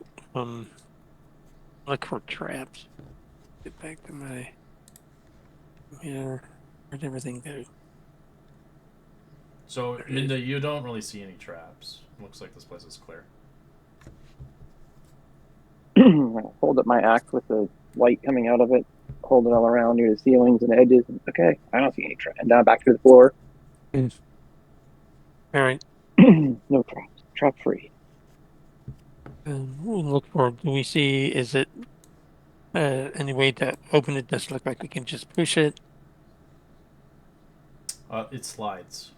look for traps. Get back to my here. Where'd everything go? So Minda, you don't really see any traps. Looks like this place is clear. Hold up my axe with the light coming out of it. Hold it all around near the ceilings and edges. Okay, I don't see any traps. And down back to the floor. All right. No traps. Trap free. We'll look for. Do we see? Is it any way to open it? Does it look like we can just push it? It slides.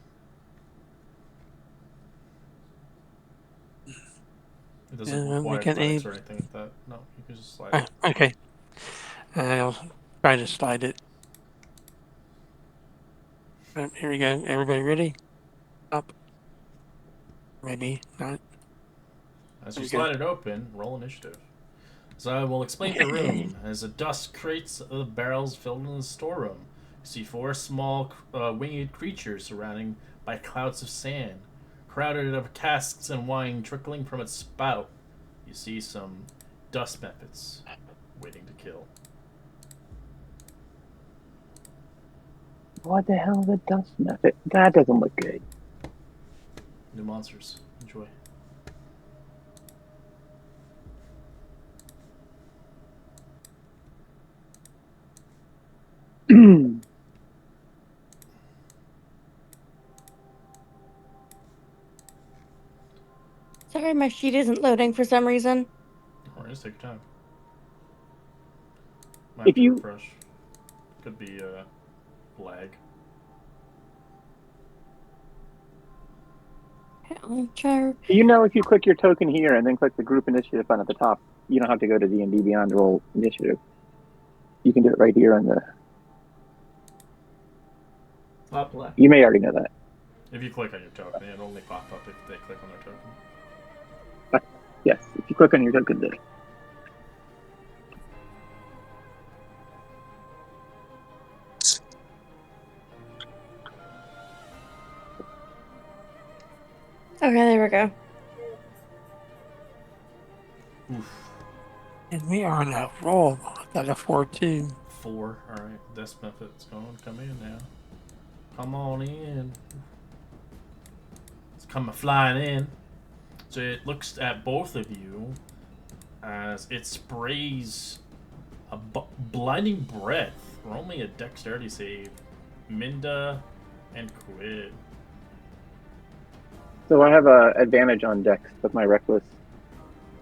It doesn't require legs or anything like that. No, you can just slide it. Okay. I'll try to slide it. Here we go. Everybody ready? Up. Maybe not. As you slide it open, roll initiative. So I will explain the room. As the dust crates of barrels filled in the storeroom, you see 4 small winged creatures surrounded by clouds of sand, crowded of casks and wine trickling from its spout. You see some dust methods waiting to kill. What the hell is a dust method? That doesn't look good. New monsters. Enjoy. Sorry, my sheet isn't loading for some reason. Don't worry, just take your time. Might If have to you- refresh. Could be lag. I'll try. You know, if you click your token here and then click the group initiative button at the top, you don't have to go to D&D Beyond to roll initiative. You can do it right here on the... Top left. You may already know that. If you click on your token, it'll only pop up if they click on their token. Yes, if you click on your token there. Okay, there we go. Oof. And we are on a roll. Got a 4-2. 4. Alright, this method's going. Come in now. Come on in. It's coming flying in. So it looks at both of you as it sprays a blinding breath. Roll me a dexterity save. Minda and Quid. So I have a advantage on Dex with my reckless.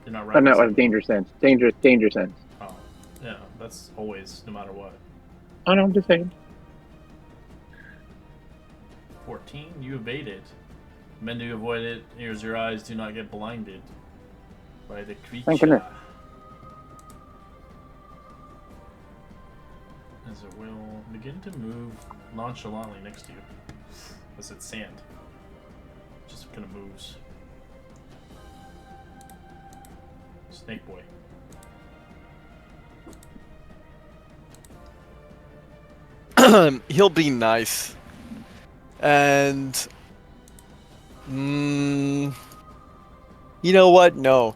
You're not Oh, right. no, danger sense. Danger sense. Oh, yeah, that's always, no matter what. Oh no, I'm just saying. 14, you evade it. Men do avoid it, as your eyes do not get blinded by the creature. Thank goodness. As it will begin to move nonchalantly next to you. As it's sand. Just kind of moves. Snake boy. He'll be nice. And you know what? No.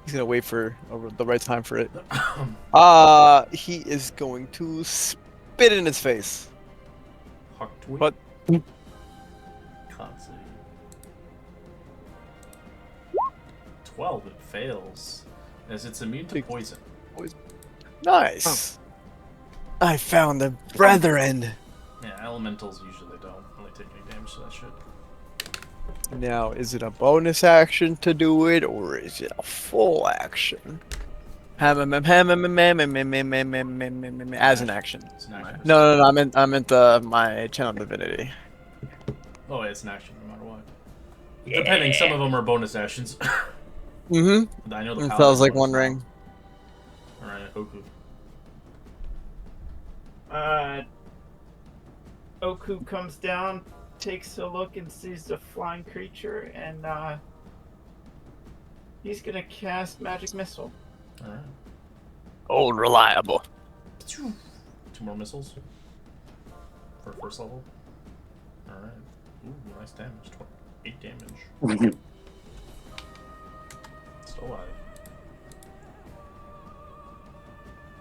He's gonna wait for the right time for it. He is going to spit in his face. Huck tweet. But- Can't see. 12, it fails. As it's immune to poison. Nice. I found the brethren. Yeah, elementals usually don't really take any damage to that shit. Now, is it a bonus action to do it, or is it a full action? As an action. It's an action. No. I meant my channel divinity. Oh, it's an action no matter what. Depending, some of them are bonus actions. Mm-hmm. I know the That's paladin what I was like one is wondering. not. Alright, Oku. Oku comes down, takes a look, and sees the flying creature, and he's gonna cast Magic Missile. Alright. Old reliable. 2 more missiles. For first level. Alright. Ooh, nice damage. 8 damage. Still alive.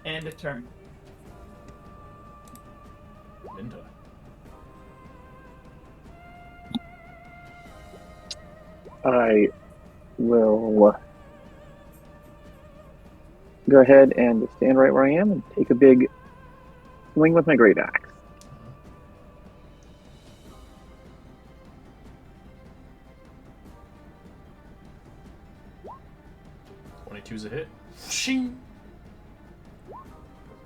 And a turn. Minda. I will go ahead and stand right where I am and take a big swing with my great axe. 22's a hit. Shing!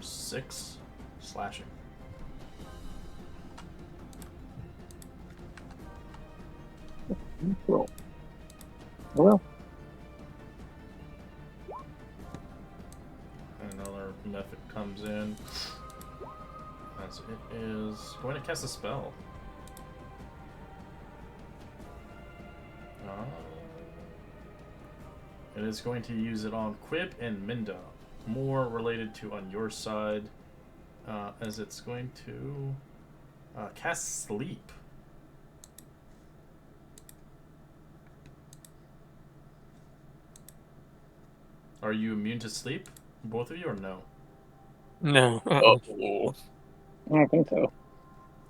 6 slashing. Roll. Oh well. Another method comes in. As it is going to cast a spell. It is going to use it on Quib and Minda. More related to on your side. As it's going to cast Sleep. Are you immune to sleep, both of you, or no? No. Oh. I don't think so.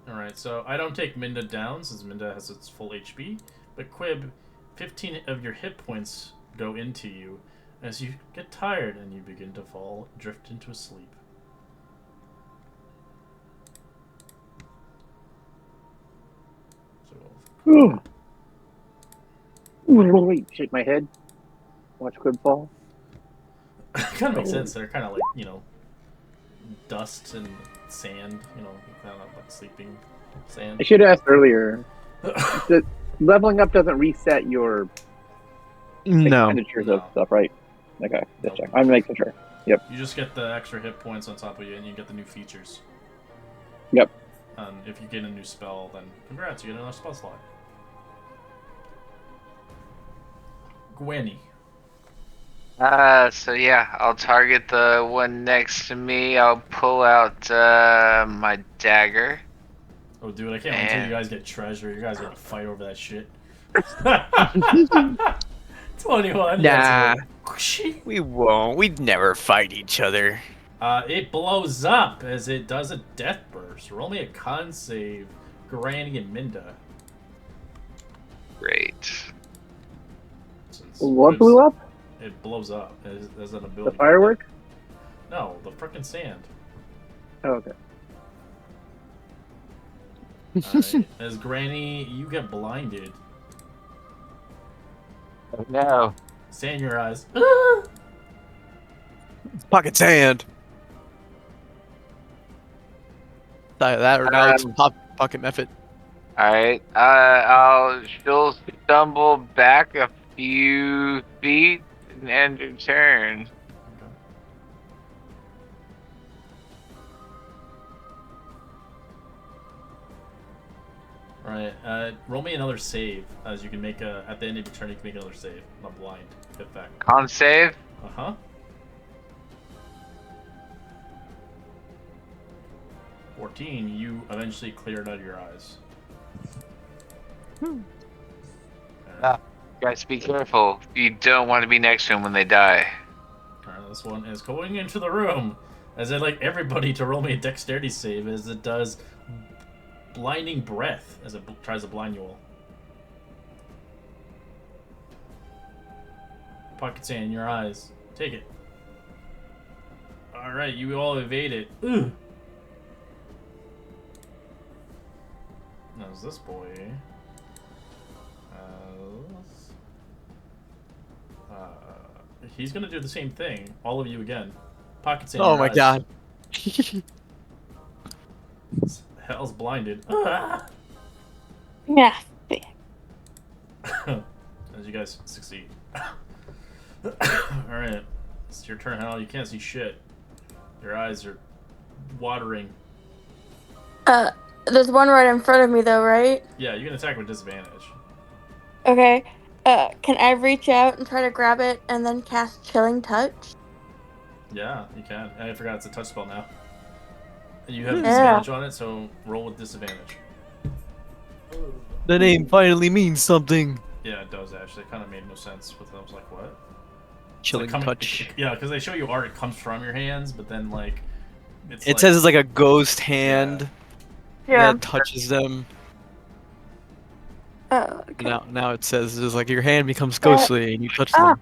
Alright, so I don't take Minda down since Minda has its full HP, but Quib, 15 of your hit points go into you as you get tired and you begin to drift into a sleep. So, Wait, shake my head. Watch Quib fall. kind of makes sense. They're kind of like, dust and sand, kind of like sleeping sand. I should have asked earlier. The leveling up doesn't reset your expenditures of No. stuff, right? Okay, just Nope. check. I'm making sure. Yep. You just get the extra hit points on top of you, and you get the new features. Yep. And if you get a new spell, then congrats, you get another spell slot. Gwenny. So yeah, I'll target the one next to me. I'll pull out my dagger. Oh, dude, I can't wait until you guys get treasure. You guys are gonna fight over that shit. 21. Nah. Yes, We won't. We'd never fight each other. it blows up as it does a death burst. Roll me a con save, Granny and Minda. Great. Since What Quib's- blew up? It blows up as an The ability. firework? No, the frickin' sand. Oh, okay. Alright. As Granny, you get blinded. Oh, no. Sand in your eyes. Pocket sand. Either that or now it's pocket method. Alright, she'll stumble back a few feet and end her turn. Alright, roll me another save, as you can make at the end of your turn, you can make another save. Not blind. Hit back. Con save? Uh-huh. 14, you eventually cleared out of your eyes. Ah. Guys, be careful. You don't want to be next to them when they die. Alright, this one is going into the room. As I'd like everybody to roll me a dexterity save, as it does blinding breath, as it tries to blind you all. Pocket sand in your eyes. Take it. Alright, you all evade it. Ugh. How's this boy? He's gonna do the same thing. All of you again. Pocket sand. in Oh your my eyes. god. Hell's blinded. Ah! Yeah. As you guys succeed. Alright. It's your turn, Hal. You can't see shit. Your eyes are watering. There's one right in front of me, though, right? Yeah, you can attack with disadvantage. Okay. Can I reach out and try to grab it and then cast Chilling Touch? Yeah, you can. I forgot it's a touch spell now. You have Yeah. disadvantage on it, so roll with disadvantage. The name finally means something. Yeah, it does actually. It kind of made no sense, but I was like, what? Chilling Like touch. Yeah, because they show you art, it comes from your hands, but then like It says it's like a ghost hand Yeah. that touches them. Oh, okay. Now it says it's like your hand becomes ghostly and you touch Ah.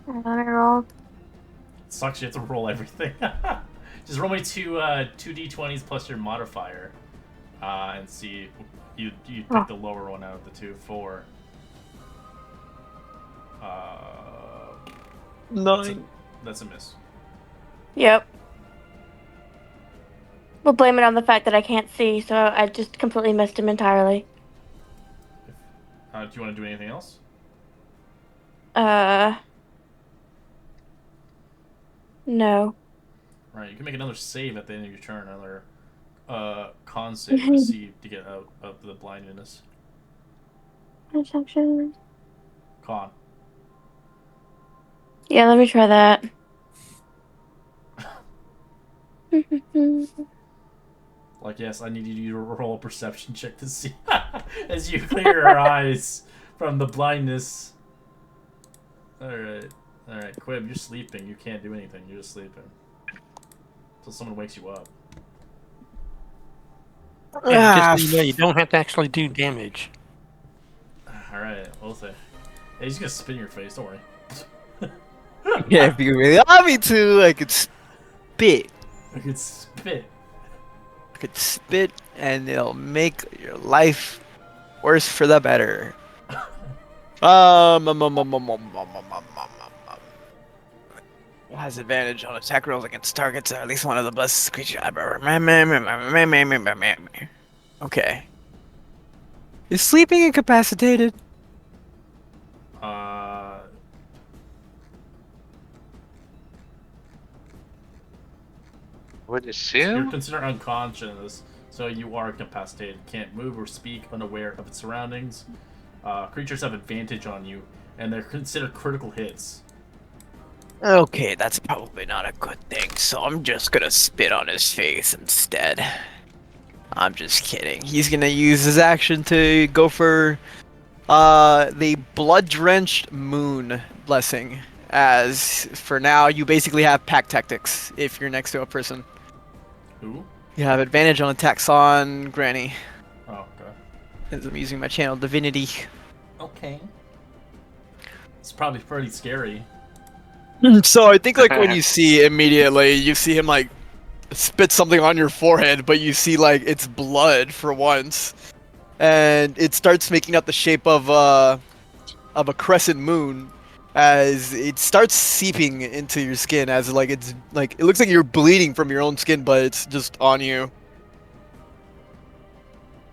them. Let me roll. It sucks. You have to roll everything. Just roll me two d20s plus your modifier, and see you pick the lower one out of the two. 4. 9. That's a miss. Yep. We'll blame it on the fact that I can't see, so I just completely missed him entirely. Do you want to do anything else? No. Right, you can make another save at the end of your turn, another con save to see to get out of the blindness. Perception. Con. Yeah, let me try that. Like, yes, I need you to roll a perception check to see as you clear your eyes from the blindness. Alright. Alright, Quib, you're sleeping. You can't do anything. You're just sleeping. Until someone wakes you up. And just so you know, you don't have to actually do damage. Alright, we'll say. Hey, he's gonna spit in your face, don't worry. Yeah, if you really want me to, I could spit. I could spit. I could spit, and it'll make your life worse for the better. Has advantage on attack rolls against targets, or at least one of the blessed creatures. Okay. Is sleeping incapacitated? Would You're assume? considered unconscious, so you are incapacitated. Can't move or speak, unaware of its surroundings. Creatures have advantage on you, and they're considered critical hits. Okay, that's probably not a good thing, so I'm just gonna spit on his face instead. I'm just kidding. He's gonna use his action to go for the blood-drenched moon blessing. As for now, you basically have pack tactics if you're next to a person. Who? You have advantage on attacks on Granny. Oh, okay. As I'm using my channel divinity. Okay. It's probably pretty scary. So I think like when you see immediately, you see him like spit something on your forehead, but you see like it's blood for once, and it starts making up the shape of a crescent moon as it starts seeping into your skin. As like it's like it looks like you're bleeding from your own skin, but it's just on you.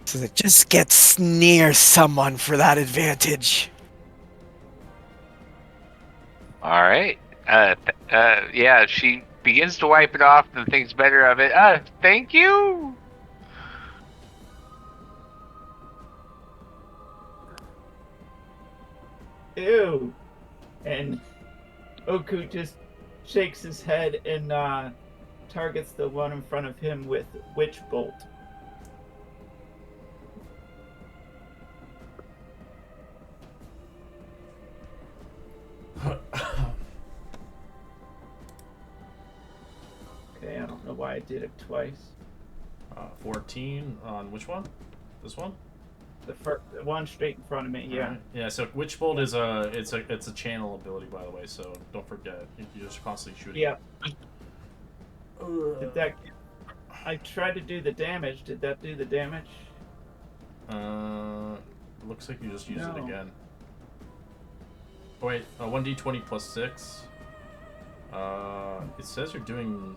So it just gets near someone for that advantage. All right. Yeah, she begins to wipe it off and thinks better of it. Thank you. Ew. And Oku just shakes his head and targets the one in front of him with Witch Bolt. Okay, I don't know why I did it twice. 14 on which one? This one? The one straight in front of me, yeah. Alright. Yeah. So Witch Bolt is it's a channel ability, by the way. So don't forget. You're just constantly shooting. Yeah. Did that? I tried to do the damage. Did that do the damage? Looks like you just used it No. again. Oh wait, 1d20 plus 6. It says you're doing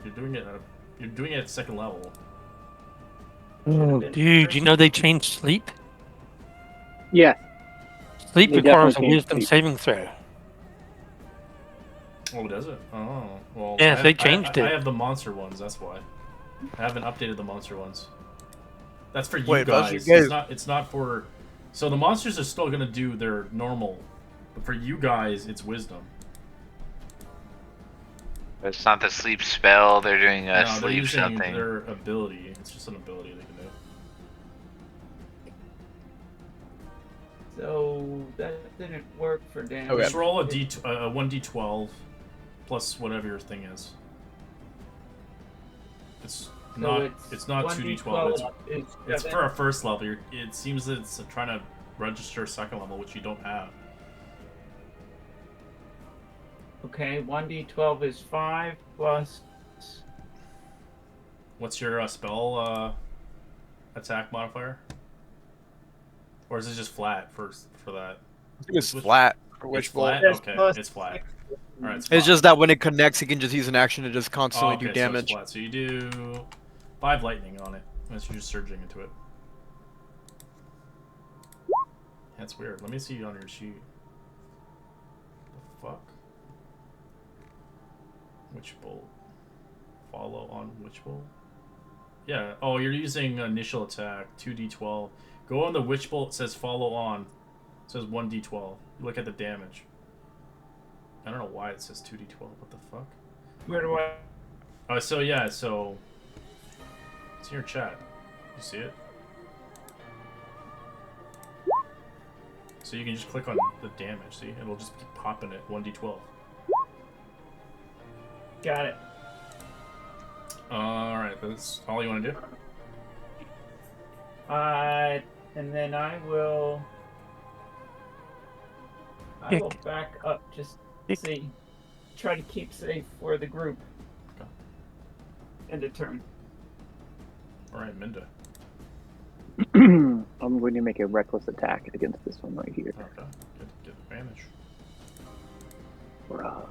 it at second level. Oh, dude, you know they changed sleep? Yeah. Sleep They requires a definitely can't wisdom sleep. saving throw. Oh, does it? Oh, well. Yes, they changed I it. have the monster ones. That's why. I haven't updated the monster ones. That's for you Wait, guys. Buster, you guys- It's not for. So the monsters are still gonna do their normal, but for you guys, it's wisdom. It's not the sleep spell. They're doing a No, they're sleep using something. their ability. It's just an ability they can do. So that didn't work for damage. Okay. Just roll a 1d12 plus whatever your thing is. It's not. It's not 2d12. It's for a first level. It seems that it's trying to register second level, which you don't have. Okay, 1d12 is 5 plus. What's your spell attack modifier? Or is it just flat for that? I think it's flat for It's Witch Bolt. flat? That's Okay, plus it's flat. Alright, it's It's fine. just that when it connects, it can just use an action to just constantly okay, do damage. So it's flat. So you do 5 lightning on it. Unless you're just surging into it. That's weird. Let me see on your sheet. The fuck? Witch Bolt. Follow on Witch Bolt? Yeah. Oh, you're using initial attack. 2d12. Go on the Witch Bolt. It says follow on. It says 1d12. Look at the damage. I don't know why it says 2d12. What the fuck? Where do I? Oh, so yeah, so it's in your chat. You see it? So you can just click on the damage. See, it'll just keep popping it. 1d12. Got it. All right, that's all you want to do. And then I will back up just see. Try to keep safe for the group. Okay. End of turn. All right, Minda. I'm going to make a reckless attack against this one right here. Okay, get advantage. Bruh.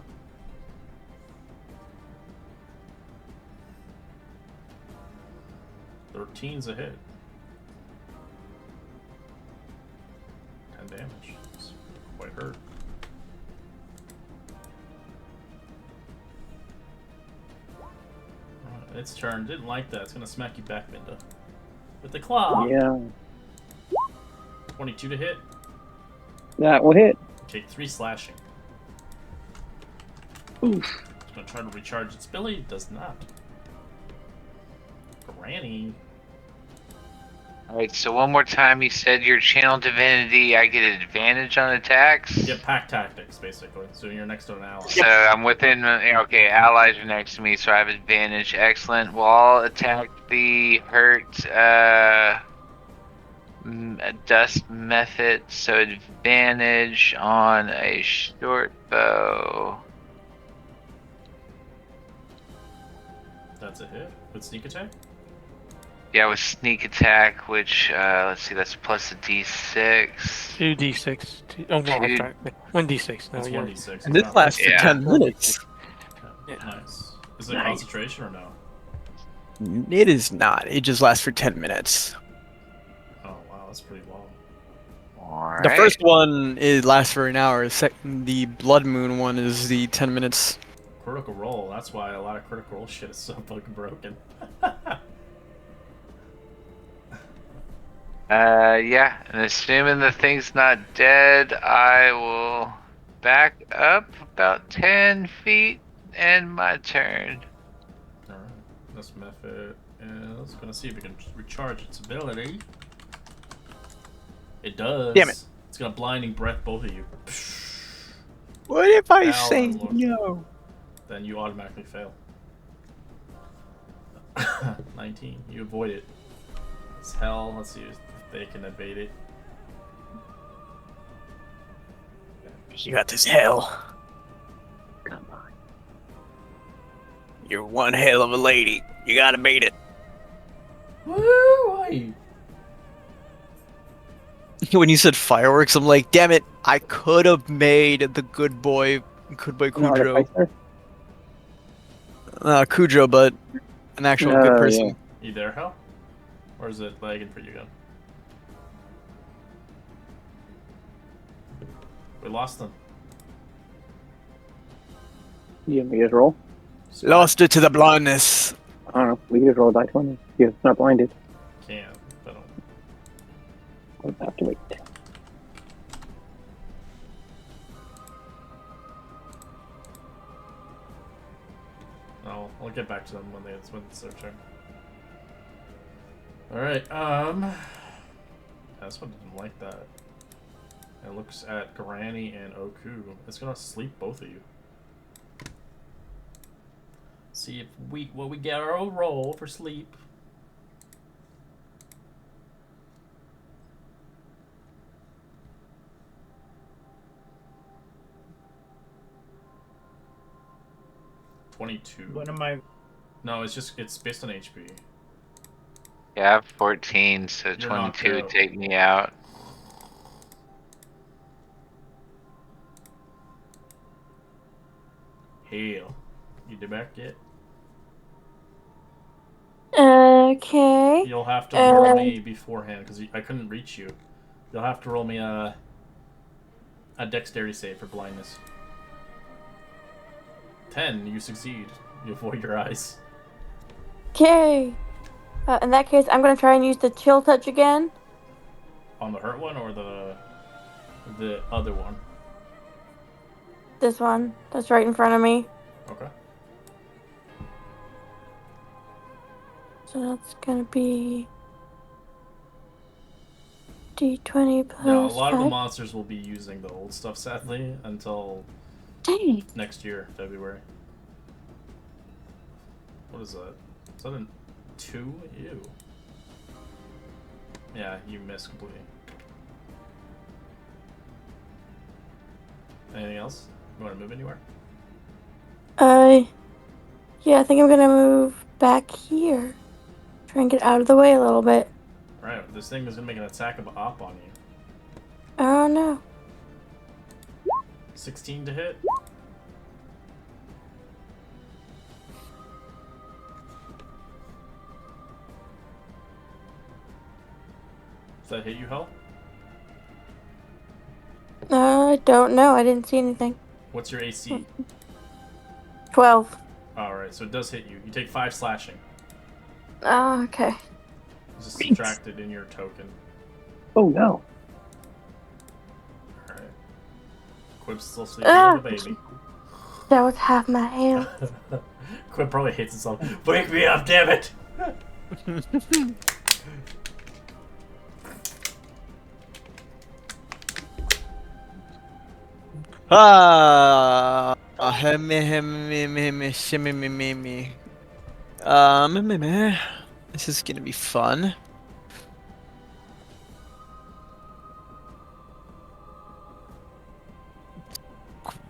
13's a hit. 10 damage. It's quite hurt. Alright, its turn. Didn't like that. It's gonna smack you back, Minda. With the claw. Yeah, 22 to hit. that will hit. Take 3 slashing. Oof. It's gonna try to recharge its ability. Does not. Granny. Alright, so one more time, you said your channel divinity, I get advantage on attacks? You get pack tactics, basically. So you're next to an ally. So I'm within, okay, allies are next to me, so I have advantage. Excellent. Well, I'll attack the hurt, dust method, so advantage on a short bow. That's a hit. With sneak attack? Yeah, with sneak attack, which, let's see, that's plus a d6. 2d6. Oh, no, I'm sorry. 1d6. No, It's yeah. 1d6. And this not- lasts for Yeah. 10 minutes. Okay, nice. Is it concentration or no? It is not. It just lasts for 10 minutes. Oh, wow, that's pretty long. Alright. The first one lasts for an hour. The Blood Moon one is the 10 minutes. Critical roll. That's why a lot of critical roll shit is so fucking broken. Yeah, and assuming the thing's not dead, I will back up about 10 feet and my turn. Alright, this method is gonna see if it can recharge its ability. It does. Damn it. It's gonna blinding breath both of you. What if I Ow, say that worked. no? Then you automatically fail. 19. You avoid it. It's hell. Let's see if they can evade it. You got this hell. Come on. You're one hell of a lady. You gotta beat it. Woo! When you said fireworks, I'm like, damn it! I could have made the good boy Kudro, Kudro, but an actual good person. Yeah. You there, Hell? Or is it lagging for you again? We lost them. You want me to just roll? Spot. Lost it to the blindness. I don't know. We can just roll a die 20. Yeah, it's not blinded. Can't. But We'll have to wait. I'll get back to them when it's their turn. All right. This one didn't like that. It looks at Granny and Oku. It's gonna sleep both of you. See if what we get our own roll for sleep. $22. What am I? No, it's based on HP. Yeah, I have 14, so You're 22 would knocked out. take me out. Hell. You did back yet? Okay. You'll have to roll me beforehand because I couldn't reach you. You'll have to roll me a dexterity save for blindness. 10, you succeed. You avoid your eyes. Okay. In that case, I'm gonna try and use the chill touch again. On the hurt one or the other one? This one that's right in front of me. Okay. So that's gonna be D20 plus Now, a lot of the 5. monsters will be using the old stuff, sadly, until Dang. next year, February. What is that? Is that a 2? Ew. Yeah, you missed completely. Anything else? You want to move anywhere? Yeah, I think I'm gonna move back here. Try and get out of the way a little bit. Right, this thing is going to make an attack up on you. Oh no. 16 to hit? Does that hit you, Hell? I don't know. I didn't see anything. What's your AC? 12. Alright, so it does hit you. You take 5 slashing. Oh, okay. It's just subtracted in your token. Oh no. Alright. Quip's still sleeping like a baby. That was half my health. Quip probably hates himself. Wake me up, damn it! This is gonna be fun.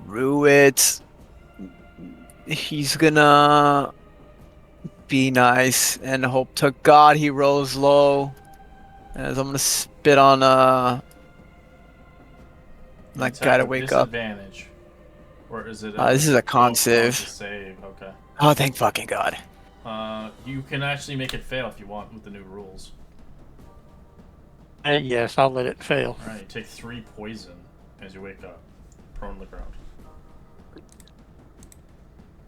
Screw it. He's gonna be nice and hope to God he rolls low. As I'm gonna spit on that guy to wake up. Disadvantage. Or is it This is a con con save. save. Okay. Oh, thank fucking God. You can actually make it fail if you want with the new rules. Yes, I'll let it fail. Alright, you take 3 poison as you wake up. Prone on the ground.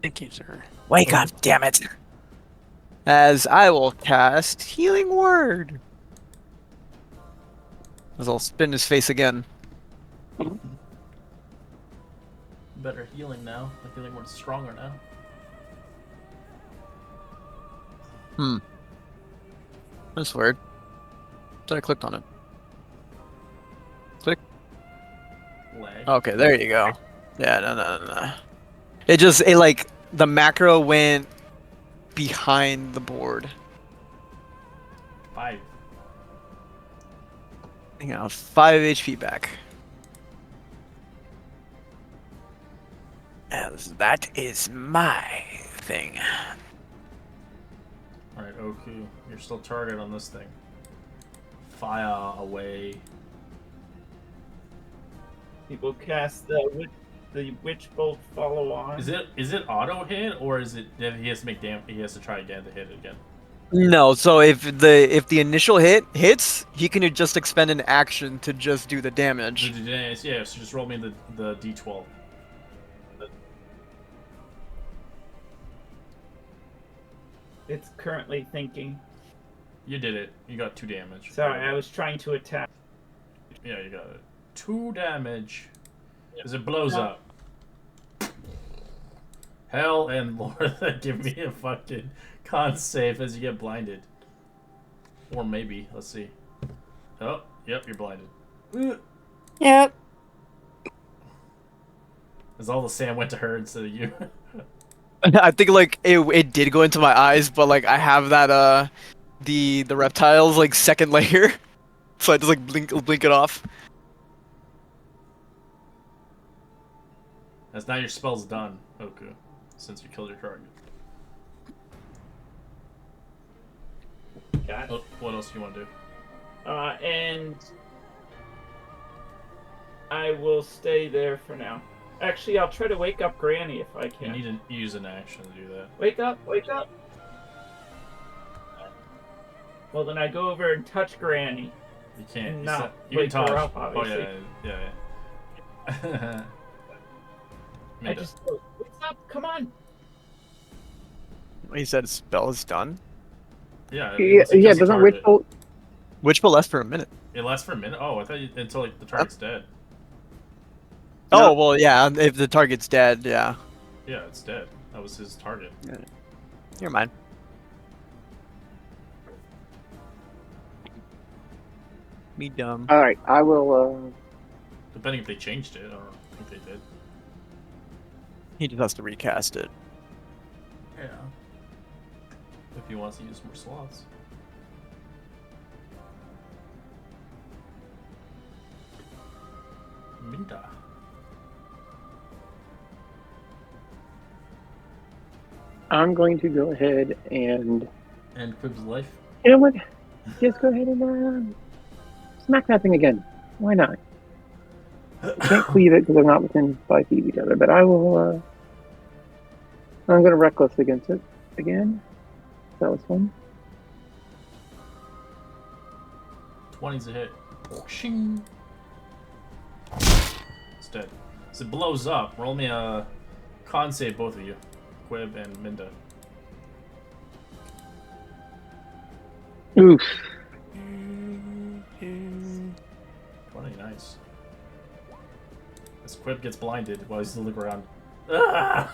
Thank you, sir. Wake up, damn it. As I will cast Healing Word. As I'll spin his face again. Better healing now. The healing word's stronger now. That's weird. So I clicked on it. Click. Lag. Okay, there you go. Yeah, no. It like, the macro went behind the board. 5. Hang on, 5 HP back. As that is my thing. Alright, Oku. You're still target on this thing. Fire away. People cast the witch bolt follow on. Is it auto hit or is it that he has to make he has to try again to hit it again? No, so if the initial hit hits, he can just expend an action to just do the damage. Yeah, so just roll me the d12. It's currently thinking. You did it. You got 2 damage. Sorry, I was trying to attack. Yeah, you got it. 2 damage. As it blows up. Hell and Lord, give me a fucking con save as you get blinded. Or maybe, let's see. Oh, yep, you're blinded. Yep. As all the sand went to her instead of you. I think like it did go into my eyes, but like I have that the reptiles like second layer, so I just like blink it off. As now your spell's done, Oku, since you killed your target. Got Oh, what else do you want to do? And I will stay there for now. Actually, I'll try to wake up Granny if I You can. need to use an action to do that. Wake up! Wake up! Well, then I go over and touch Granny. You can't. And You not can wake her touch. up, obviously. Oh yeah. I just go, wake up! Come on! He said spell is done. Yeah. Yeah, doesn't Witch Bolt... Witch Bolt lasts for a minute. It lasts for a minute. Oh, I thought until like, the target's dead. Oh well, yeah. If the target's dead, yeah. Yeah, it's dead. That was his target. You're mine. Me dumb. All right, I will. Depending if they changed it, I don't think they did. He just has to recast it. Yeah. If he wants to use more slots. Minta. I'm going to go ahead and. And Quib's life. You know what? Just go ahead and smack that thing again. Why not? I can't cleave it because they're not within 5 feet of each other, but I will. I'm going to reckless against it again. That was fun. 20's a hit. Shing. It's dead. As it blows up, roll me a con save, both of you. Quib and Minda. Oof. 20, nice. As Quib gets blinded while he's on the ground. Ah!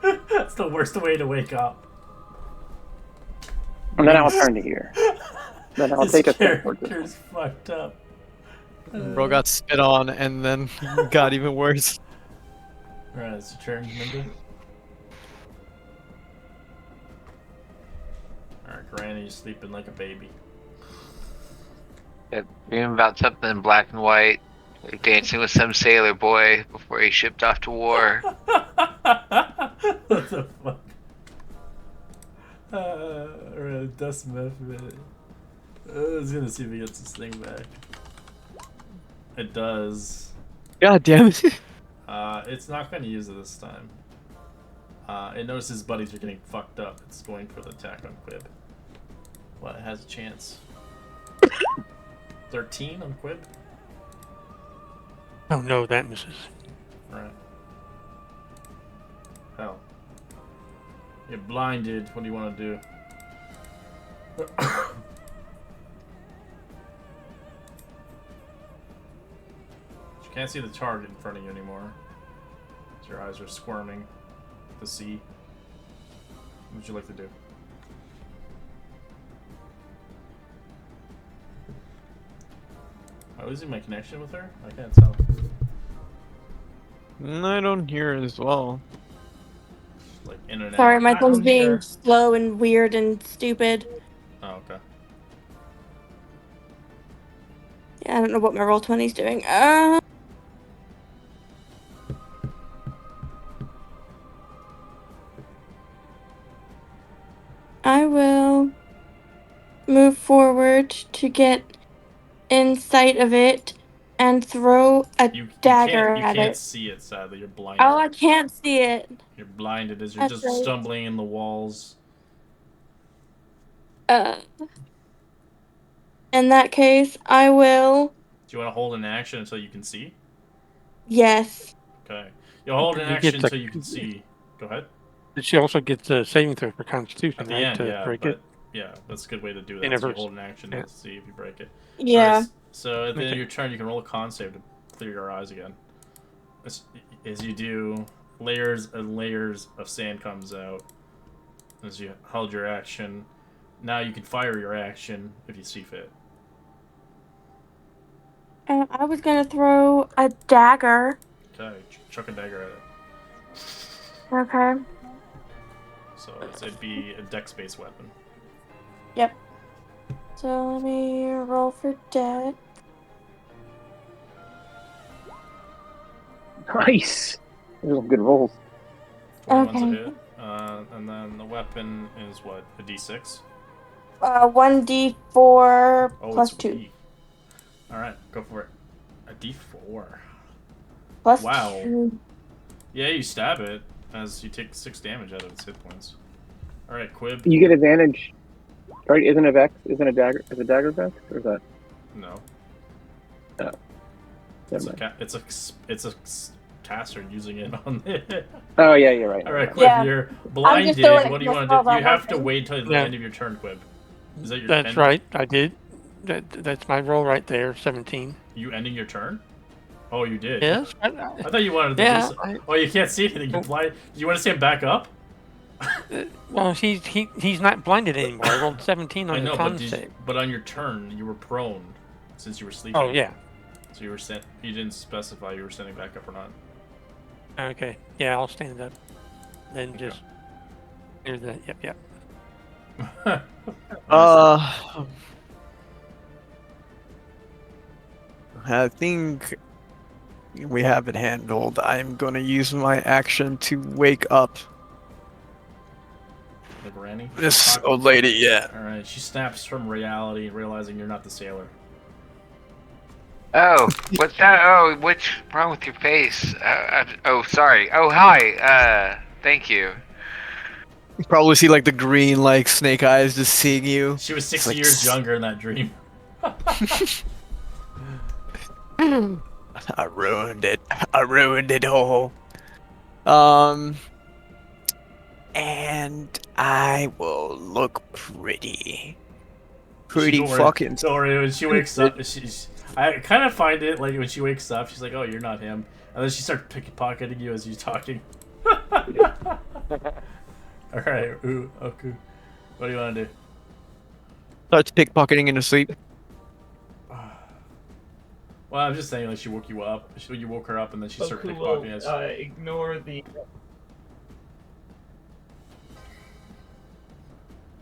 That's the worst way to wake up. And then I'll turn to here. Then I'll take a step towards it. Character's fucked up. Bro got spit on and then got even worse. Alright, it's your turn, Minda. Alright, Granny's sleeping like a baby. Dream about something black and white, like dancing with some sailor boy before he shipped off to war. What the fuck? Alright, dust meth minute. I was gonna see if he gets this thing back. It does. God damn it. It's not gonna use it this time. It knows his buddies are getting fucked up. It's going for the attack on Quib. Well, it has a chance. 13 on Quib? Oh no, that misses. Right. Hell. You're blinded. What do you want to do? You can't see the target in front of you anymore. So your eyes are squirming to see. What would you like to do? Am I losing my connection with her? I can't tell. I don't hear it as well. Like internet. Sorry, my phone's I'm being here. slow and weird and stupid. Oh, okay. Yeah, I don't know what my roll 20's doing. I will move forward to get in sight of it and throw a dagger You at can't it. see it, sadly. You're blinded. Oh, I can't see it. You're blinded as you're That's just right. stumbling in the walls. In that case, I will. Do you want to hold an action until you can see? Yes. Okay. You'll hold an You action get the- until you can see. Go ahead. She also gets a saving throw for Constitution, At the right? end, To yeah, break but it. yeah, that's a good way to do In that. a So you verse. hold an action Yeah. to see if you break it. Yeah. Alright, so at the end of Okay. your turn, you can roll a con save to clear your eyes again. As you do, layers and layers of sand comes out as you held your action. Now you can fire your action if you see fit. I was gonna throw a dagger. Okay, chuck a dagger at it. Okay. So it'd be a dex-based weapon. Yep. So let me roll for dex. Nice. Those are good rolls. 21's a Okay. hit. And then the weapon is what? A d6? 1d4 Oh, plus it's 2. weak. Alright, go for it. A d4. Plus Wow. 2. Yeah, you stab it as you take 6 damage out of its hit points. Alright, Quib. You get advantage. Right? Isn't a vex? Isn't a dagger? Is a dagger vex? Or is that? No. Oh. It's Never mind. it's a caster using it on it. Oh yeah, you're right. Alright, Quib, Yeah. you're I'm blinded. just throwing it What do you because want to I do? saw You that have to weapon. wait until the Yeah. end of your turn, Quib. Is that your That's end? right. I did. That's my roll right there. 17. You ending your turn? Oh, you did. Yes. I thought you wanted to do Yeah. something. Oh, you can't see anything. You're blind. Do you want to see him back up? Well, he's not blinded anymore. I rolled 17 on I the know, con save. but on your turn, you were prone since you were sleeping. Oh yeah. So you didn't specify you were standing back up or not. Okay. Yeah, I'll stand up. Then Okay. just. There's that. Yep. I think we have it handled. I'm gonna use my action to wake up The granny. this old lady. Yeah. All right. She snaps from reality, realizing you're not the sailor. Oh, what's that? Oh, what's wrong with your face? Oh, sorry. Oh, hi. Thank you. You probably see like the green like snake eyes just seeing you. She was It's 60 like, years younger in that dream. I ruined it. I ruined it all. And I will look pretty. Pretty Don't worry- fucking. Don't worry. When she wakes up, I kind of find it like when she wakes up, she's like, "Oh, you're not him," and then she starts pickpocketing you as you're talking. All right. Ooh. Okay. What do you want to do? Starts pickpocketing in her sleep. Well, I'm just saying, like, she woke you up. You woke her up, and then she started Oku will pickpocketing us. ignore the.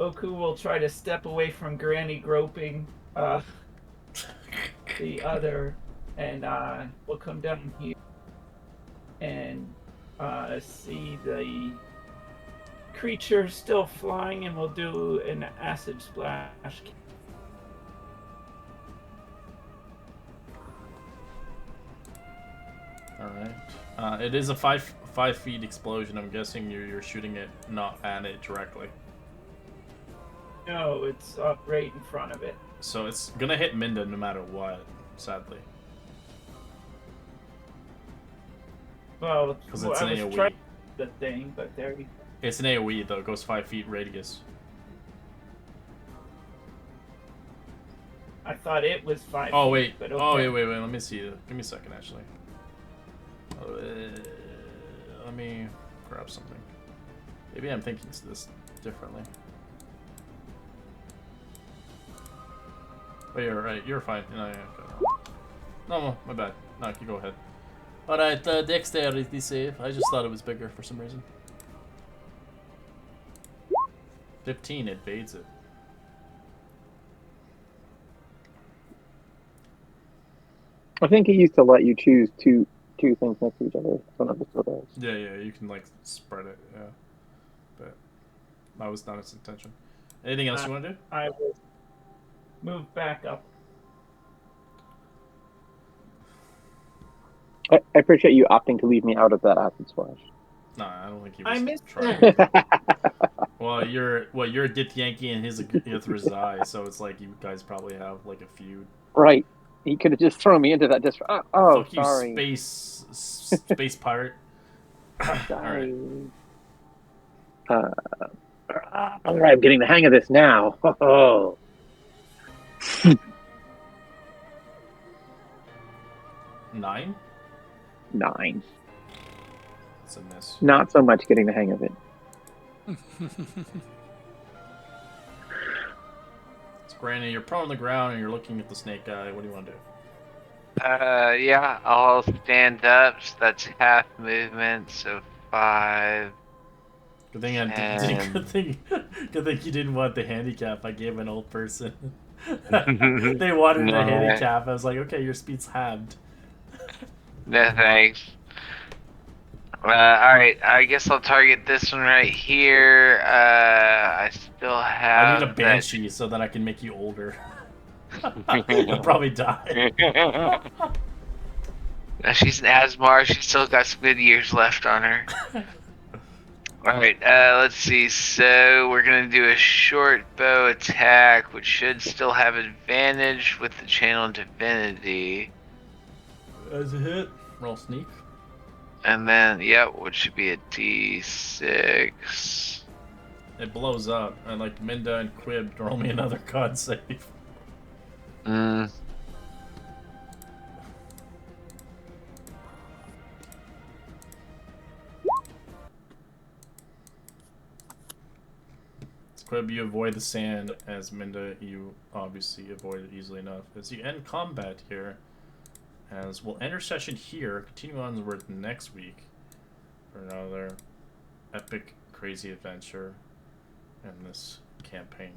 Oku will try to step away from Granny groping the other, and we'll come down here and see the creature still flying, and we'll do an acid splash. All right. It is a 5 feet explosion. I'm guessing you're shooting it, not at it directly. No, it's up right in front of it. So it's gonna hit Minda no matter what, sadly. Well, Because it's an I was AoE. trying the thing, but there you. It's an AoE though. It goes 5 feet radius. I thought it was 5 Oh feet, wait. but Oh okay. wait. Let me see. Give me a second, actually. Let me grab something. Maybe I'm thinking this differently. Oh, you're right. You're fine. No, my bad. No, you go ahead. Alright, dexterity save. I just thought it was bigger for some reason. 15, it evades it. I think he used to let you choose two things next to each other. So not just those. Yeah, you can like spread it, yeah. But that was not its intention. Anything else you want to do? I will move back up. I appreciate you opting to leave me out of that acid splash. No, I don't think he I was missed trying. that. Well, you're a Dit Yankee and his a Ithrazai, so it's like you guys probably have like a feud. Right. He could have just thrown me into that district. Oh, Fuck you, sorry. space pirate. All right. All right, I'm getting the hang of this now. Oh. 9. 9. That's a miss. Not so much getting the hang of it. So, Granny, you're prone on the ground and you're looking at the snake guy. What do you want to do? Yeah, I'll stand up. So that's half movement, so 5. Good thing good thing you didn't want the handicap. I gave an old person. They wanted the handicap. I was like, okay, your speed's halved. No thanks. Alright, I guess I'll target this one right here. I still have. I need a banshee so that I can make you older. You'll probably die. She's an Asmar. She's still got some good years left on her. Alright, let's see. So we're gonna do a short bow attack, which should still have advantage with the channel divinity. As a hit, roll sneak. And then, which should be a D6. It blows up, and like Minda and Quib roll me another con save. Quib, you avoid the sand. As Minda, you obviously avoid it easily enough. As you end combat here, as we'll end our session here, continue onward next week for another epic, crazy adventure in this campaign.